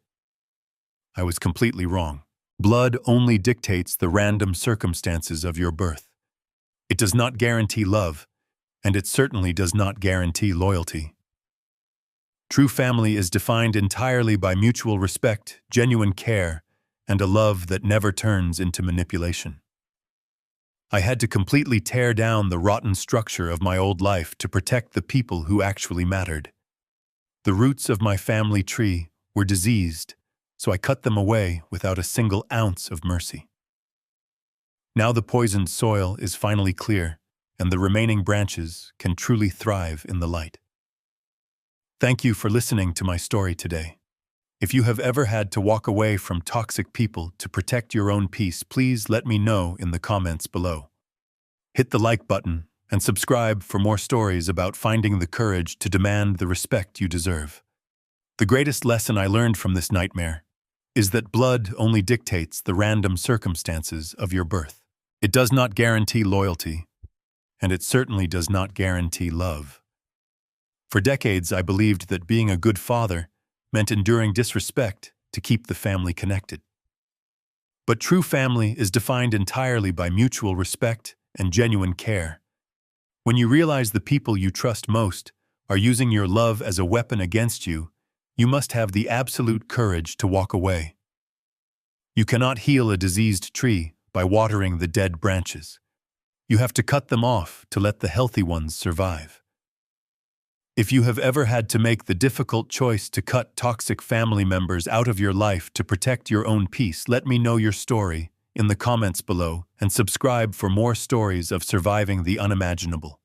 I was completely wrong. Blood only dictates the random circumstances of your birth. It does not guarantee love, and it certainly does not guarantee loyalty. True family is defined entirely by mutual respect, genuine care, and a love that never turns into manipulation. I had to completely tear down the rotten structure of my old life to protect the people who actually mattered. The roots of my family tree were diseased, so I cut them away without a single ounce of mercy. Now the poisoned soil is finally clear, and the remaining branches can truly thrive in the light. Thank you for listening to my story today. If you have ever had to walk away from toxic people to protect your own peace, please let me know in the comments below. Hit the like button and subscribe for more stories about finding the courage to demand the respect you deserve. The greatest lesson I learned from this nightmare is that blood only dictates the random circumstances of your birth. It does not guarantee loyalty, and it certainly does not guarantee love. For decades, I believed that being a good father meant enduring disrespect to keep the family connected. But true family is defined entirely by mutual respect and genuine care. When you realize the people you trust most are using your love as a weapon against you, you must have the absolute courage to walk away. You cannot heal a diseased tree by watering the dead branches. You have to cut them off to let the healthy ones survive. If you have ever had to make the difficult choice to cut toxic family members out of your life to protect your own peace, let me know your story in the comments below and subscribe for more stories of surviving the unimaginable.